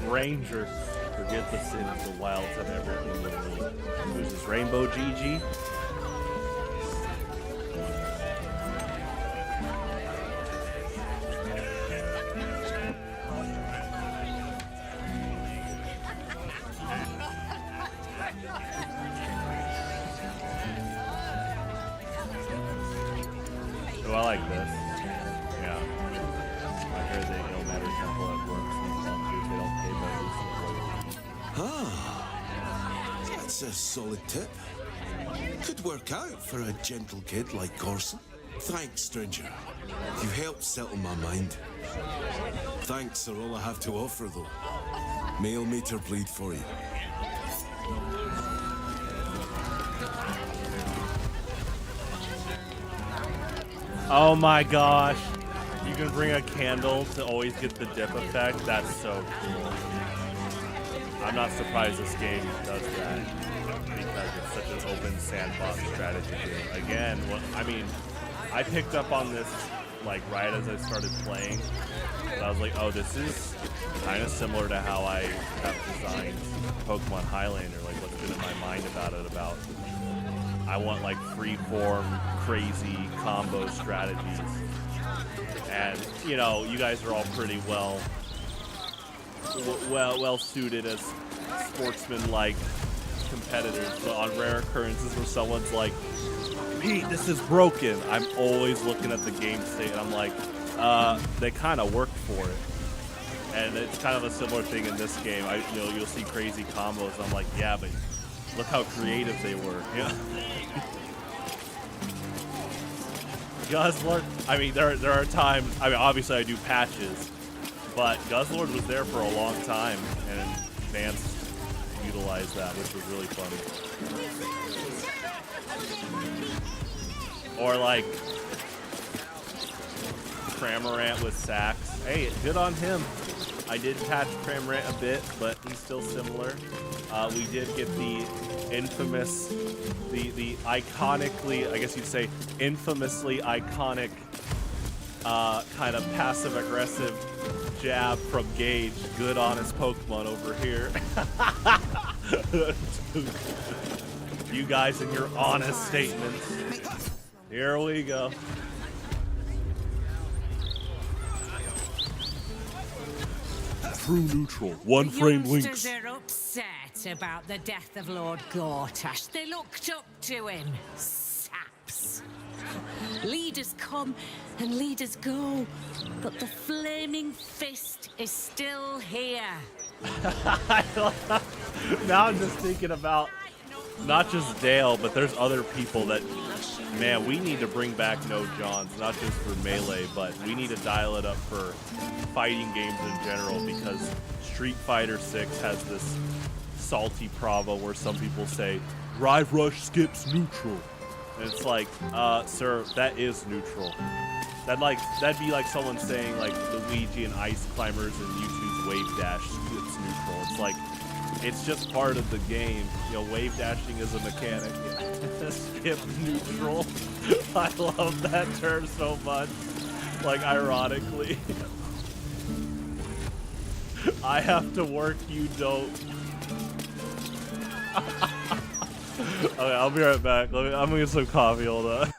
Ranger. Forget the sins, the wilds have everything you need. Who's this Rainbow GG? Oh, I like this. Yeah. I heard the Ilmatter Temple at work. Ah, that's a solid tip. Could work out for a gentle kid like Corson. Thanks, stranger. You helped settle my mind. Thanks are all I have to offer, though. Mail meter bleed for you. Oh my gosh. You can bring a candle to always get the dip effect. That's so cool. I'm not surprised this game does that because it's such an open sandbox strategy game. Again, I mean, I picked up on this like right as I started playing. But I was like, oh, this is kind of similar to how I have designed Pokemon Highlander. Like what's been in my mind about it. About I want like free-form, crazy combo strategies. And you know, you guys are all pretty well suited as sportsman-like competitors. But on rare occurrences where someone's like, Pete, this is broken, I'm always looking at the game state and I'm like, they kind of worked for it. And it's kind of a similar thing in this game. You'll see crazy combos. I'm like, yeah, but look how creative they were. Yeah. Guzzlord, I mean, there are times, I mean, obviously I do patches, but Guzzlord was there for a long time, and Vance utilized that, which was really funny. Or like Cramorant with Sax. Hey, good on him. I did patch Cramorant a bit, but he's still similar. We did get the infamous, the iconically, I guess you'd say, infamously iconic kind of passive-aggressive jab from Gage. Good, honest Pokemon over here. You guys and your honest statements. Here we go. True neutral. One frame links. Youngsters are upset about the death of Lord Gortash. They looked up to him. Saps. Leaders come and leaders go, but the flaming fist is still here. Now I'm just thinking about not just Dale, but there's other people that, man, we need to bring back No Johns, not just for Melee, but we need to dial it up for fighting games in general, because Street Fighter 6 has this salty prava where some people say, Drive Rush skips neutral. And it's like, sir, that is neutral. That'd be like someone saying like Luigi and Ice Climbers and Mewtwo's Wave Dash skips neutral. It's like, it's just part of the game. You know, wave dashing is a mechanic. Skip neutral. I love that term so much. Like, ironically. I have to work, you don't. Okay, I'll be right back. I'm gonna get some coffee, hold on.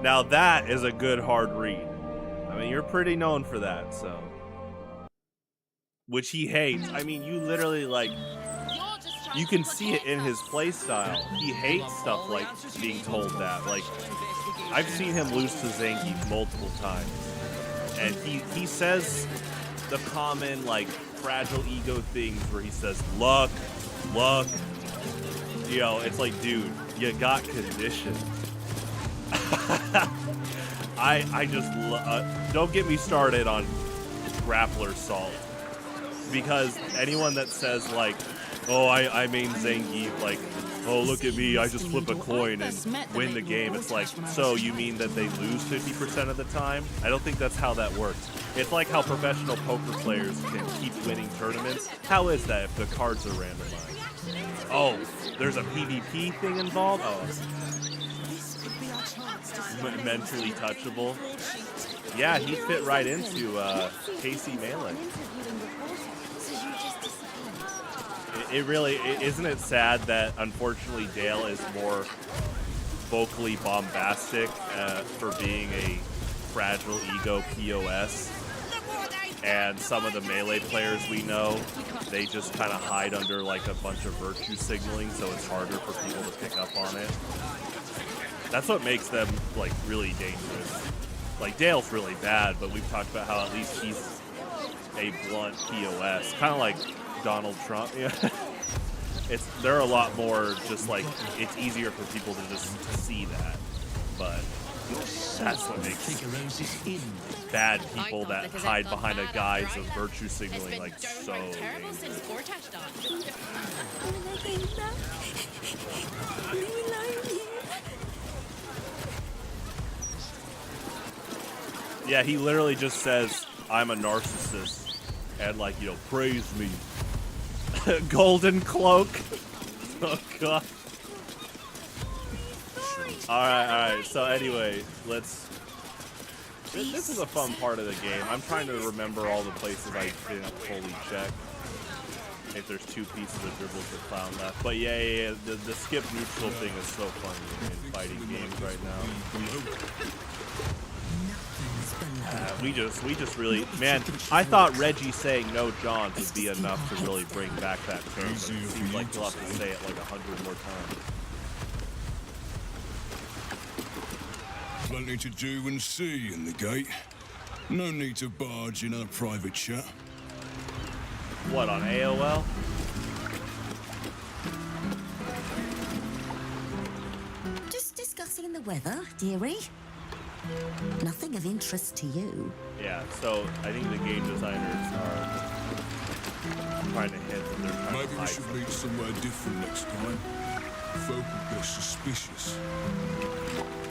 Now that is a good hard read. I mean, you're pretty known for that, so. Which he hates. I mean, you literally, like, you can see it in his playstyle. He hates stuff like being told that. Like, I've seen him lose to Zangief multiple times. And he says the common, like, fragile ego things where he says, luck. You know, it's like, dude, you got conditioned. I just don't get me started on grappler salt, because anyone that says like, oh, I main Zangief, like, oh, look at me, I just flip a coin and win the game. It's like, so you mean that they lose 50% of the time? I don't think that's how that works. It's like how professional poker players can keep winning tournaments. How is that if the cards are randomized? Oh, there's a PvP thing involved? Oh. Mentally touchable. Yeah, he fit right into KC Melee. It really, isn't it sad that unfortunately Dale is more vocally bombastic for being a fragile ego POS, and some of the melee players we know, they just kind of hide under like a bunch of virtue signaling, so it's harder for people to pick up on it. That's what makes them like really dangerous. Like Dale's really bad, but we've talked about how at least he's a blunt POS, kind of like Donald Trump. Yeah, they're a lot more just like it's easier for people to just see that, but that's what makes bad people that hide behind a guise of virtue signaling like so dangerous. Yeah, he literally just says, I'm a narcissist, and like, you know, praise me. Golden cloak. Oh god. Alright, so anyway, let's... This is a fun part of the game. I'm trying to remember all the places I didn't fully check. If there's 2 pieces of dribbles that clown left. But yeah, the skip neutral thing is so funny in fighting games right now. We just really, man, I thought Reggie saying no John would be enough to really bring back that term. It seems like we'll have to say it like 100 more times. Plenty to do and see in the gate. No need to barge in our private chat. What, on AOL? Just discussing the weather, dearie. Nothing of interest to you. Yeah, so I think the game designers are trying to hint that they're trying Maybe to we hide should something. meet somewhere different next time. Folk will get suspicious.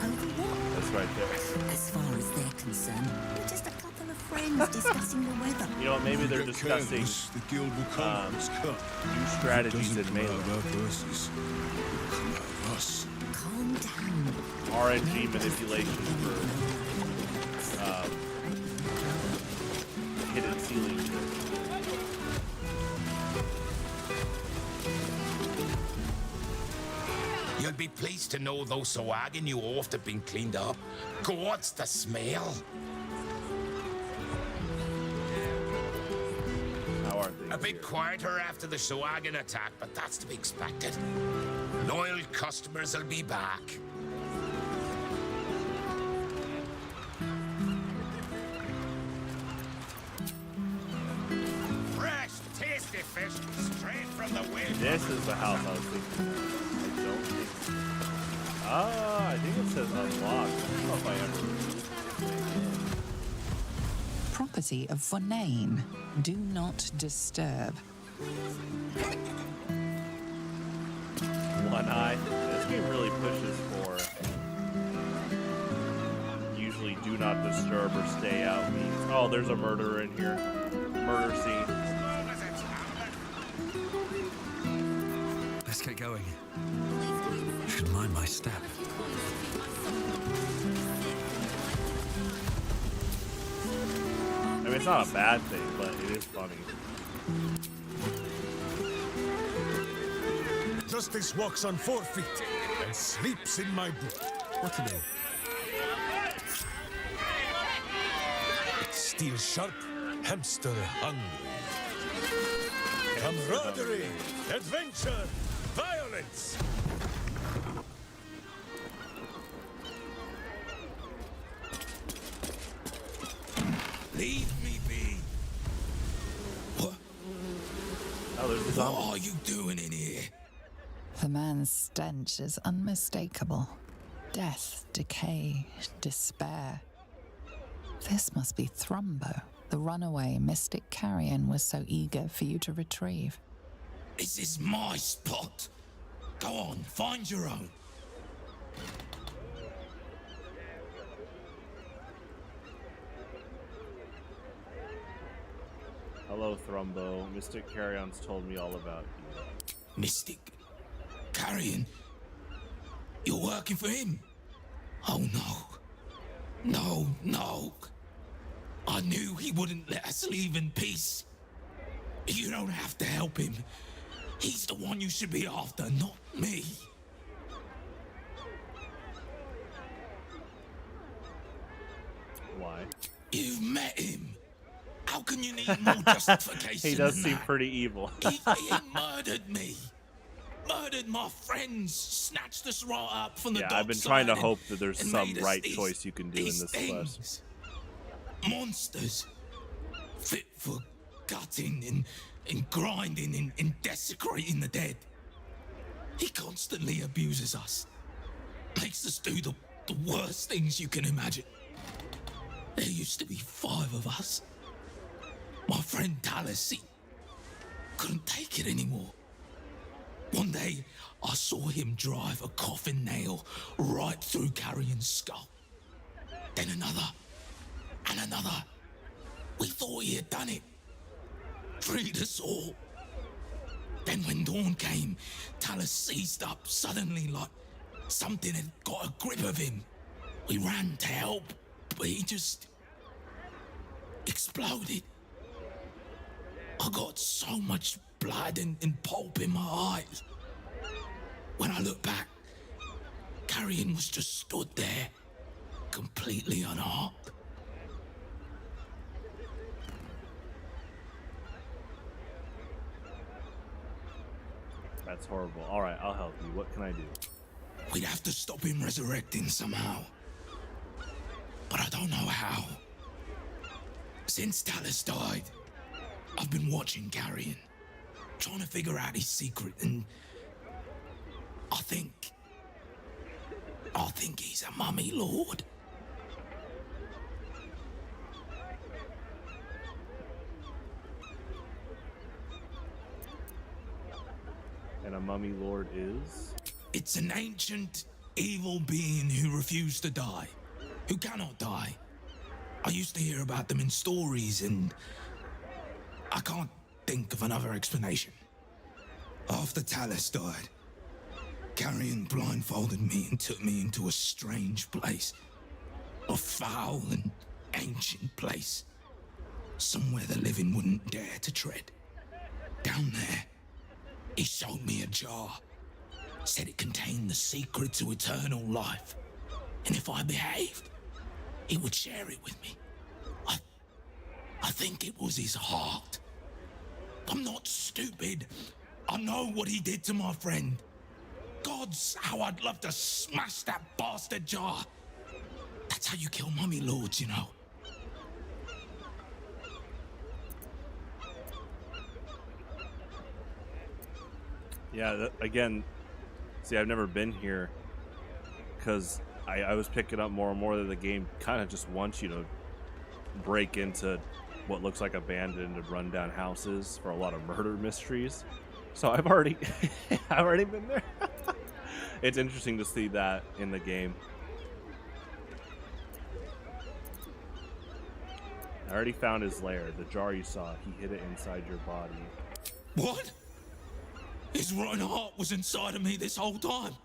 Over what? That's right there. As far as they're concerned, we're just a couple of friends discussing the weather. You know what, maybe If we they're get discussing careless, the guild will come for us cut. new strategies If it in doesn't come Melee. out of our purses, it'll come out of us. Calm down. RNG manipulation for hidden ceiling shit. You'll be pleased to know those Soagin you oft have been cleaned up. What's the smell? How are things A bit here? quieter after the Soagin attack, but that's to be expected. Loyal customers will be back. Fresh, tasty fish straight from the wind. This is the house I was thinking of. I don't think. I think it says unlocked. I don't know if I ever. Property of Vonane. Do not disturb. One eye. This game really pushes for usually do not disturb or stay out means. Oh, there's a murderer in here. Murder scene. Let's get going. Should mind my step. I mean, it's not a bad thing, but it is funny. Justice walks on 4 feet and sleeps in my boot. What to do? Steel sharp, hamster hungry. Camaraderie, adventure, violence. Leave me be. Oh, there's a What zombie. are you doing in here? The man's stench is unmistakable. Death, decay, despair. This must be Thrumbo, the runaway mystic carrion was so eager for you to retrieve. This is my spot. Go on, find your own. Hello, Thrumbo. Mystic Carrion's told me all about you. Mystic? Carrion? You're working for him? Oh no. No, no. I knew he wouldn't let us leave in peace. You don't have to help him. He's the one you should be after, not me. Why? You've met him. How can you need more justification? He does than seem that? pretty evil. He murdered me. Murdered my friends. Snatched us right up from the Yeah, I've been trying to hope that there's some right choice you can do in this quest. Monsters. Fit for gutting and grinding and desecrating the dead. He constantly abuses us. Makes us do the worst things you can imagine. There used to be 5 of us. My friend Talus, he couldn't take it anymore. One day, I saw him drive a coffin nail right through Carrion's skull. Then another, and another. We thought he had done it. Freed us all. Then when dawn came, Talus seized up suddenly like something had got a grip of him. We ran to help, but he just exploded. I got so much blood and pulp in my eyes. When I look back, Carrion was just stood there, completely unharmed. That's horrible. All right, I'll help you. What can I do? We'd have to stop him resurrecting somehow. But I don't know how. Since Talus died, I've been watching Carrion, trying to figure out his secret, and I think he's a mummy lord. And a mummy lord is? It's an ancient, evil being who refused to die, who cannot die. I used to hear about them in stories, and I can't think of another explanation. After Talus died, Carrion blindfolded me and took me into a strange place. A foul and ancient place. Somewhere the living wouldn't dare to tread. Down there, he showed me a jar. Said it contained the secret to eternal life. And if I behaved, he would share it with me. I think it was his heart. I'm not stupid. I know what he did to my friend. Gods, how I'd love to smash that bastard jar. That's how you kill mummy lords, you know. Yeah, again, see, I've never been here because I was picking up more and more that the game kind of just wants you to break into what looks like abandoned and rundown houses for a lot of murder mysteries. So I've already been there. It's interesting to see that in the game. I already found his lair, the jar you saw. He hid it inside your body. What? His rotten heart was inside of me this whole time.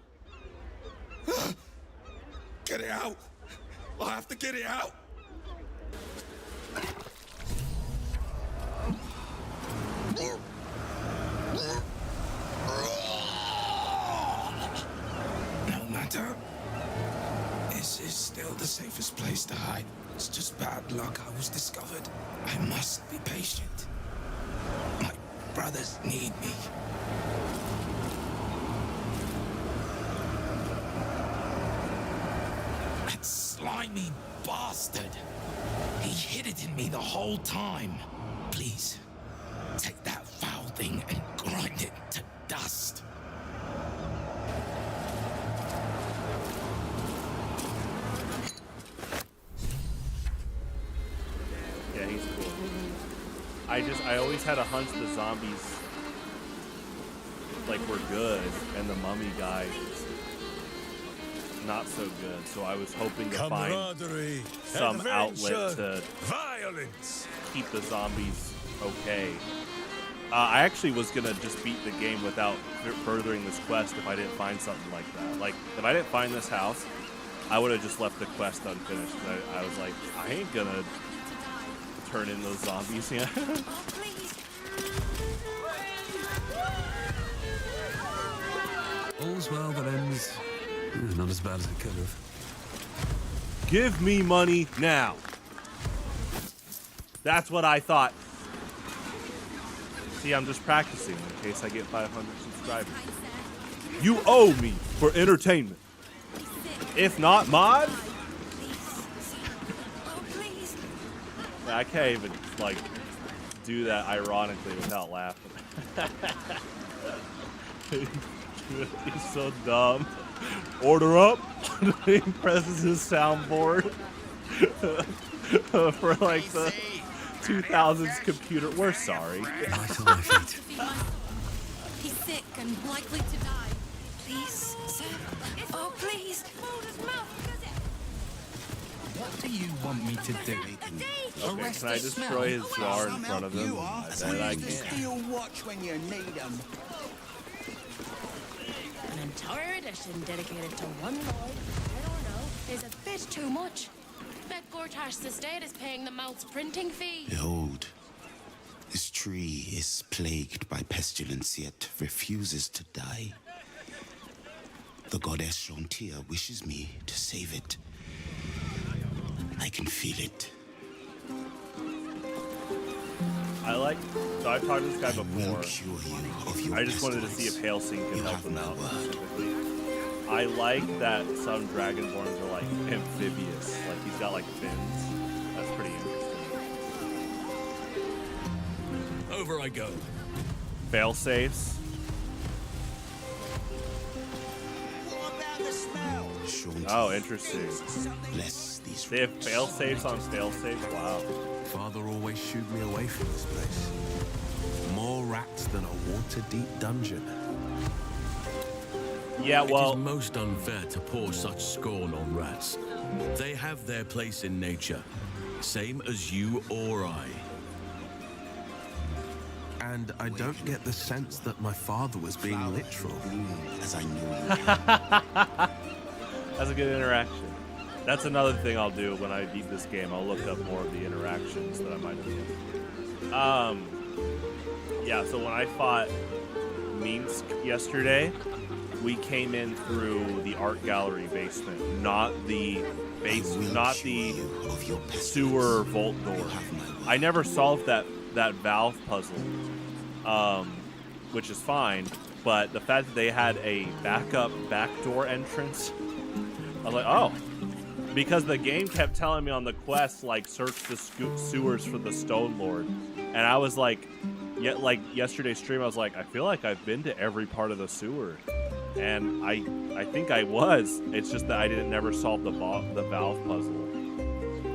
Get it out. I have to get it out. No matter. This is still the safest place to hide. It's just bad luck I was discovered. I must be patient. My brothers need me. That slimy bastard. He hid it in me the whole time. Please, take that foul thing and grind it to dust. Yeah, he's cool. I always had a hunch the zombies were good and the mummy guy not so good. So I was hoping to find some outlet to violence, keep the zombies okay. I actually was gonna just beat the game without furthering this quest if I didn't find something like that. Like if I didn't find this house, I would have just left the quest unfinished. I was like, I ain't gonna turn in those zombies yet. All's well that ends. Not as bad as it could have. Give me money now. That's what I thought. See, I'm just practicing in case I get 500 subscribers. You owe me for entertainment. If not mod, I can't even like do that ironically without laughing. He's so dumb. Order up. He presses his soundboard for like the 2000s computer. We're sorry. He's sick and likely to die. Please, sir. Oh, please. What do you want me to do? Okay, can I destroy his jar in front of him? I bet I can. Steal watch when you need them. An entire edition dedicated to one lord, I don't know, is a bit too much. Bet Gortash's estate is paying the mouth's printing fee. Behold, this tree is plagued by pestilence, yet refuses to die. The goddess Shontia wishes me to save it. I can feel it. So I've talked to this guy before. I just wanted to see if Hailsing could help him out specifically. I like that some Dragonborns are like amphibious. Like he's got like fins. That's pretty interesting. Over I go. Fail safes. What about the smell? Oh, interesting. They have fail safes on fail safes. Wow. Father always shooed me away from this place. More rats than a water-deep dungeon. Yeah, well, it is most unfair to pour such scorn on rats. They have their place in nature, same as you or I. And I don't get the sense that my father was being literal. As I knew. That's a good interaction. That's another thing I'll do when I beat this game. I'll look up more of the interactions that I might have done. Yeah, so when I fought Minsk yesterday, we came in through the art gallery basement, not the sewer vault door. I never solved that valve puzzle, which is fine, but the fact that they had a backup backdoor entrance, I was like, oh. Because the game kept telling me on the quest, like, search the sewers for the Stone Lord. And I was like, yesterday's stream, I was like, I feel like I've been to every part of the sewer. And I think I was. It's just that I never solve the valve puzzle.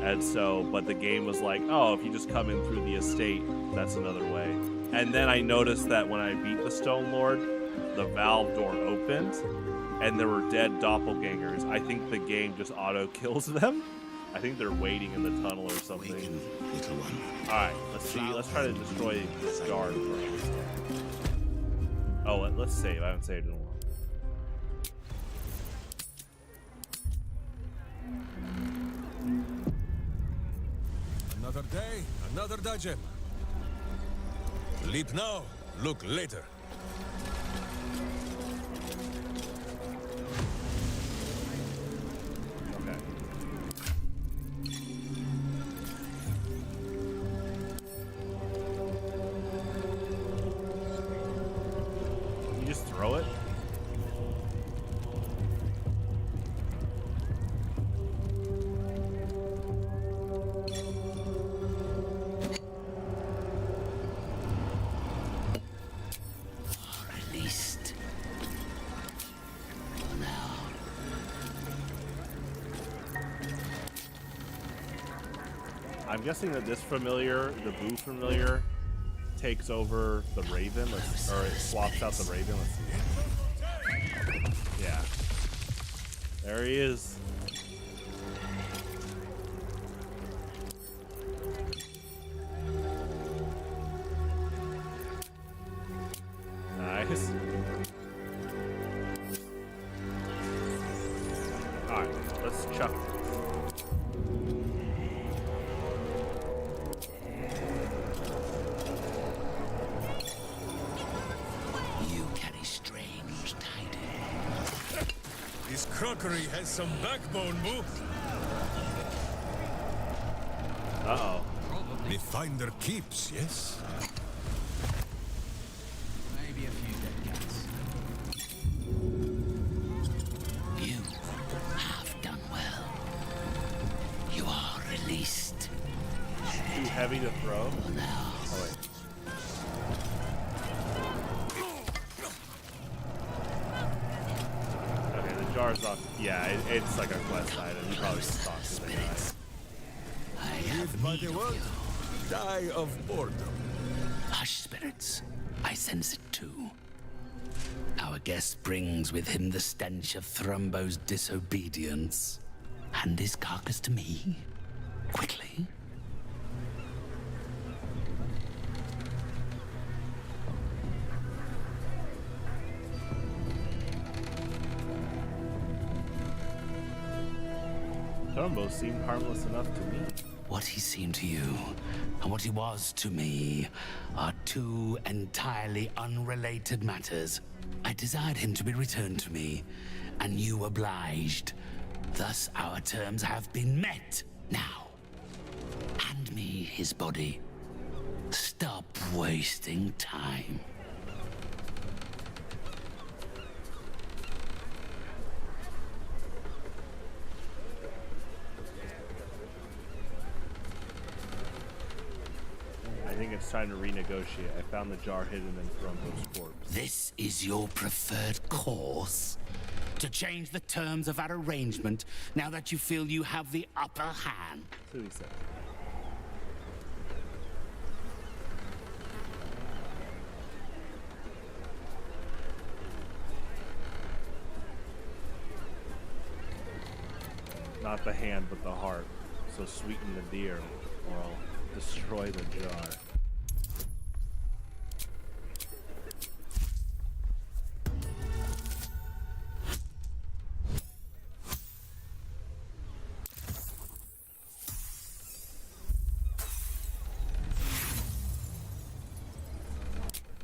And so, but the game was like, oh, if you just come in through the estate, that's another way. And then I noticed that when I beat the Stone Lord, the valve door opened. And there were dead doppelgangers. I think the game just auto kills them. I think they're waiting in the tunnel or something. Alright, let's see. Let's try to destroy this guard first. Oh, let's save. I haven't saved in a while. Another day, another dungeon. Leap now, look later. Throw it? Released. Now. I'm guessing that this familiar, the Boo familiar, takes over the Raven, or it swaps out the Raven. Let's see. Yeah. There he is. Nice. Alright, let's chuck this. Crockery has some backbone, Boo. Uh-oh. The finder keeps, yes? Maybe a few dead cats. You have done well. You are released. Too heavy to throw? Oh, wait. Okay, the jar's off. Yeah, it's like a quest item. You probably should talk to the guy. Live by the word, die of boredom. Hush, spirits. I sense it too. Our guest brings with him the stench of Thrumbo's disobedience. Hand his carcass to me. Quickly. Thrumbo seemed harmless enough to me. What he seemed to you, and what he was to me, are two entirely unrelated matters. I desired him to be returned to me, and you obliged. Thus our terms have been met. Now, hand me his body. Stop wasting time. I think it's time to renegotiate. I found the jar hidden in Thrumbo's corpse. This is your preferred course? To change the terms of our arrangement now that you feel you have the upper hand? That's what he said. Not the hand, but the heart. So sweeten the deer, or I'll destroy the jar.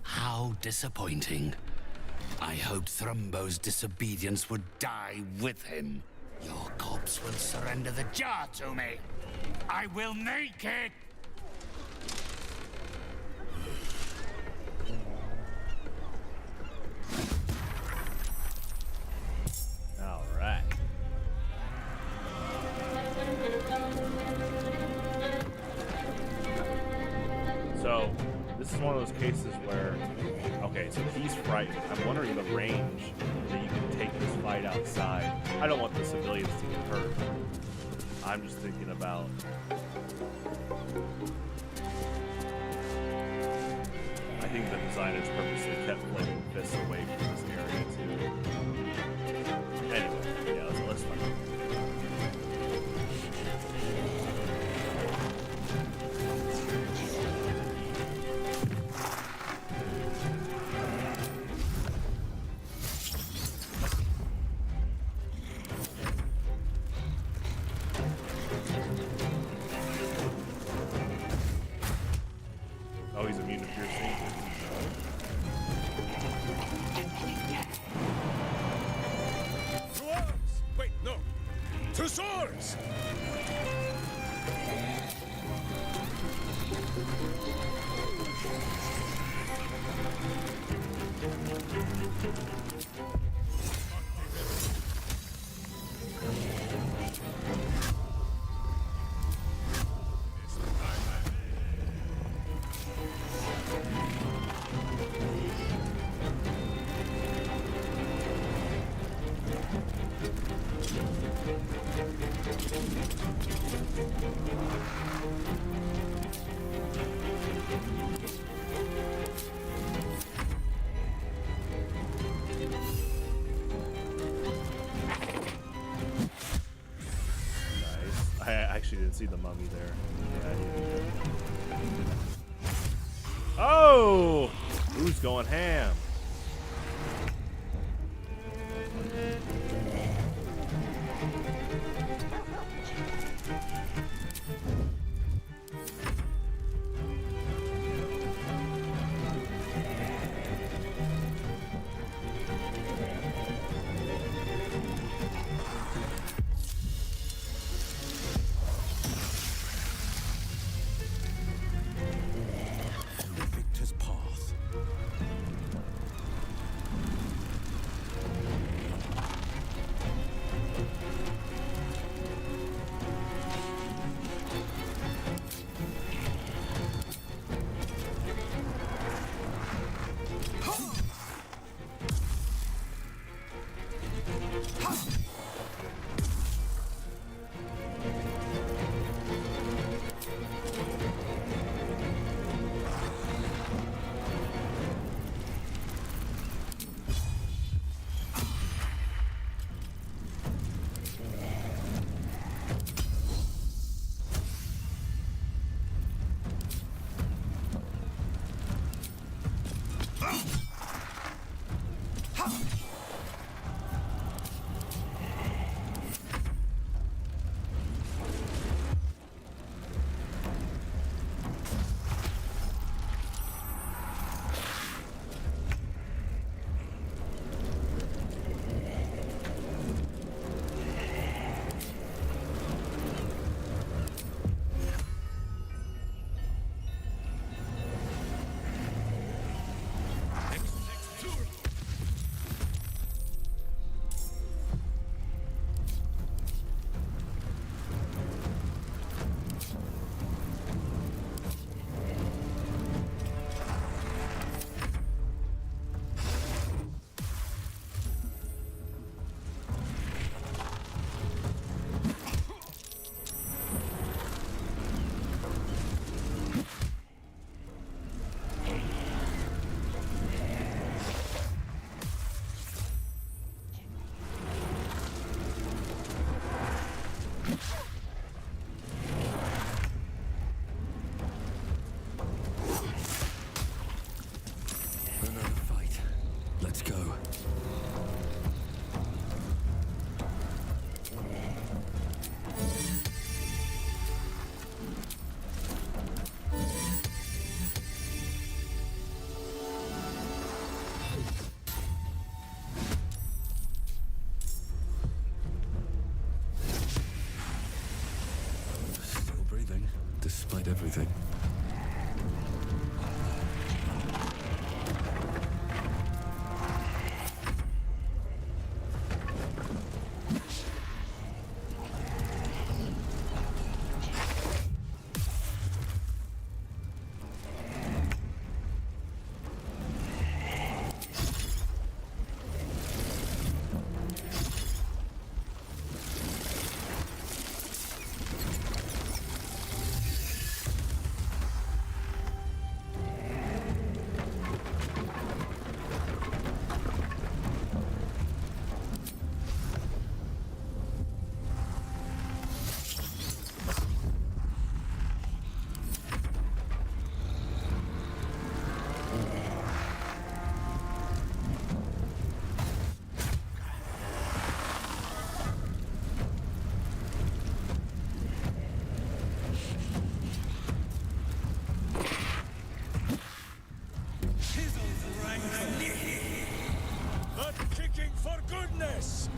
How disappointing. I hoped Thrumbo's disobedience would die with him. Your corpse will surrender the jar to me. I will make it! All right. So, this is one of those cases where, okay, so he's frightened. I'm wondering the range that you can take this fight outside. I don't want the civilians to get hurt. I'm just thinking about... I think the designers purposely kept flaming fists away from this area too. Anyway, yeah, let's fight. Oh, he's immune to piercing. Swords! Wait, no. To swords! I actually didn't see the mummy there. Yeah, oh! Who's going ham? despite everything. Not kicking for goodness!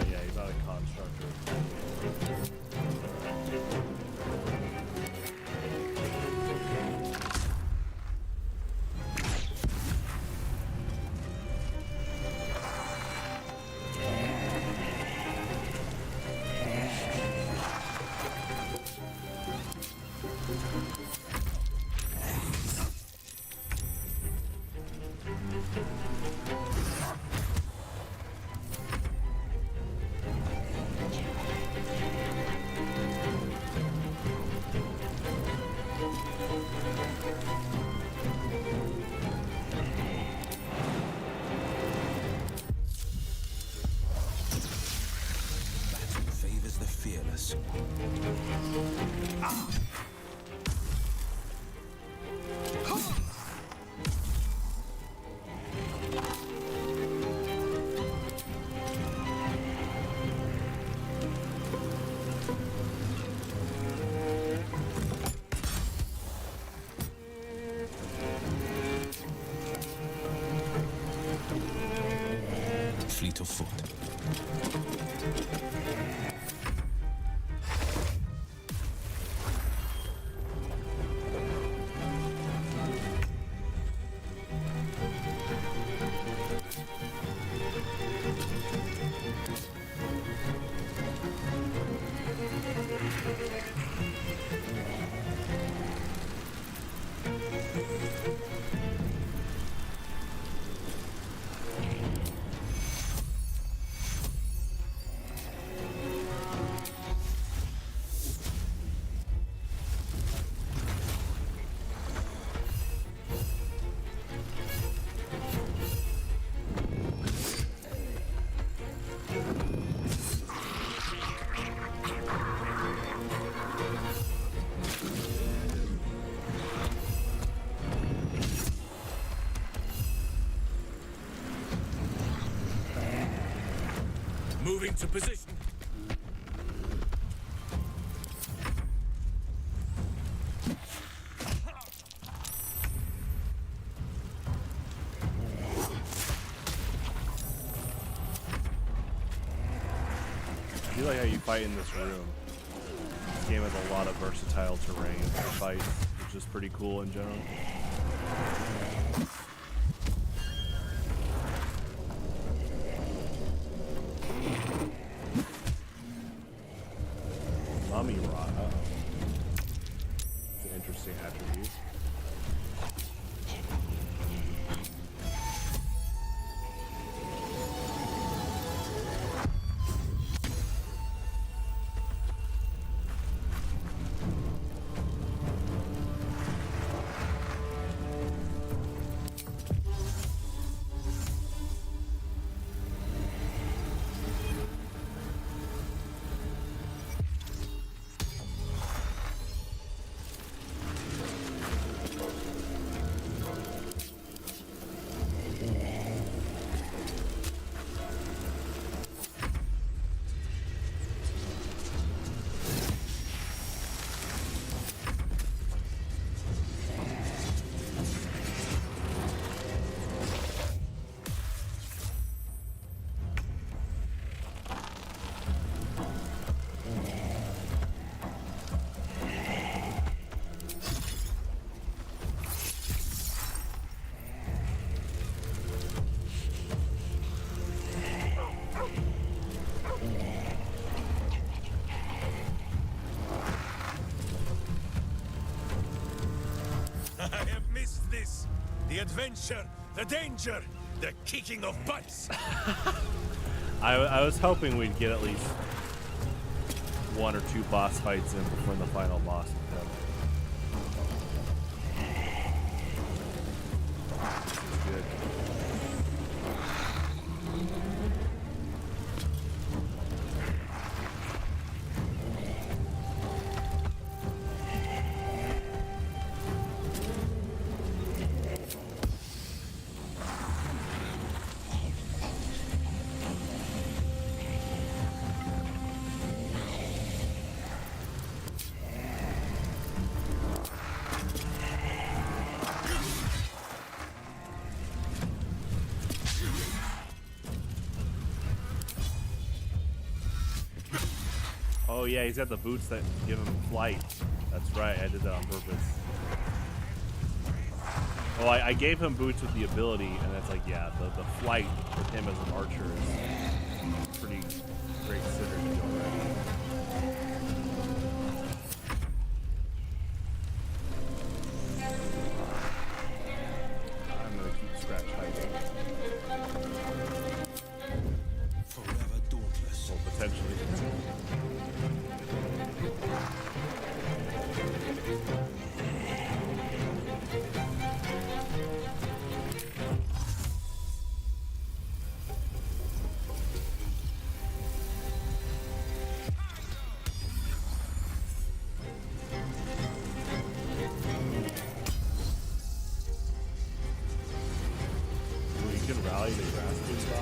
He's not a constructor. Battle favors the fearless. Fleet of foot. Moving to position. I do like how you fight in this room. This game has a lot of versatile terrain to fight, which is pretty cool in general. Mummy rot. It's an interesting attribute. The adventure, the danger, the kicking of butts. I was hoping we'd get at least 1 or 2 boss fights in before the final boss would come. This is good. Oh yeah, he's got the boots that give him flight. That's right, I did that on purpose. Oh, I gave him boots with the ability, and it's like, yeah, the flight with him as an archer is pretty great synergy already. I'm gonna keep scratch hiding. Forever dauntless. Well, potentially. You can rally the grass being by.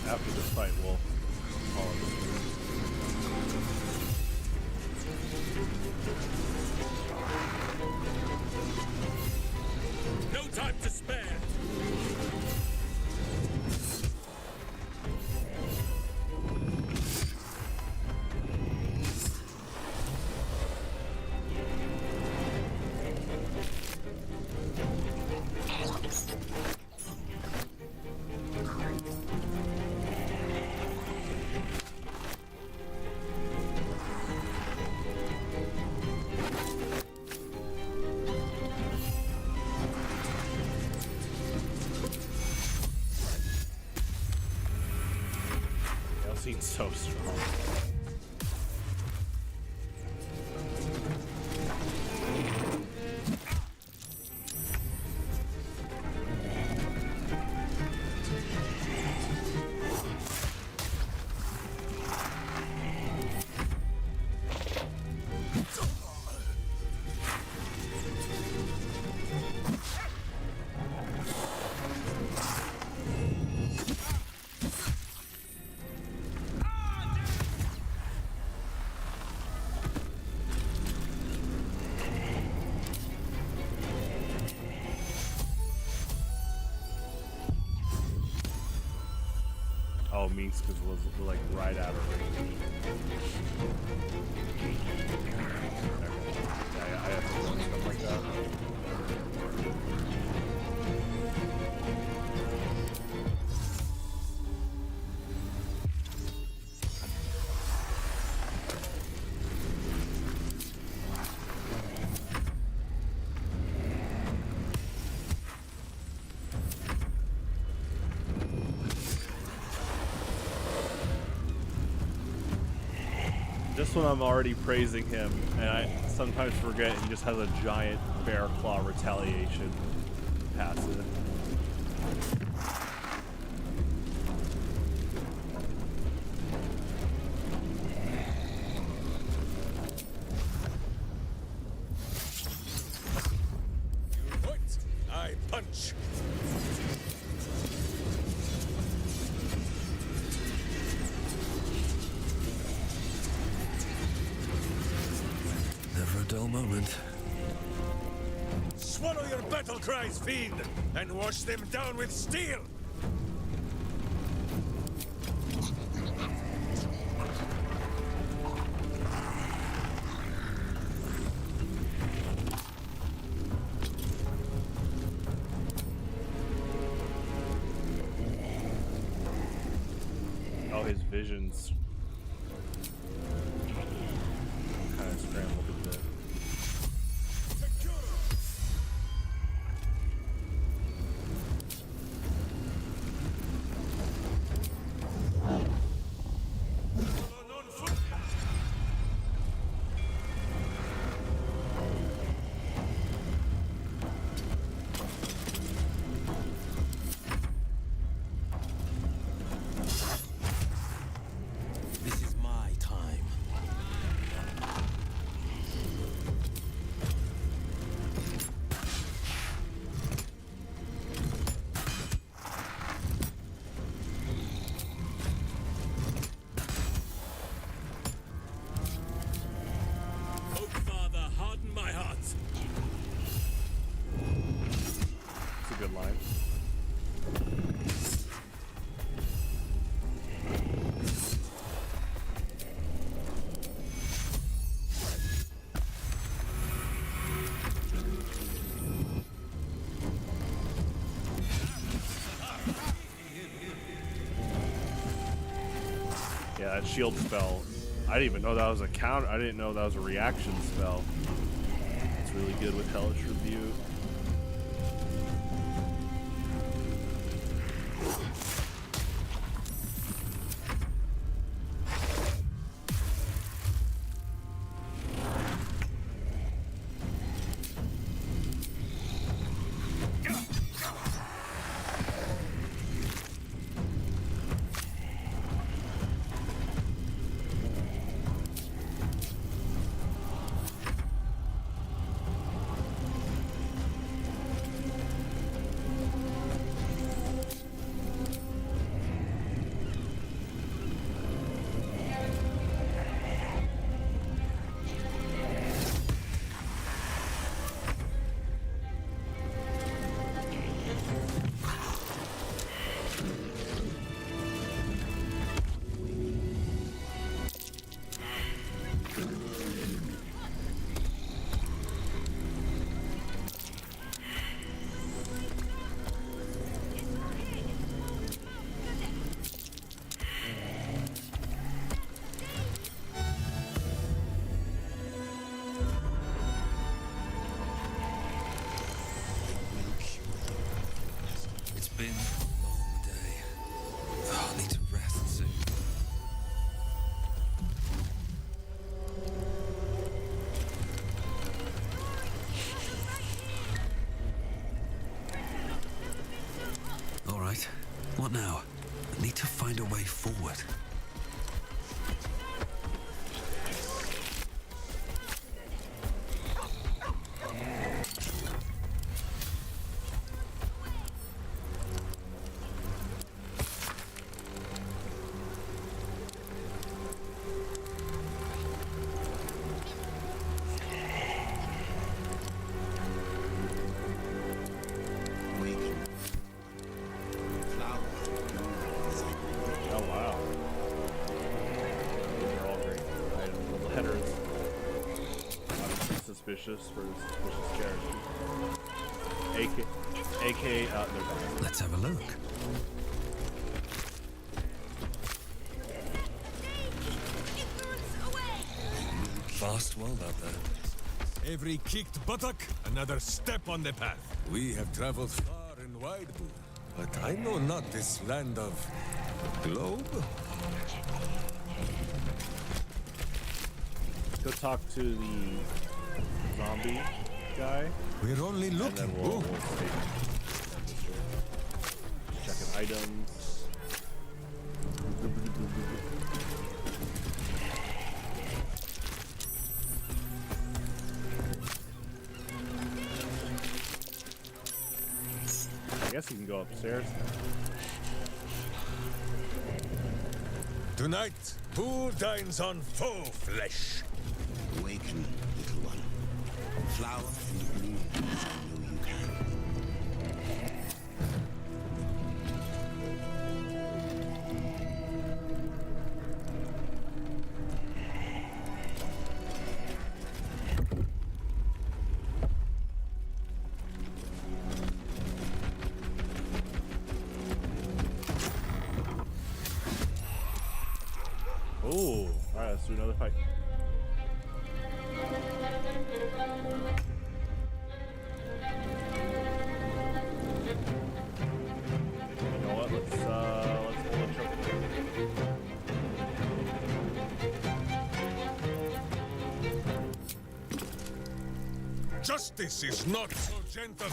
After this fight, we'll call it a No time to spare. Seems so strong. Oh, Minsk was like right out of range. I have to run stuff like that. Just when I'm already praising him, and I sometimes forget he just has a giant bear claw retaliation passive. You point, I punch. Never a dull moment. Swallow your battle cries, fiend, and wash them down with steel! Oh, his visions kind of scrambled a bit. This is my time. Oh, Father, harden my heart. It's a good line. Yeah, that shield spell. I didn't even know that was a counter. I didn't know that was a reaction spell. It's really good with Hellish Rebuke. It's been a long day. Oh, I need to rest soon. All right. What now? I need to find a way forward. Oh wow. These are all great items. The letters. Obviously suspicious for a suspicious character. AK, they're back. Let's have a look. Vast world out there. Every kicked buttock, another step on the path. We have traveled far and wide, Boo, but I know not this land of globe. Go talk to the zombie guy. We're only And looking, then we'll Boo. checking items. I guess you can go upstairs now. Tonight, Boo dines on faux flesh. Awaken, little one. Flower and bloom as I know fight. You know what? Let's pull a triple. Justice is not so gentle.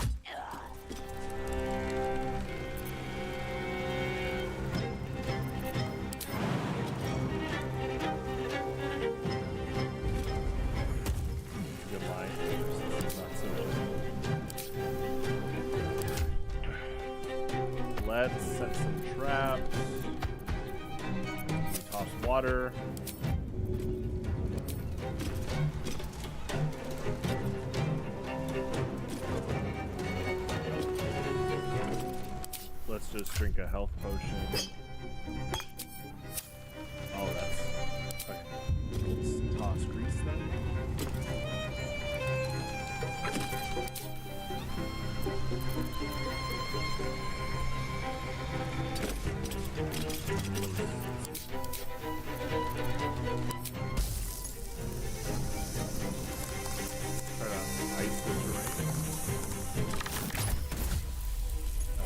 Good line. Not so gentle. Let's set some traps. Toss water. Let's just drink a health potion. Oh, that's okay. Let's toss grease then. Try to ice this terrain.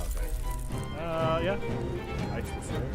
Okay. Yeah. Ice this terrain.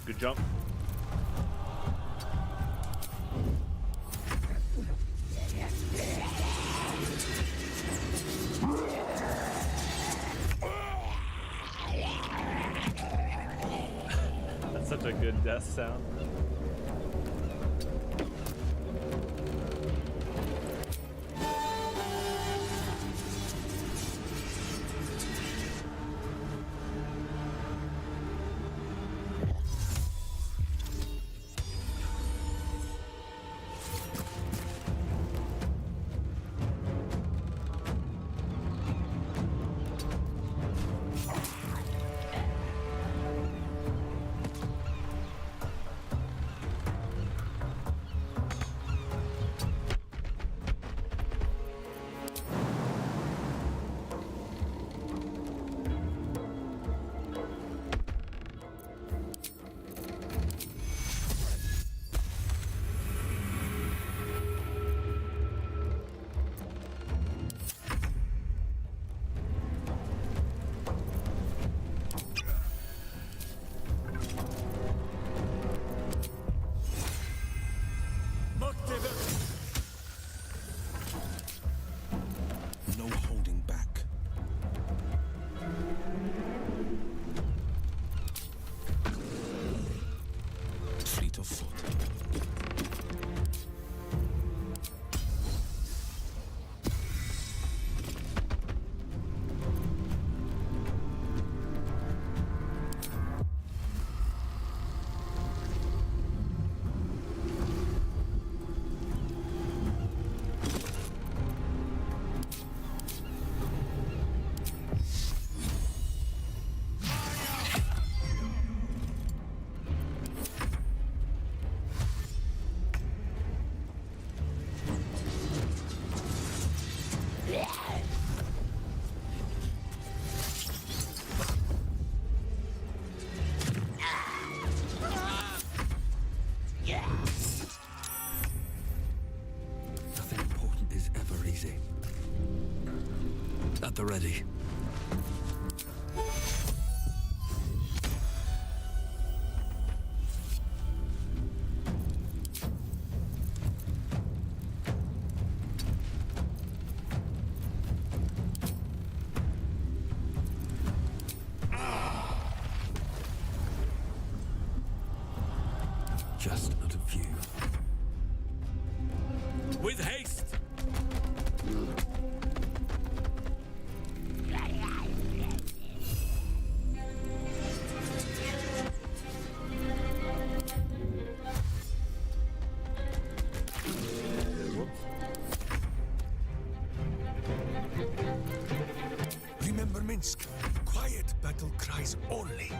Good jump. That's such a good death sound. easy. At the ready. Just out of view. With haste! Remember Minsk. Quiet battle cries only.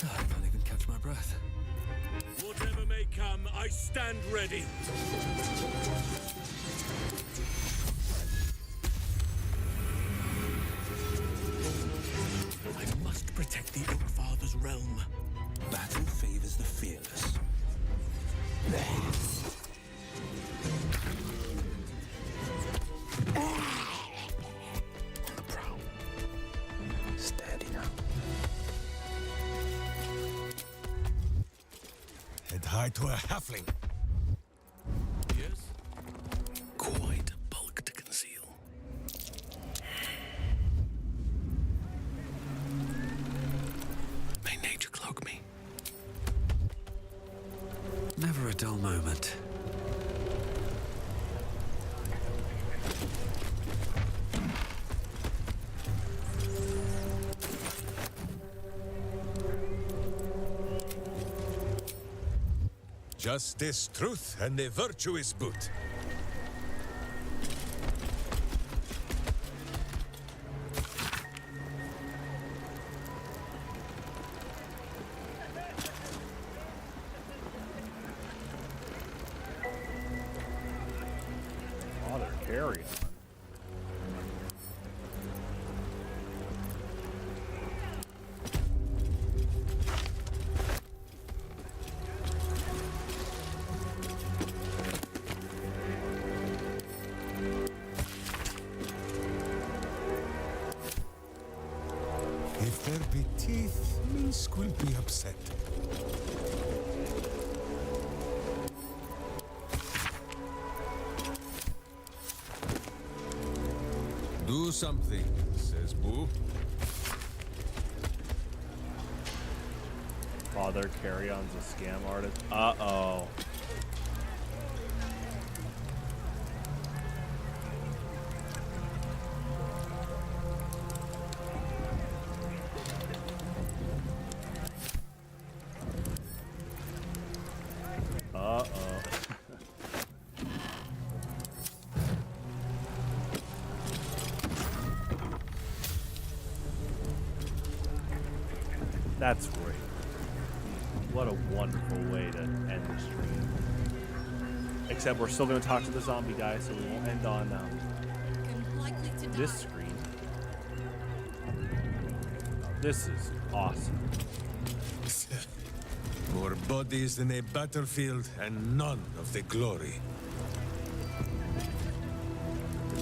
I can't even catch my breath. Whatever may come, I stand ready. I must protect the Oak Father's realm. Battle favors the fearless. On the prowl. Steady now. Head high to a halfling. Yes? Quite a bulk to conceal. May nature cloak me. Never a dull moment. Justice, truth, and the virtuous boot. Father carry on. If there be teeth, Minsk will be upset. Do something, says Boo. Father Carry-On's a scam artist. Uh-oh. Uh-oh. That's great. What a wonderful way to end the stream. Except we're still going to talk to the zombie guy, so we won't end on this screen. This is awesome. More bodies than a battlefield, and none of the glory.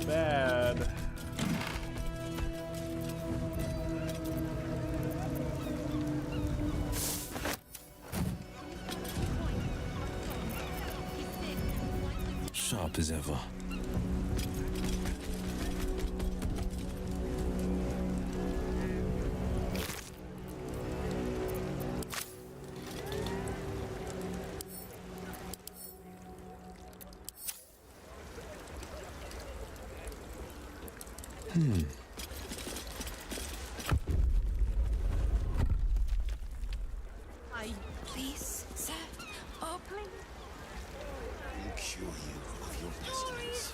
Bad. Sharp as ever. Please, sir. Oh, please. We'll cure you of your pestilence.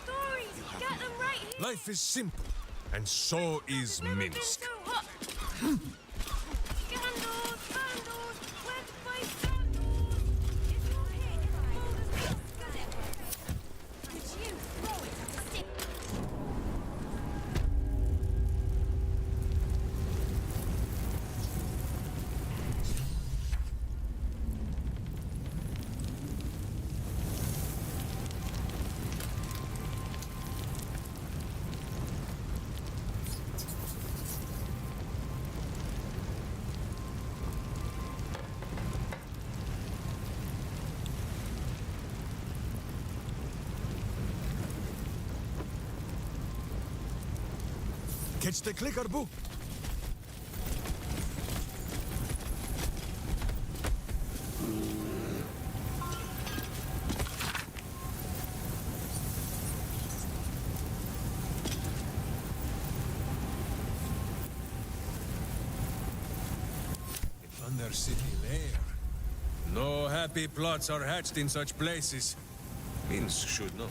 You have Get my them right here. Life is simple, and so is Minsk. Scandals! Scandals! Where's my scandals? If you're here, could you throw it at the stick? Catch the clicker, boo. Undercity lair. No happy plots are hatched in such places. Minsk should know.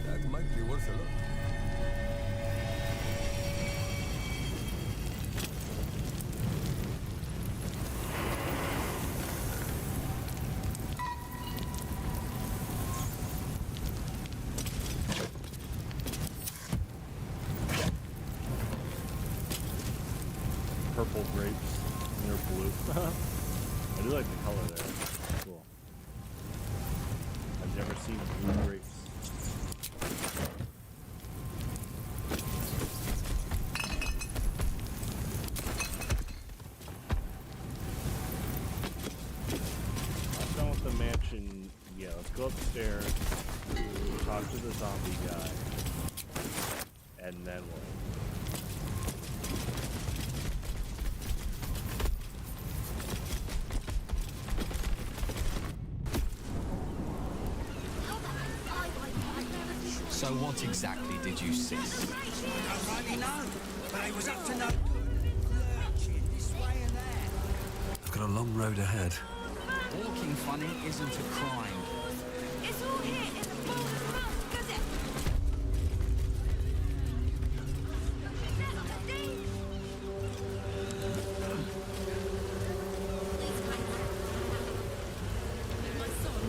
That might be worth a look. Purple grapes, and they're blue. I do like the color there. Cool. I've never seen blue grapes. I'm done with the mansion. Yeah, let's go upstairs, talk to the zombie guy, and then we'll. So what exactly did you see? I don't really know, but I was up to no lurching this way and that. I've got a long road ahead. Walking funny isn't a crime. It's all here in the Baldur's mouth, does it? My son,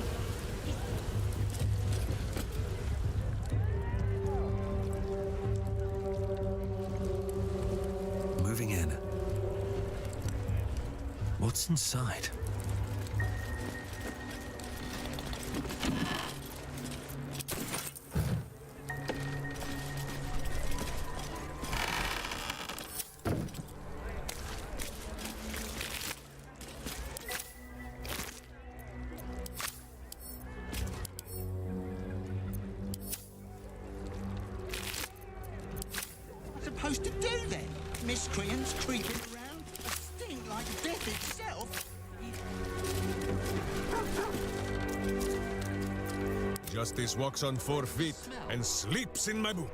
Moving in. What's inside? supposed to do then? Miscreants creeping around, a stink like death itself. Justice walks on 4 feet and sleeps in my boot.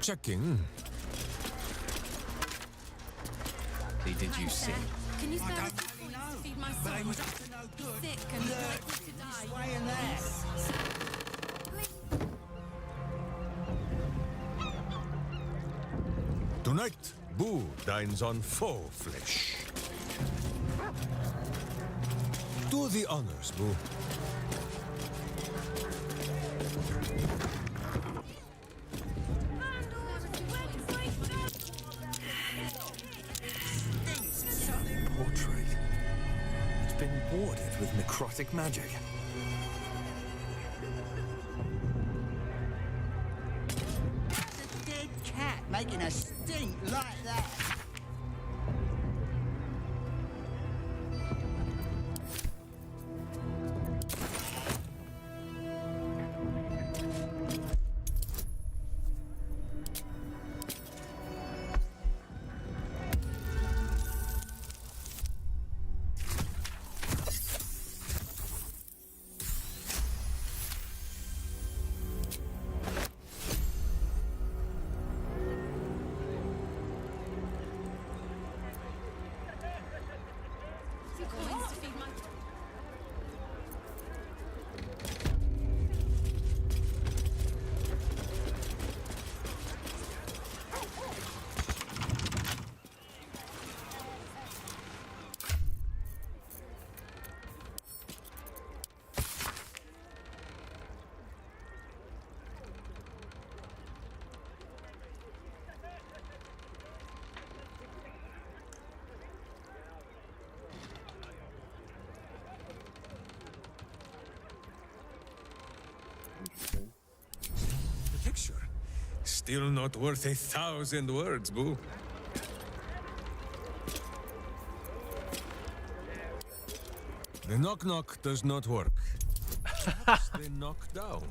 Checking. Did you see? Can you spare I a don't few really points know, to feed my but I son? was up to no good. Sick and likely to die. This way and that. Tonight, Boo dines on faux flesh. Do the honors, Boo. Stinks so warded with necrotic magic. A dead cat making a stink like that. The picture. Still not worth 1,000 words, boo. The knock-knock does not work. Perhaps they knock down.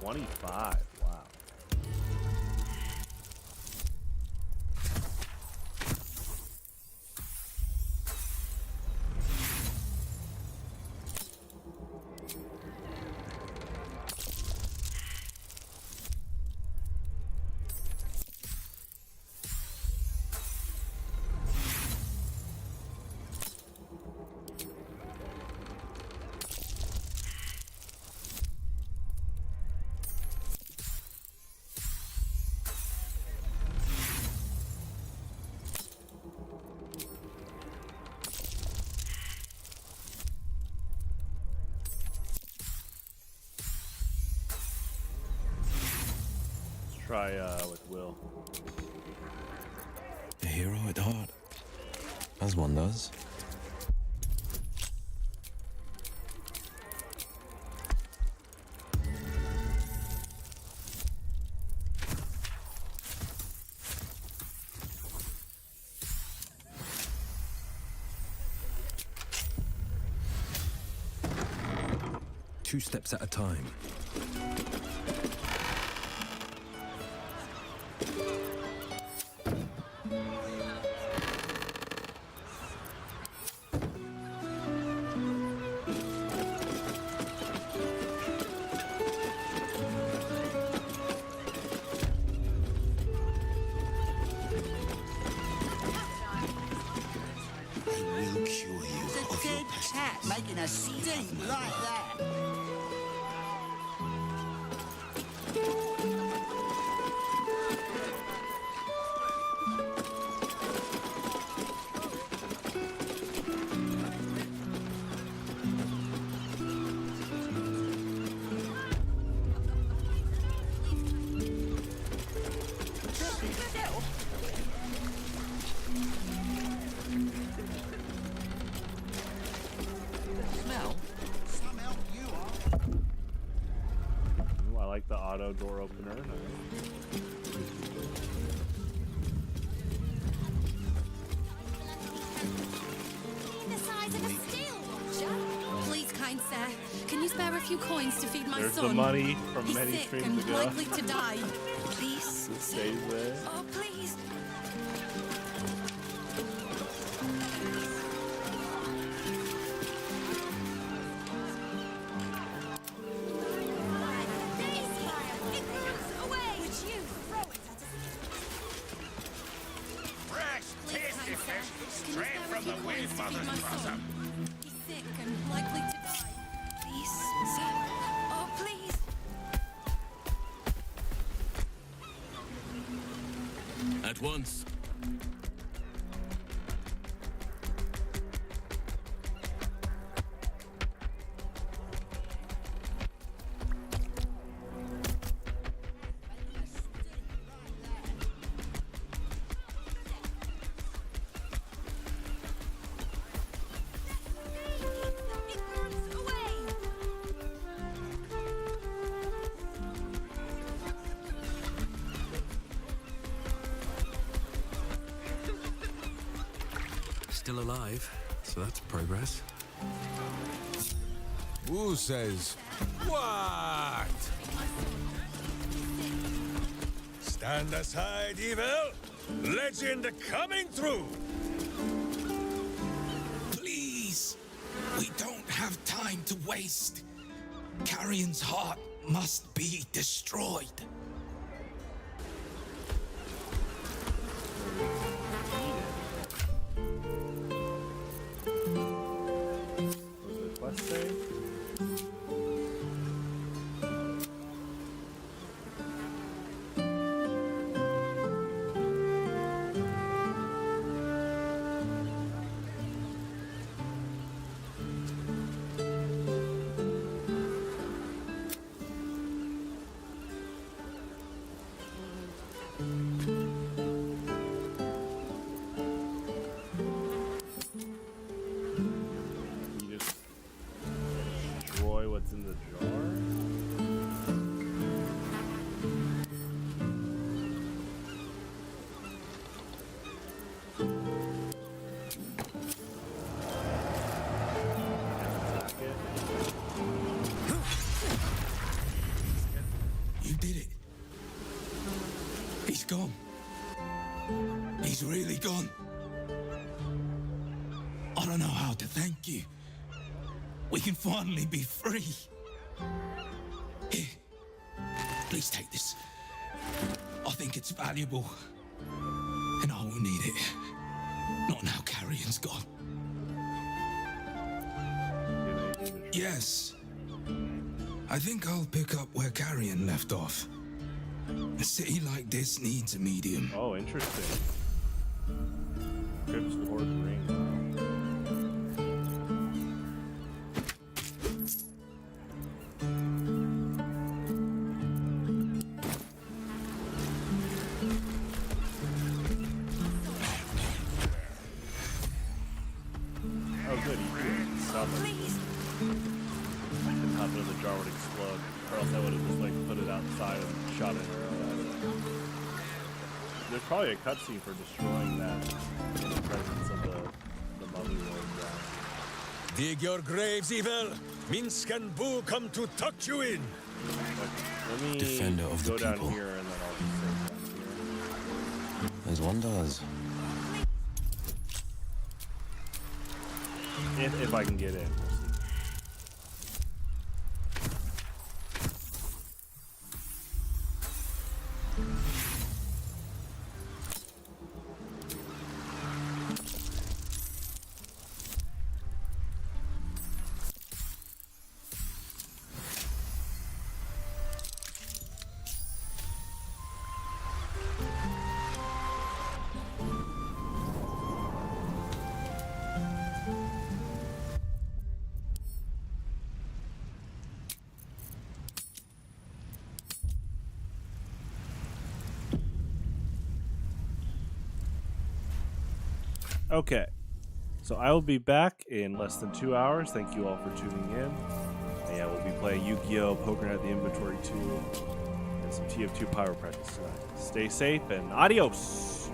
25. Wow. Try with Will. A hero at heart, as one does. Two steps at a time. Making a stink like that. Ooh, I like the auto door opener. The size of a steel watcher. Please, kind sir, can you spare a few coins to feed my There's son? the money from He's many sick streams and ago. likely to die. Please. It stays there. Oh, please. Straight from the Wave Mother's bosom. He's sick and likely to die. Please, sir. Oh, please. At once. still alive, so that's progress. Who says what? Stand aside, evil! Legend coming through! Please! We don't have time to waste. Carrion's heart must be destroyed. Quest save? You just destroy what's in the jar? You did it. He's gone. He's really gone. I don't know how to thank you. We can finally be free. Here, please take this. I think it's valuable. And I will need it. Not now Carrion's gone. Yes. I think I'll pick up where Carrion left off. A city like this needs a medium. Oh, interesting. Crypt's Lord Ring. Oh, good. You can summon. And hop into the jar would explode. Or else I would have just like put it outside and shot an arrow at it. There's probably a cutscene for destroying that in the presence of the mummy world. Dig your graves, evil! Minsk and Boo come to tuck you in! Let me Defender of the go down people. here and then I'll just save down As one does. here. If I can get in. We'll see. Okay, so I will be back in less than 2 hours. Thank you all for tuning in. And yeah, we'll be playing Yu-Gi-Oh! Poker at the Inventory 2 and some TF2 Pyro Practice tonight. Stay safe and adios!